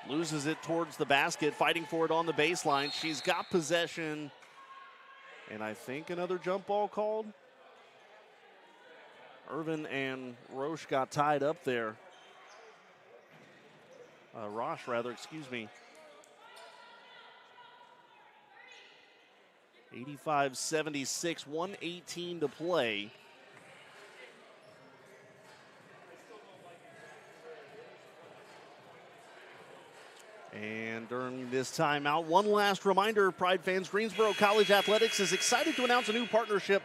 loses it towards the basket, fighting for it on the baseline. She's got possession. And I think another jump ball called. Irvin and Roche got tied up there. Roche, rather, excuse me. 85-76, 1:18 to play. And during this timeout, one last reminder, Pride fans, Greensboro College Athletics is excited to announce a new partnership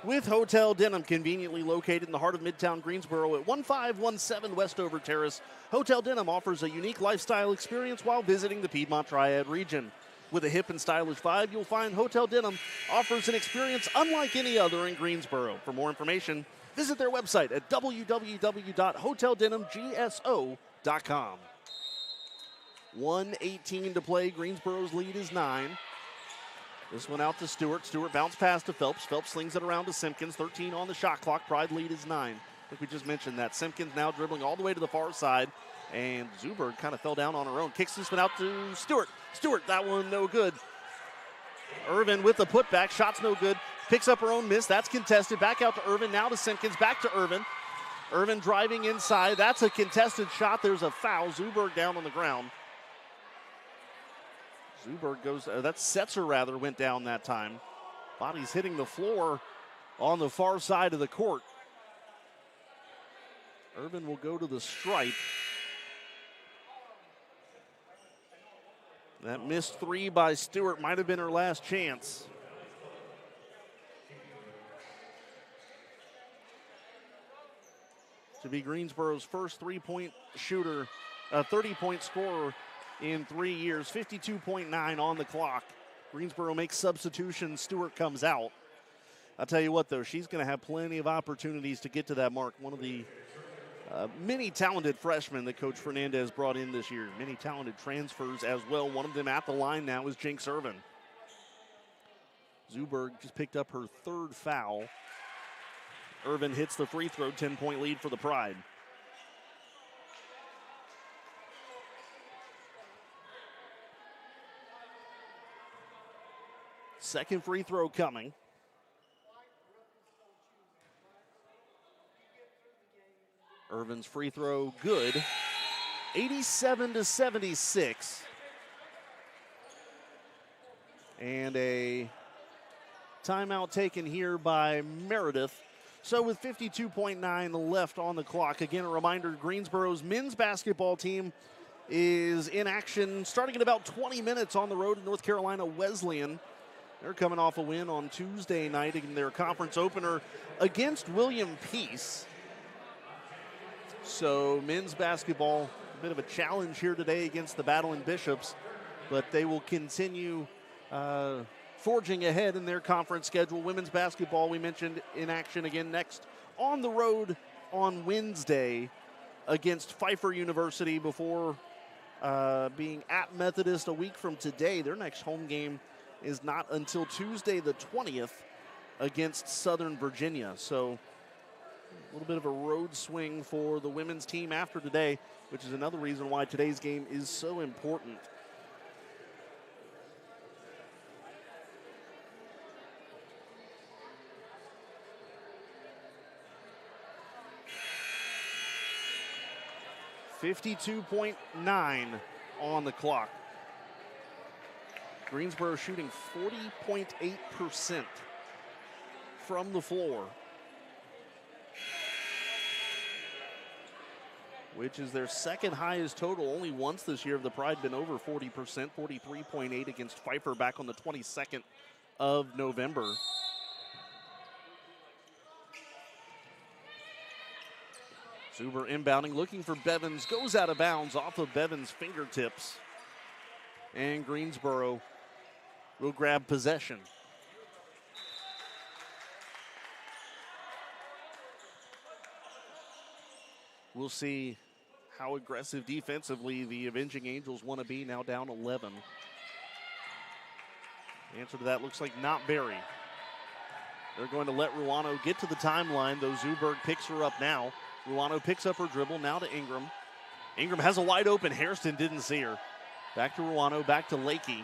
with Hotel Denham, conveniently located in the heart of Midtown Greensboro at 1517 Westover Terrace. Hotel Denham offers a unique lifestyle experience while visiting the Piedmont Triad region. With a hip and stylish vibe, you'll find Hotel Denham offers an experience unlike any other in Greensboro. For more information, visit their website at www.hoteldenhamgso.com. 1:18 to play. Greensboro's lead is 9. This one out to Stewart. Stewart bounced pass to Phelps. Phelps slings it around to Simpkins. 13 on the shot clock. Pride lead is 9. I think we just mentioned that. Simpkins now dribbling all the way to the far side. And Zuberg kind of fell down on her own. Kicks this one out to Stewart. Stewart, that one no good. Irvin with the putback. Shot's no good. Picks up her own miss. That's contested. Back out to Irvin. Now to Simpkins. Back to Irvin. Irvin driving inside. That's a contested shot. There's a foul. Zuberg down on the ground. Zuberg goes, that Setzer rather went down that time. Body's hitting the floor on the far side of the court. Irvin will go to the stripe. That missed three by Stewart might have been her last chance. To be Greensboro's first three-point shooter, a 30-point scorer in 3 years, 52.9 on the clock. Greensboro makes substitutions. Stewart comes out. I'll tell you what, though, she's going to have plenty of opportunities to get to that mark. One of the many talented freshmen that Coach Fernandez brought in this year. Many talented transfers as well. One of them at the line now is Jinx Irvin. Zuberg just picked up her third foul. Irvin hits the free throw, 10-point lead for the Pride. Second free throw coming. Irvin's free throw good. 87-76. And a timeout taken here by Meredith. So with 52.9 left on the clock, again a reminder, Greensboro's men's basketball team is in action starting in about 20 minutes on the road to North Carolina Wesleyan. They're coming off a win on Tuesday night in their conference opener against William Peace. So men's basketball, a bit of a challenge here today against the Battling Bishops, but they will continue forging ahead in their conference schedule. Women's basketball, we mentioned, in action again next on the road on Wednesday against Pfeiffer University before being at Methodist a week from today. Their next home game is not until Tuesday the 20th against Southern Virginia. So a little bit of a road swing for the women's team after today, which is another reason why today's game is so important. .9 on the clock. Greensboro shooting 40.8% from the floor, which is their second highest total. Only once this year have the Pride been over 40%, 43.8 against Pfeiffer back on the 22nd of November. Zuber inbounding, looking for Bevins, goes out of bounds off of Bevins' fingertips. And Greensboro will grab possession. We'll see how aggressive defensively the Avenging Angels want to be, now down 11. The answer to that looks like not very. They're going to let Ruano get to the timeline, though Zuberg picks her up now. Ruano picks up her dribble, now to Ingram. Ingram has a wide open, Hairston didn't see her. Back to Ruano, back to Lakey.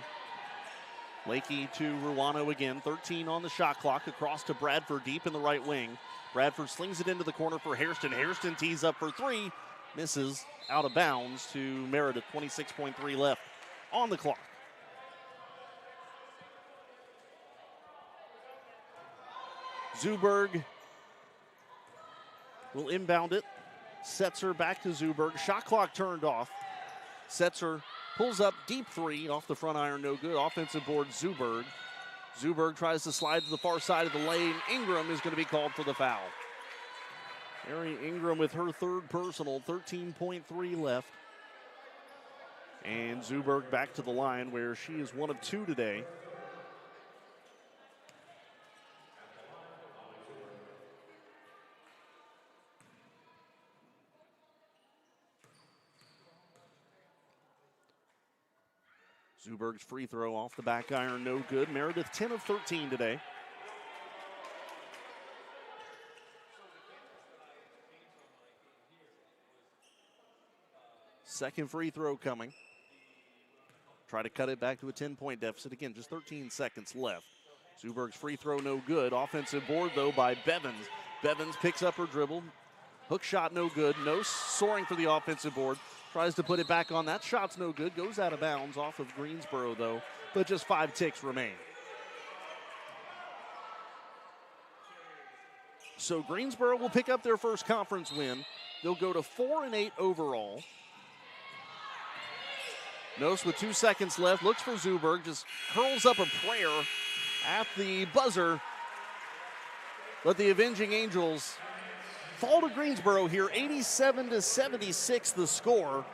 Lakey to Ruano again, 13 on the shot clock, across to Bradford, deep in the right wing. Bradford slings it into the corner for Hairston. Hairston tees up for three, misses out of bounds to Meredith, 26.3 left on the clock. Zuberg will inbound it. Setzer back to Zuberg. Shot clock turned off. Setzer pulls up deep three off the front iron, no good. Offensive board, Zuberg. Zuberg tries to slide to the far side of the lane. Ingram is going to be called for the foul. Mary Ingram with her third personal, 13.3 left. And Zuberg back to the line where she is 1 of 2 today. Zuberg's free throw off the back iron, no good. Meredith 10 of 13 today. Second free throw coming. Try to cut it back to a 10-point deficit. Again, just 13 seconds left. Zuberg's free throw no good. Offensive board, though, by Bevins. Bevins picks up her dribble. Hook shot no good. No soaring for the offensive board. Tries to put it back on. That shot's no good. Goes out of bounds off of Greensboro, though. But just 5 ticks remain. So Greensboro will pick up their first conference win. They'll go to 4-8 overall. Nos with 2 seconds left, looks for Zuberg, just hurls up a prayer at the buzzer. But the Avenging Angels fall to Greensboro here, 87-76 the score,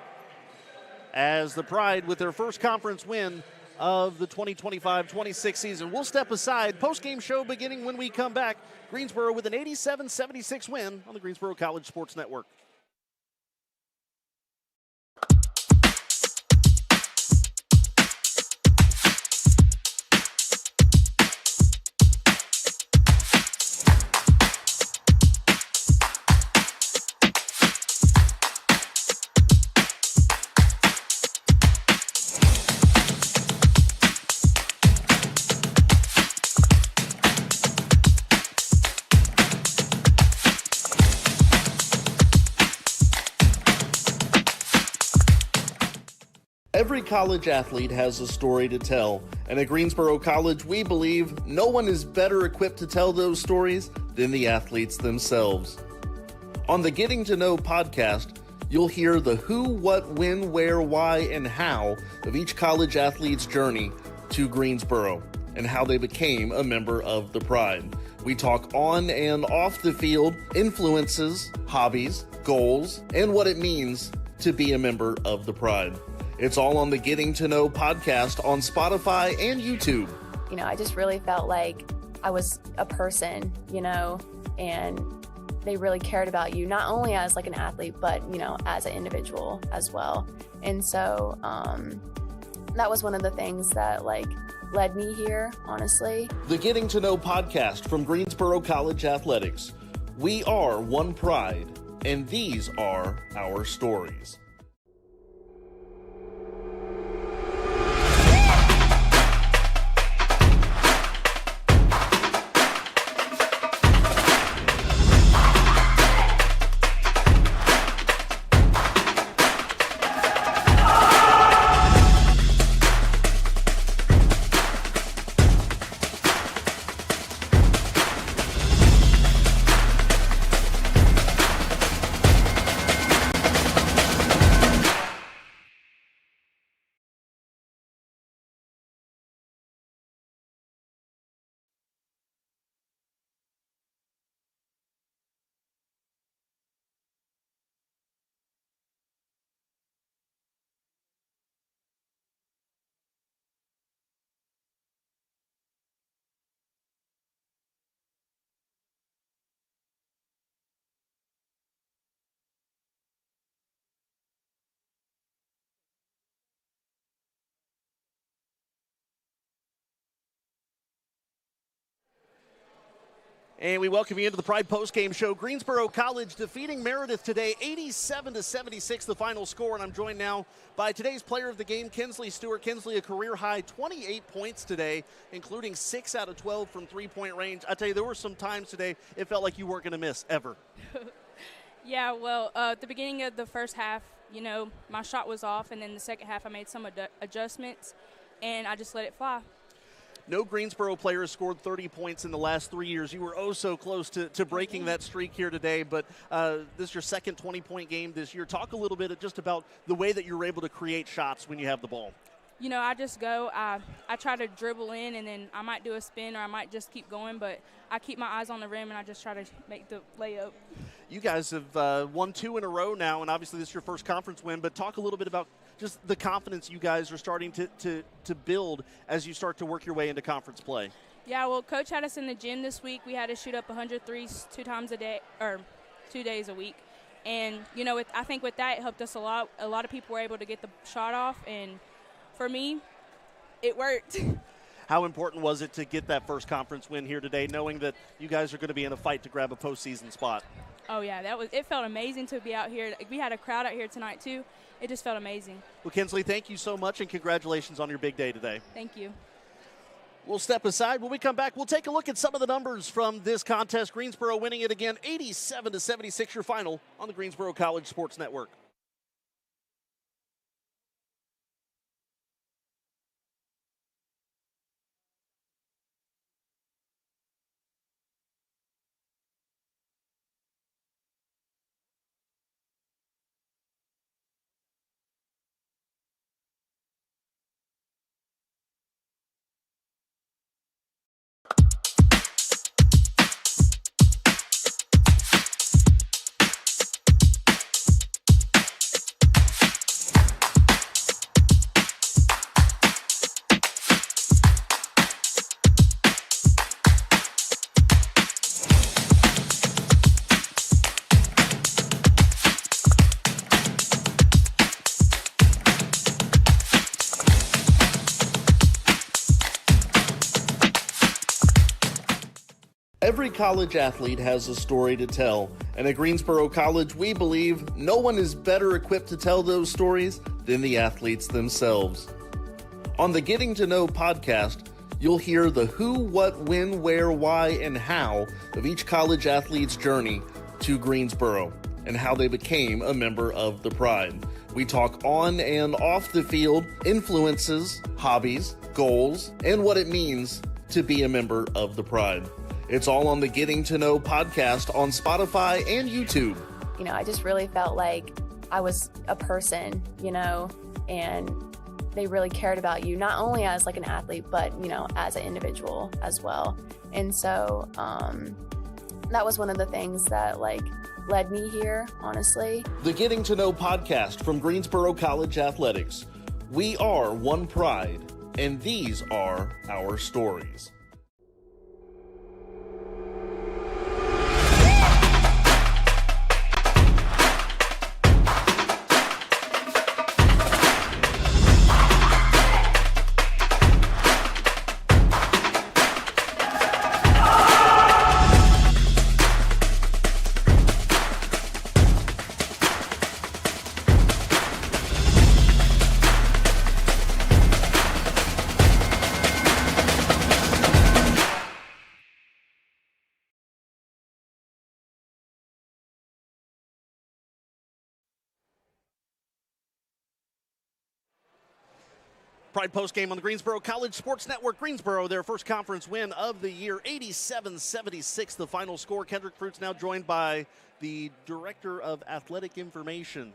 as the Pride with their first conference win of the 2025-26 season. We'll step aside. Post-game show beginning when we come back. Greensboro with an 87-76 win on the Greensboro College Sports Network. Every college athlete has a story to tell, and at Greensboro College, we believe no one is better equipped to tell those stories than the athletes themselves. On the Getting to Know podcast, you'll hear the who, what, when, where, why, and how of each college athlete's journey to Greensboro and how they became a member of the Pride. We talk on and off the field, influences, hobbies, goals, and what it means to be a member of the Pride. It's all on the Getting to Know podcast on Spotify and YouTube. You know, I just really felt like I was a person, you know, and they really cared about you, not only as like an athlete, but, you know, as an individual as well. And so that was one of the things that like led me here, honestly. The Getting to Know podcast from Greensboro College Athletics. We are one Pride, and these are our stories. And we welcome you into the Pride postgame show. Greensboro College defeating Meredith today, 87-76 the final score. And I'm joined now by today's player of the game, Kinsley Stewart. Kinsley, a career-high 28 points today, including 6 out of 12 from three-point range. I tell you, there were some times today it felt like you weren't going to miss, ever. Yeah, well, at the beginning of the first half, you know, my shot was off. And then the second half, I made some adjustments, and I just let it fly. No Greensboro player has scored 30 points in the last 3 years. You were oh so close to breaking that streak here today, but this is your second 20-point game this year. Talk a little bit just about the way that you're able to create shots when you have the ball. You know, I just go, I try to dribble in, and then I might do a spin or I might just keep going, but I keep my eyes on the rim, and I just try to make the layup. You guys have won 2 in a row now, and obviously this is your first conference win, but talk a little bit about just the confidence you guys are starting to build as you start to work your way into conference play. Yeah, well, Coach had us in the gym this week. We had to shoot up 100 threes 2 times a day, or 2 days a week. And, you know, I think with that, it helped us a lot. A lot of people were able to get the shot off, and for me, it worked. How important was it to get that first conference win here today, knowing that you guys are going to be in a fight to grab a postseason spot? Oh, yeah, it felt amazing to be out here. We had a crowd out here tonight, too. It just felt amazing. Well, Kinsley, thank you so much, and congratulations on your big day today. Thank you. We'll step aside. When we come back, we'll take a look at some of the numbers from this contest. Greensboro winning it again, 87-76, your final on the Greensboro College Sports Network. Every college athlete has a story to tell, and at Greensboro College, we believe no one is better equipped to tell those stories than the athletes themselves. On the Getting to Know podcast, you'll hear the who, what, when, where, why, and how of each college athlete's journey to Greensboro and how they became a member of the Pride. We talk on and off the field, influences, hobbies, goals, and what it means to be a member of the Pride. It's all on the Getting to Know podcast on Spotify and YouTube. You know, I just really felt like I was a person, you know, and they really cared about you, not only as like an athlete, but, you know, as an individual as well. And so that was one of the things that like led me here, honestly. The Getting to Know podcast from Greensboro College Athletics. We are one Pride, and these are our stories. Pride postgame on the Greensboro College Sports Network. Greensboro, their first conference win of the year, 87-76, the final score. Kendrick Fruit's now joined by the Director of Athletic Information.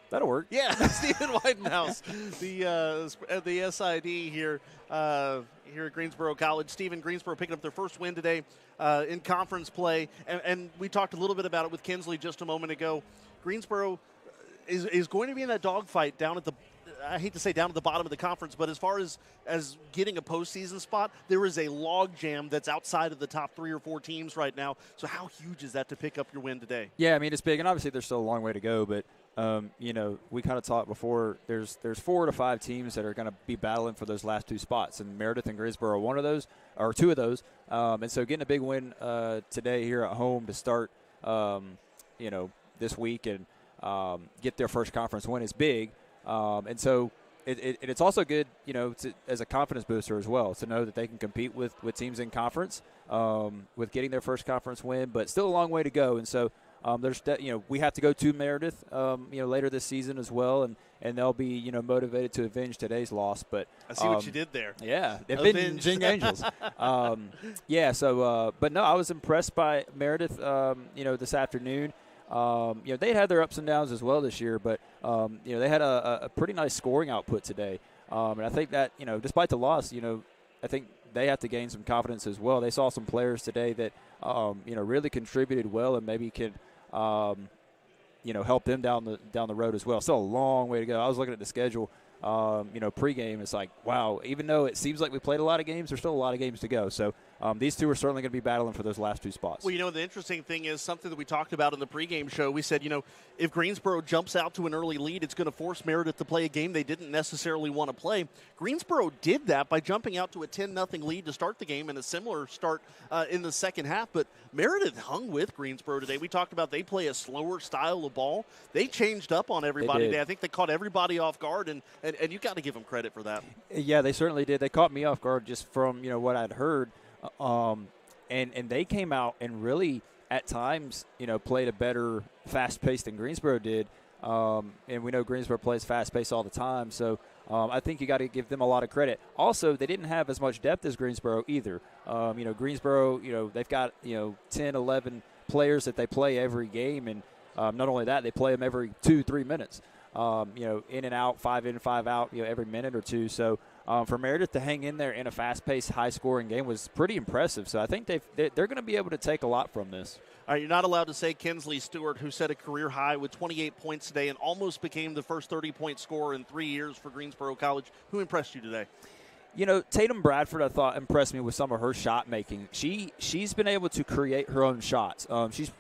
That'll work. Yeah, Stephen Weidenhouse, the SID here at Greensboro College. Stephen, Greensboro picking up their first win today in conference play, and we talked a little bit about it with Kinsley just a moment ago. Greensboro is going to be in that dogfight down at the, I hate to say down at the bottom of the conference, but as far as getting a postseason spot, there is a log jam that's outside of the top 3 or 4 teams right now. So how huge is that to pick up your win today? Yeah, I mean, it's big, and obviously there's still a long way to go, but you know, we kind of talked before, there's 4 to 5 teams that are going to be battling for those last 2 spots, and Meredith and Greensboro are one of those, or 2 of those. And so getting a big win today here at home to start, you know, this week and get their first conference win is big. And so it's also good, you know, as a confidence booster as well, to know that they can compete with teams in conference with getting their first conference win, but still a long way to go. And so we have to go to Meredith, later this season as well, and they'll be, motivated to avenge today's loss. But I see what you did there. Yeah, they've been avenging Angels. But no, I was impressed by Meredith, this afternoon. They had their ups and downs as well this year, but, they had a pretty nice scoring output today. And I think that, despite the loss, I think they have to gain some confidence as well. They saw some players today that, really contributed well and maybe can, help them down the road as well. Still a long way to go. I was looking at the schedule, pregame. It's like, wow, even though it seems like we played a lot of games, there's still a lot of games to go. So these two are certainly going to be battling for those last two spots. Well, the interesting thing is something that we talked about in the pregame show. We said, if Greensboro jumps out to an early lead, it's going to force Meredith to play a game they didn't necessarily want to play. Greensboro did that by jumping out to a 10-0 lead to start the game and a similar start in the second half. But Meredith hung with Greensboro today. We talked about they play a slower style of ball. They changed up on everybody today. I think they caught everybody off guard, and you got to give them credit for that. Yeah, they certainly did. They caught me off guard just from, what I'd heard. And they came out and really, at times, played a better fast-paced than Greensboro did. And we know Greensboro plays fast-paced all the time. So I think you got to give them a lot of credit. Also, they didn't have as much depth as Greensboro either. Greensboro, they've got, 10, 11 players that they play every game. And not only that, they play them every 2-3 minutes. In and out, 5 in, 5 out, every minute or two. So for Meredith to hang in there in a fast-paced, high-scoring game was pretty impressive. So I think they're going to be able to take a lot from this. All right, you're not allowed to say Kinsley Stewart, who set a career high with 28 points today and almost became the first 30-point scorer in 3 years for Greensboro College. Who impressed you today? Tatum Bradford, I thought, impressed me with some of her shot making. She's been able to create her own shots.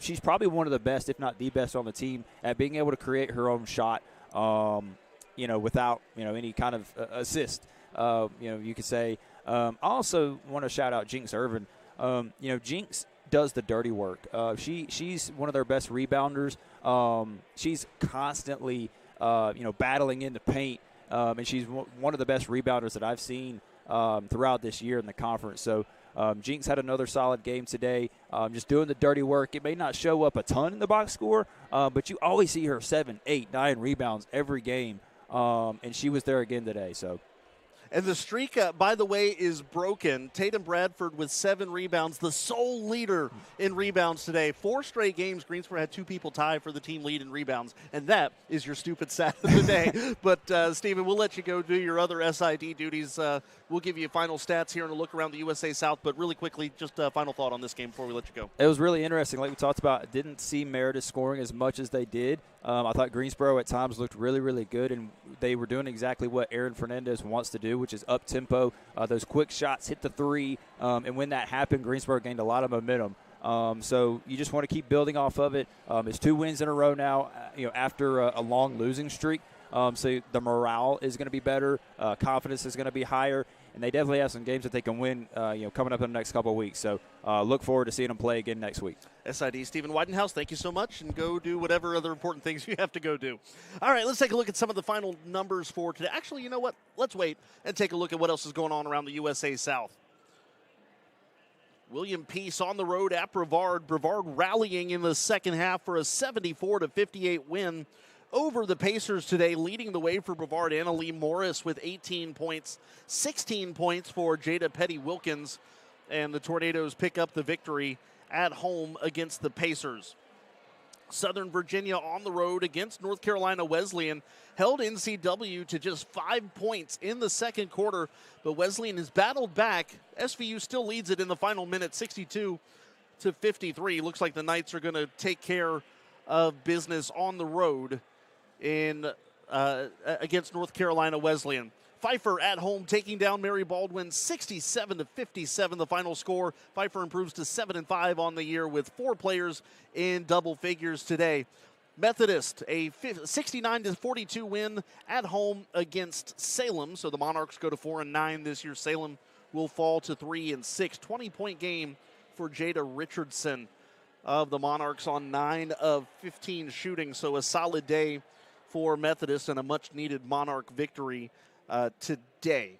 She's probably one of the best, if not the best, on the team at being able to create her own shot. Without any kind of assist. You could say. I also want to shout out Jinx Irvin. Jinx does the dirty work. She's one of their best rebounders. She's constantly battling in the paint, and she's one of the best rebounders that I've seen throughout this year in the conference. So Jinx had another solid game today, just doing the dirty work. It may not show up a ton in the box score, but you always see her 7, 8, 9 rebounds every game, and she was there again today. So. And the streak, by the way, is broken. Tatum Bradford with 7 rebounds, the sole leader in rebounds today. 4 straight games, Greensboro had 2 people tie for the team lead in rebounds, and that is your stupid stat of the day. But, Stephen, we'll let you go do your other SID duties. We'll give you final stats here and a look around the USA South. But really quickly, just a final thought on this game before we let you go. It was really interesting. Like we talked about, I didn't see Meredith scoring as much as they did. I thought Greensboro at times looked really, really good, and they were doing exactly what Aaron Fernandez wants to do, which is up-tempo. Those quick shots, hit the three, and when that happened, Greensboro gained a lot of momentum. So you just want to keep building off of it. It's 2 wins in a row now, after a long losing streak. So the morale is going to be better, confidence is going to be higher, and they definitely have some games that they can win, coming up in the next couple of weeks. So look forward to seeing them play again next week. SID Stephen Weidenhouse, thank you so much, and go do whatever other important things you have to go do. All right, let's take a look at some of the final numbers for today. Actually, you know what? Let's wait and take a look at what else is going on around the USA South. William Peace on the road at Brevard. Brevard rallying in the second half for a 74-58 win over the Pacers today, leading the way for Brevard. Annalee Morris with 18 points, 16 points for Jada Petty-Wilkins, and the Tornadoes pick up the victory at home against the Pacers. Southern Virginia on the road against North Carolina Wesleyan held NCW to just 5 points in the second quarter, but Wesleyan has battled back. SVU still leads it in the final minute, 62-53. Looks like the Knights are going to take care of business on the road in against North Carolina Wesleyan. Pfeiffer at home taking down Mary Baldwin 67-57 the final score. Pfeiffer improves to 7-5 on the year with 4 players in double figures today. Methodist, a 69-42 win at home against Salem. So the Monarchs go to 4-9 this year. Salem will fall to 3-6. 20-point game for Jada Richardson of the Monarchs on 9 of 15 shooting. So a solid day for Methodist and a much-needed Monarch victory today.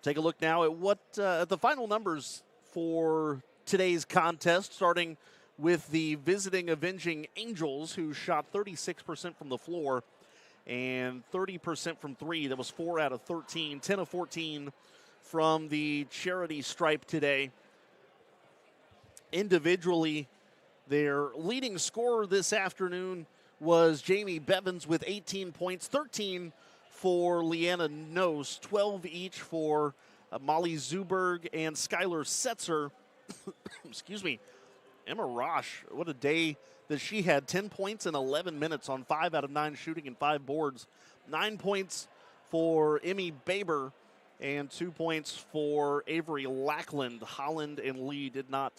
Take a look now at what the final numbers for today's contest, starting with the visiting Avenging Angels, who shot 36% from the floor and 30% from three. That was 4 out of 13, 10 of 14 from the charity stripe today. Individually, their leading scorer this afternoon was Jamie Bevins with 18 points, 13 for Leanna Nose, 12 each for Molly Zuberg and Skylar Setzer. Excuse me. Emma Rosh, what a day that she had. 10 points in 11 minutes on 5 out of 9 shooting and 5 boards. 9 points for Emmy Baber and 2 points for Avery Lackland. Holland and Lee did not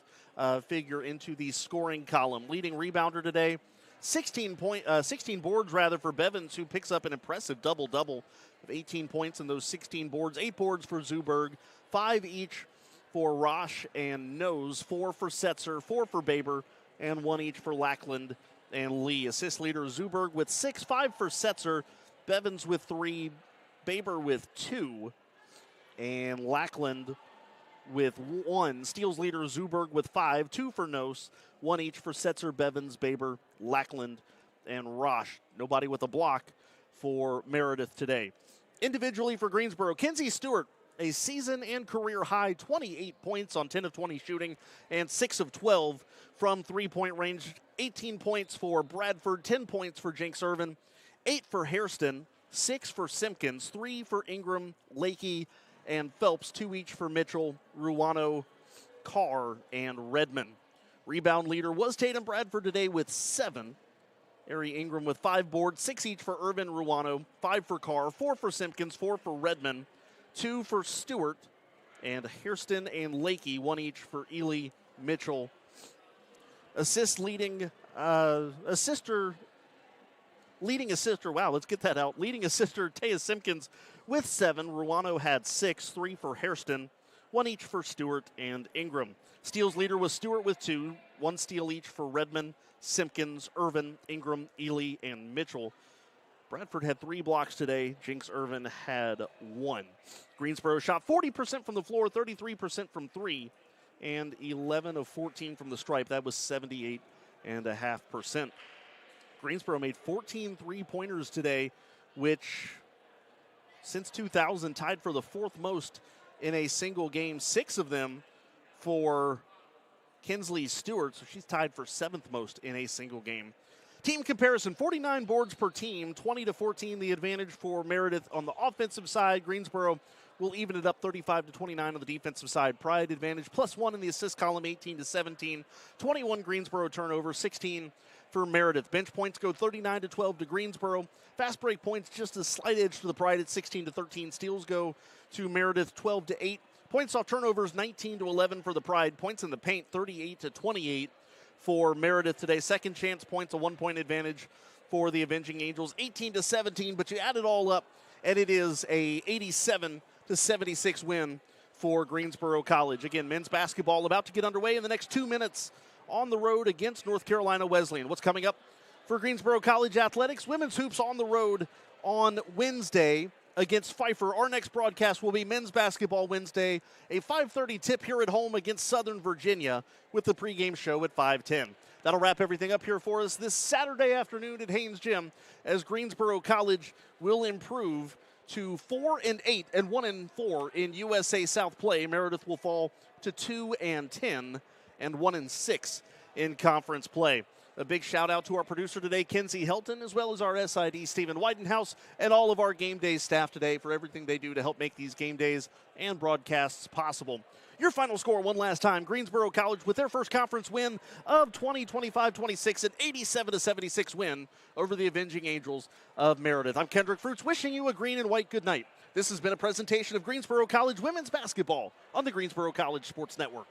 figure into the scoring column. Leading rebounder today, 16 boards for Bevins, who picks up an impressive double-double of 18 points in those 16 boards. 8 boards for Zuberg, 5 each for Rosh and Nose, 4 for Setzer, 4 for Baber, and 1 each for Lackland and Lee. Assist leader Zuberg with 6, 5 for Setzer, Bevins with 3, Baber with 2, and Lackland with 1. Steals leader Zuberg with 5, 2 for Nose, 1 each for Setzer, Bevins, Baber, Lackland, and Rosh. Nobody with a block for Meredith today. Individually for Greensboro, Kinsey Stewart, a season and career high 28 points on 10 of 20 shooting and 6 of 12 from three-point range. 18 points for Bradford, 10 points for Jinx Irvin, 8 for Hairston, 6 for Simpkins, 3 for Ingram, Lakey, and Phelps, 2 each for Mitchell, Ruano, Carr, and Redmond. Rebound leader was Tatum Bradford today with 7. Ari Ingram with 5 boards, 6 each for Irvin, Ruano, 5 for Carr, 4 for Simpkins, 4 for Redmond, 2 for Stewart, and Hairston and Lakey, 1 each for Ely, Mitchell. Leading assister, Taya Simpkins with 7. Ruano had 6, 3 for Hairston, 1 each for Stewart and Ingram. Steals leader was Stewart with 2, 1 steal each for Redmond, Simpkins, Irvin, Ingram, Ely, and Mitchell. Bradford had 3 blocks today. Jinx Irvin had 1. Greensboro shot 40% from the floor, 33% from 3, and 11 of 14 from the stripe. That was 78.5%. Greensboro made 14 three-pointers today, which since 2000 tied for the 4th most in a single game. 6 of them for Kinsley Stewart, so she's tied for 7th most in a single game. Team comparison, 49 boards per team, 20-14 the advantage for Meredith on the offensive side. Greensboro will even it up 35-29 on the defensive side. Pride advantage +1 in the assist column, 18-17. 21 Greensboro turnover, 16 for Meredith. Bench points go 39-12 to Greensboro. Fast break points just a slight edge to the Pride at 16-13. Steals go to Meredith 12-8. Points off turnovers 19-11 for the Pride. Points in the paint 38-28 for Meredith today. Second chance points, a 1-point advantage for the Avenging Angels, 18-17. But you add it all up, and it is a 87-76 win for Greensboro College. Again, men's basketball about to get underway in the next 2 minutes on the road against North Carolina Wesleyan. What's coming up for Greensboro College athletics? Women's hoops on the road on Wednesday against Pfeiffer. Our next broadcast will be Men's Basketball Wednesday, a 5:30 tip here at home against Southern Virginia with the pregame show at 5:10. That'll wrap everything up here for us this Saturday afternoon at Haynes Gym as Greensboro College will improve to 4-8 and 1-4 in USA South play. Meredith will fall to 2-10 and 1-6 in conference play. A big shout out to our producer today, Kenzie Helton, as well as our SID, Stephen Weidenhouse, and all of our game day staff today for everything they do to help make these game days and broadcasts possible. Your final score one last time, Greensboro College with their first conference win of 2025-26, an 87-76 win over the Avenging Angels of Meredith. I'm Kendrick Fruits, wishing you a green and white good night. This has been a presentation of Greensboro College women's basketball on the Greensboro College Sports Network.